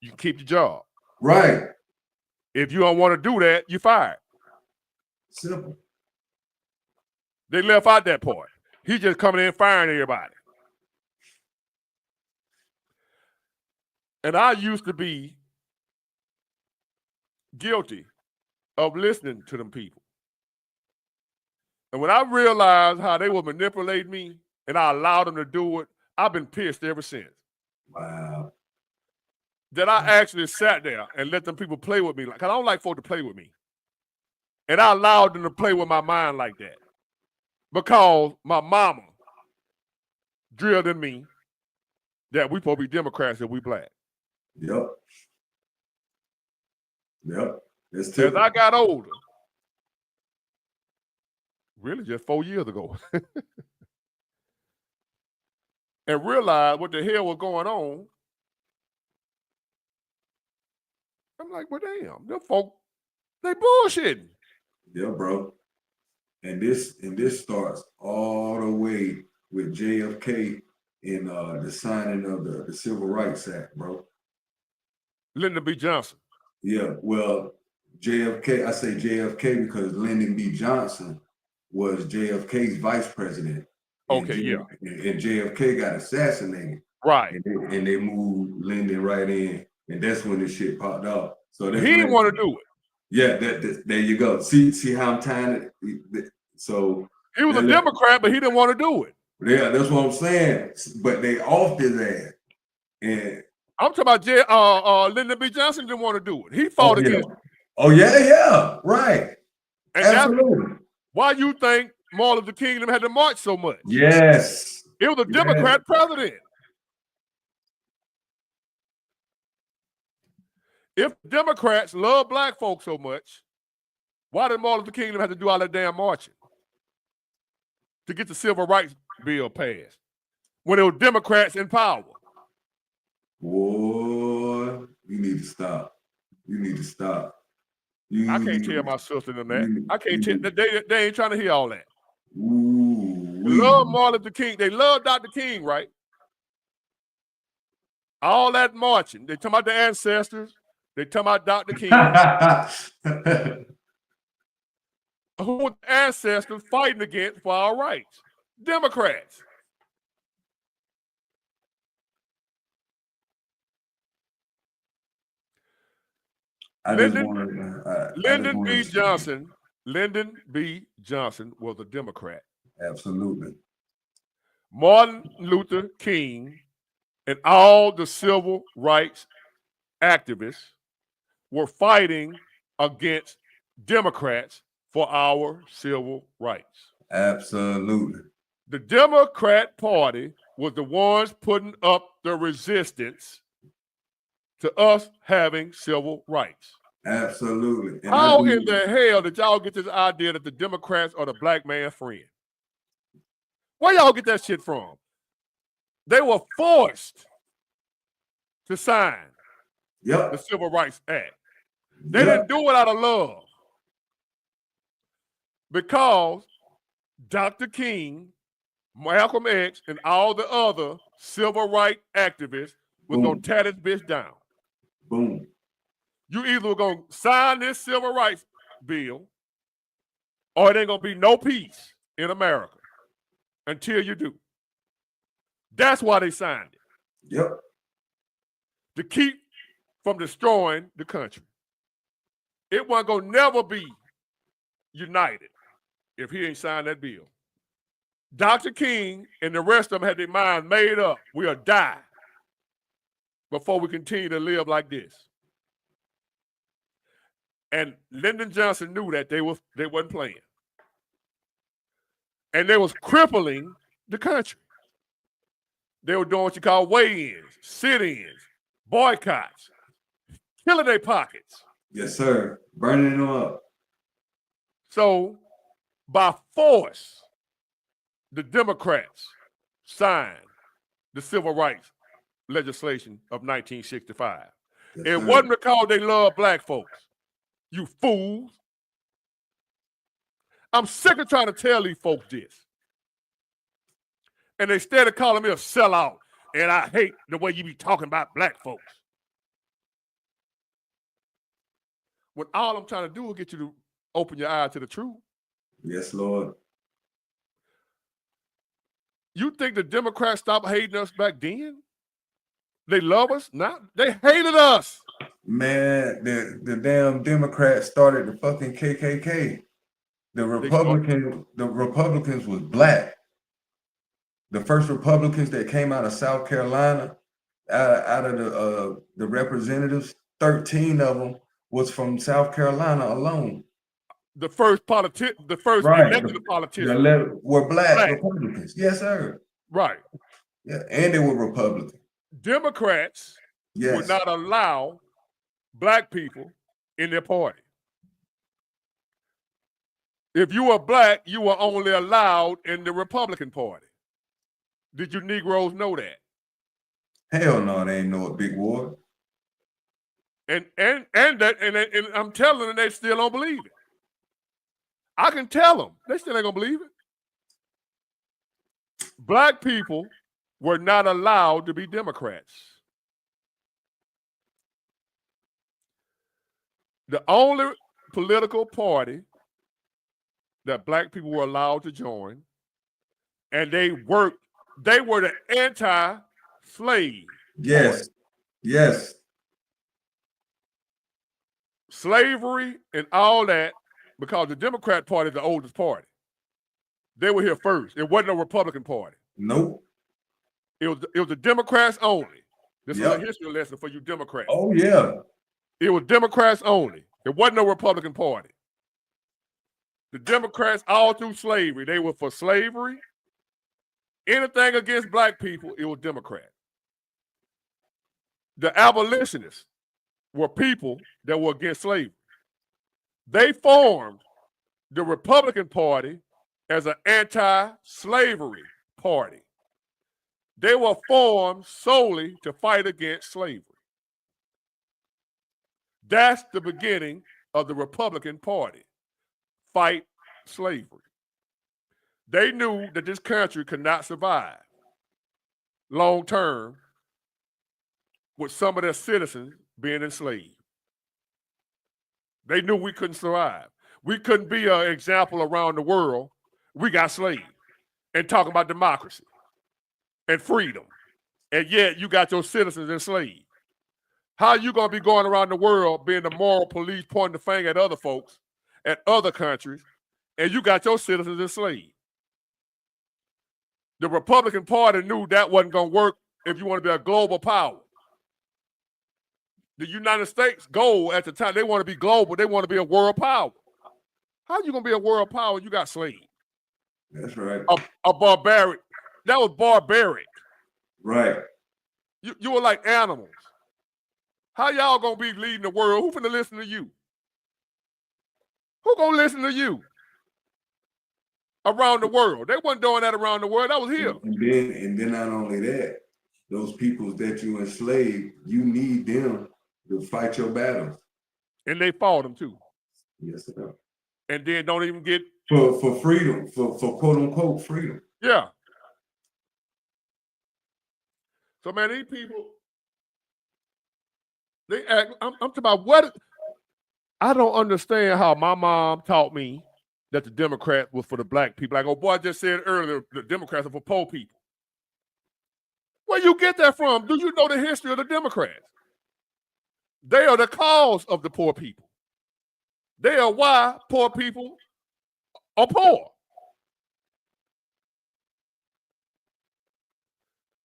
You can keep your job. Right. If you don't want to do that, you're fired. Simple. They left out that part. He just coming in firing everybody. And I used to be guilty of listening to them people. And when I realized how they were manipulating me and I allowed them to do it, I've been pissed ever since. Wow. That I actually sat there and let them people play with me. Because I don't like folks to play with me. And I allowed them to play with my mind like that because my mama drilled in me that we supposed to be Democrats and we black. Yep. It's As typical. I got older, really just 4 years ago, and realized what the hell was going on, I'm like, well, damn, them folk, they bullshitting. Yeah, bro. And this starts all the way with JFK in the signing of the Civil Rights Act, bro. Lyndon B. Johnson. Yeah, well, JFK, I say JFK because Lyndon B. Johnson was JFK's vice president. Okay, and yeah. And JFK got assassinated. Right. And they moved Lyndon right in. And that's when this shit popped off. So He didn't want to do it. Yeah, there you go. See how I'm tying it? So he was a Democrat, but he didn't want to do it. Yeah, that's what I'm saying. But they off his ass. And I'm talking about Lyndon B. Johnson didn't want to do it. He fought against it. Oh, yeah, right. And absolutely. Why you think Martin Luther King had to march so much? Yes. It was a Democrat president. If Democrats love black folks so much, why did Martin Luther King have to do all that damn marching to get the Civil Rights Bill passed when it was Democrats in power? Boy, you need to stop. You need to stop. I can't tell my sister them that. I can't tell. They ain't trying to hear all that. They love Martin Luther King. They love Dr. King, right? All that marching. They talking about the ancestors. They talking about Dr. King. Who were the ancestors fighting against for our rights? Democrats. Lyndon B. Johnson was a Democrat. Absolutely. Martin Luther King and all the civil rights activists were fighting against Democrats for our civil rights. Absolutely. The Democrat Party was the ones putting up the resistance to us having civil rights. Absolutely. And how in the hell did y'all get this idea that the Democrats are the black man's friend? Where y'all get that shit from? They were forced to sign the Civil Rights Act. They didn't do it out of love. Because Dr. King, Malcolm X, and all the other civil rights activists was going to tear this bitch down. Boom. You either going to sign this civil rights bill or it ain't going to be no peace in America until you do. That's why they signed it. Yep. To keep from destroying the country. It wasn't going to never be united if he ain't signed that bill. Dr. King and the rest of them had their minds made up. We'll die before we continue to live like this. And Lyndon Johnson knew that they wasn't playing. And they was crippling the country. They were doing what you call weigh-ins, sit-ins, boycotts, killing their pockets. Yes, sir. Burning them up. So, by force, the Democrats signed the civil rights legislation of 1965. Yes, it sir. wasn't because they love black folks. You fools. I'm sick of trying to tell these folks this. And instead of calling me a sellout, and I hate the way you be talking about black folks. When all I'm trying to do is get you to open your eye to the truth. Yes, Lord. You think the Democrats stopped hating us back then? They love us now? They hated us. Man, the damn Democrats started the fucking KKK. The Republicans was black. The first Republicans that came out of South Carolina, out of the representatives, 13 of them was from South Carolina alone. the first Right. elected politician. Were black Black. Republicans. Yes, sir. Right. Yeah, and they were Republicans. Democrats would Yes. not allow black people in their party. If you were black, you were only allowed in the Republican Party. Did you Negroes know that? Hell no, they ain't know a big war. And I'm telling them they still don't believe it. I can tell them they still ain't gonna believe it. Black people were not allowed to be Democrats. The only political party that black people were allowed to join, and they were the anti-slave. Yes. party. Yes. Slavery and all that, because the Democrat Party is the oldest party. They were here first. It wasn't a Republican Party. Nope. It was the Democrats only. This is Yep. a history lesson for you Democrats. Oh yeah. It was Democrats only. It wasn't no Republican Party. The Democrats, all through slavery, they were for slavery. Anything against black people, it was Democrat. The abolitionists were people that were against slavery. They formed the Republican Party as an anti-slavery party. They were formed solely to fight against slavery. That's the beginning of the Republican Party. Fight slavery. They knew that this country could not survive long term with some of their citizens being enslaved. They knew we couldn't survive. We couldn't be an example around the world. We got slaves and talking about democracy and freedom. And yet you got your citizens enslaved. How are you going to be going around the world being the moral police pointing the finger at other folks, at other countries, and you got your citizens enslaved? The Republican Party knew that wasn't going to work if you want to be a global power. The United States goal at the time, they want to be global. They want to be a world power. How are you going to be a world power when you got slaves? That's right. A barbaric. That was barbaric. Right. You were like animals. How y'all going to be leading the world? Who finna listen to you? Who going to listen to you? Around the world. They wasn't doing that around the world. That was here. And then not only that, those peoples that you enslaved, you need them to fight your battles. And they fought them too. Yes, sir. And then don't even get for freedom, for quote unquote freedom. Yeah. So man, these people, they act. I'm talking about what. I don't understand how my mom taught me that the Democrat was for the black people. Like, oh boy, I just said earlier, the Democrats are for poor people. Where you get that from? Do you know the history of the Democrats? They are the cause of the poor people. They are why poor people are poor.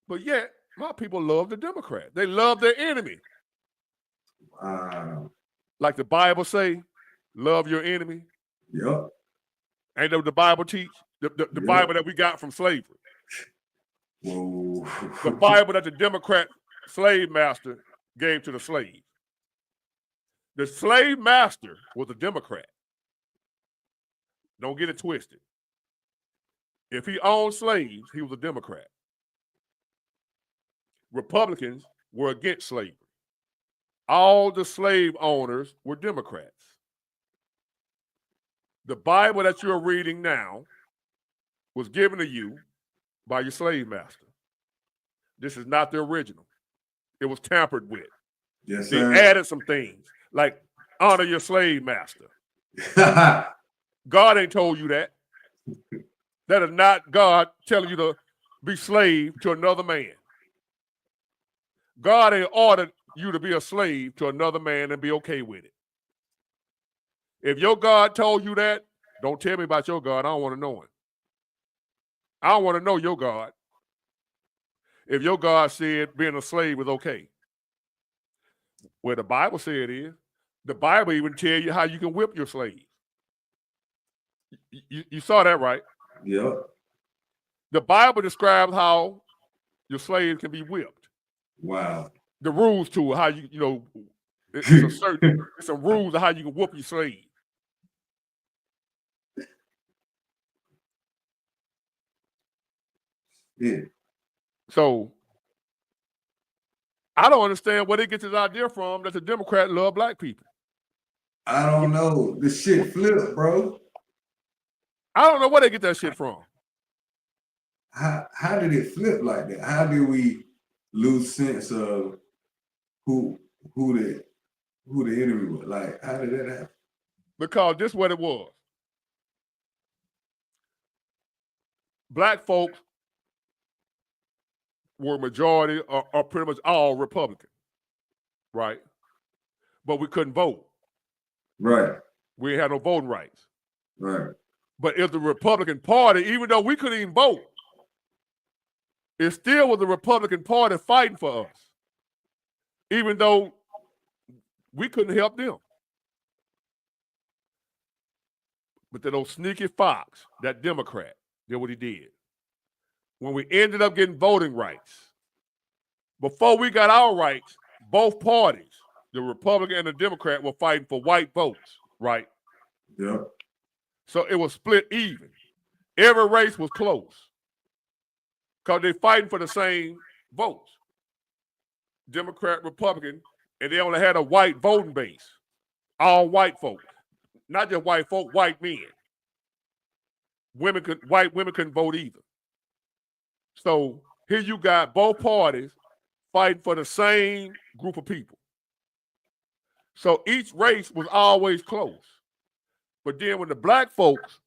But yet, my people love the Democrat. They love their enemy. Wow. Like the Bible say, love your enemy. Yep. Ain't that what the Bible teach? The Yep. Bible that we got from slavery. Whoa. The Bible that the Democrat slave master gave to the slave. The slave master was a Democrat. Don't get it twisted. If he owned slaves, he was a Democrat. Republicans were against slavery. All the slave owners were Democrats. The Bible that you're reading now was given to you by your slave master. This is not the original. It was tampered with. Yes, They sir. added some things, like honor your slave master. God ain't told you that. That is not God telling you to be slave to another man. God ain't ordered you to be a slave to another man and be okay with it. If your God told you that, don't tell me about your God. I don't want to know him. I don't want to know your God. If your God said being a slave is okay. Well, the Bible said it is. The Bible even tell you how you can whip your slave. You saw that, right? Yep. The Bible describes how your slaves can be whipped. Wow. The rules to it, how it's some rules of how you can whoop your slave. Yeah. So I don't understand where they get this idea from that the Democrats love black people. I don't know. The shit flipped, bro. I don't know where they get that shit from. How did it flip like that? How did we lose sense of who the enemy was? Like, how did that happen? Because this is what it was. Black folks were majority or pretty much all Republican, right? But we couldn't vote. Right. We had no voting rights. Right. But if the Republican Party, even though we couldn't even vote, it still was the Republican Party fighting for us, even though we couldn't help them. But that old sneaky fox, that Democrat, did what he did. When we ended up getting voting rights, before we got our rights, both parties, the Republican and the Democrat, were fighting for white votes, right? Yep. So it was split even. Every race was close because they're fighting for the same votes. Democrat, Republican, and they only had a white voting base. All white folk. Not just white folk, white men. White women couldn't vote either. So here you got both parties fighting for the same group of people. So each race was always close. But then when the black folks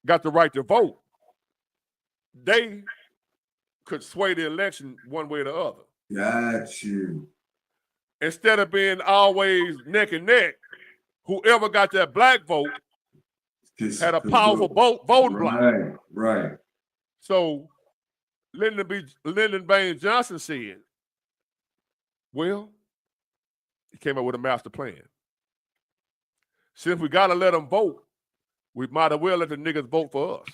got the right to vote, they could sway the election one way or the other. Got you. Instead of being always neck and neck, whoever got that black vote had a powerful voting block. Right. So Lyndon Baines Johnson said, well, he came up with a master plan. Since we got to let them vote, we might as well let the niggas vote for us.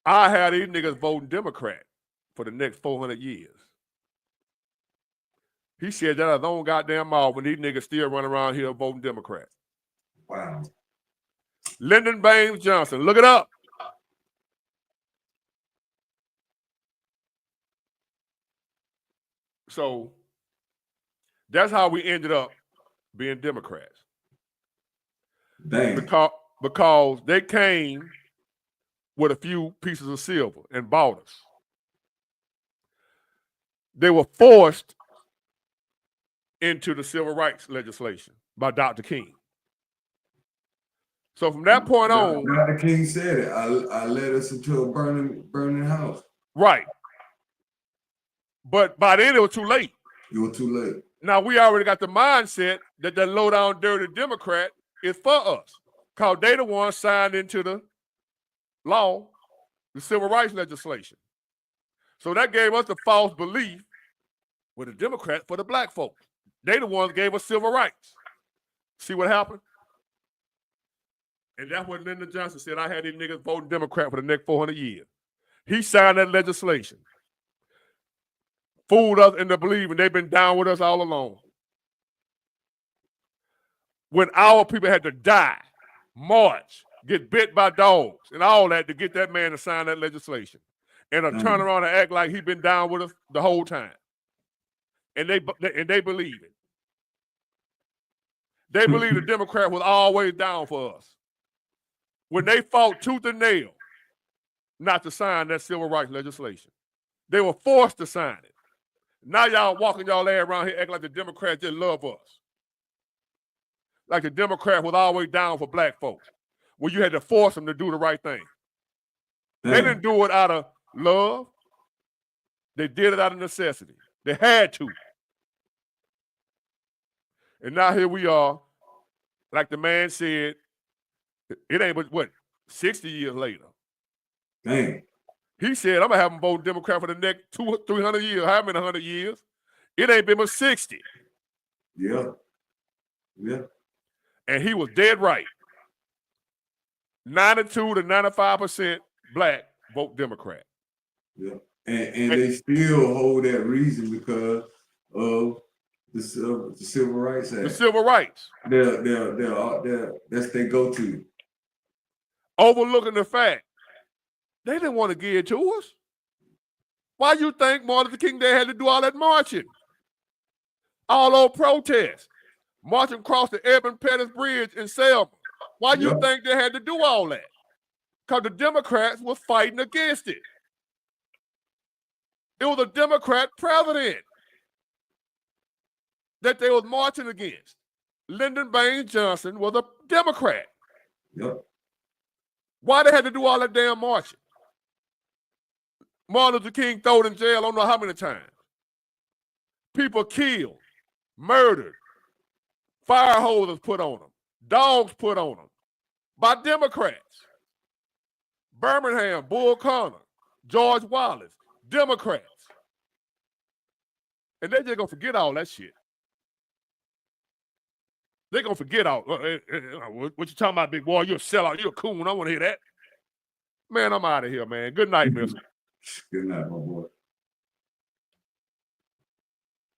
I had these niggas voting Democrat for the next 400 years. He said that his own goddamn mouth when these niggas still run around here voting Democrat. Wow. Lyndon Baines Johnson, look it up. So that's how we ended up being Democrats. Dang. Because they came with a few pieces of silver and bought us. They were forced into the civil rights legislation by Dr. King. So from that point on, Dr. King said it. I led us into a burning house. Right. But by then it was too late. You were too late. Now we already got the mindset that low down dirty Democrat is for us. Because they the ones signed into the law, the civil rights legislation. So that gave us the false belief with the Democrats for the black folks. They the ones gave us civil rights. See what happened? And that's what Lyndon Johnson said. I had these niggas voting Democrat for the next 400 years. He signed that legislation. Fooled us into believing they've been down with us all along. When our people had to die, march, get bit by dogs, and all that to get that man to sign that legislation. And to turn around and act like he's been down with us the whole time. And they believe it. They believe the Democrat was always down for us. When they fought tooth and nail not to sign that civil rights legislation. They were forced to sign it. Now y'all walking y'all ass around here acting like the Democrats just love us. Like the Democrat was always down for black folks. Well, you had to force them to do the right thing. They didn't do it out of love. They did it out of necessity. They had to. And now here we are, like the man said, it ain't but what, 60 years later. Dang. He said, I'm going to have them vote Democrat for the next 300 years, how many 100 years? It ain't been but 60. Yeah. And he was dead right. 92 to 95% black vote Democrat. Yeah. And they still hold that reason because of the Civil Rights Act. The civil rights. That's their go-to. Overlooking the fact they didn't want to give it to us. Why you think Martin Luther King Day had to do all that marching? All those protests, marching across the Edmund Pettus Bridge in Selma. Why you think they had to do all that? Because the Democrats were fighting against it. It was a Democrat president that they was marching against. Lyndon Baines Johnson was a Democrat. Yep. Why they had to do all that damn marching? Martin Luther King thrown in jail I don't know how many times. People killed, murdered, fire hoses put on them, dogs put on them by Democrats. Birmingham, Bull Connor, George Wallace, Democrats. And they're just going to forget all that shit. They're going to forget all. What you talking about, big boy? You're a sellout. You're a coon. I want to hear that. Man, I'm out of here, man. Good night, mister. Good night, my boy.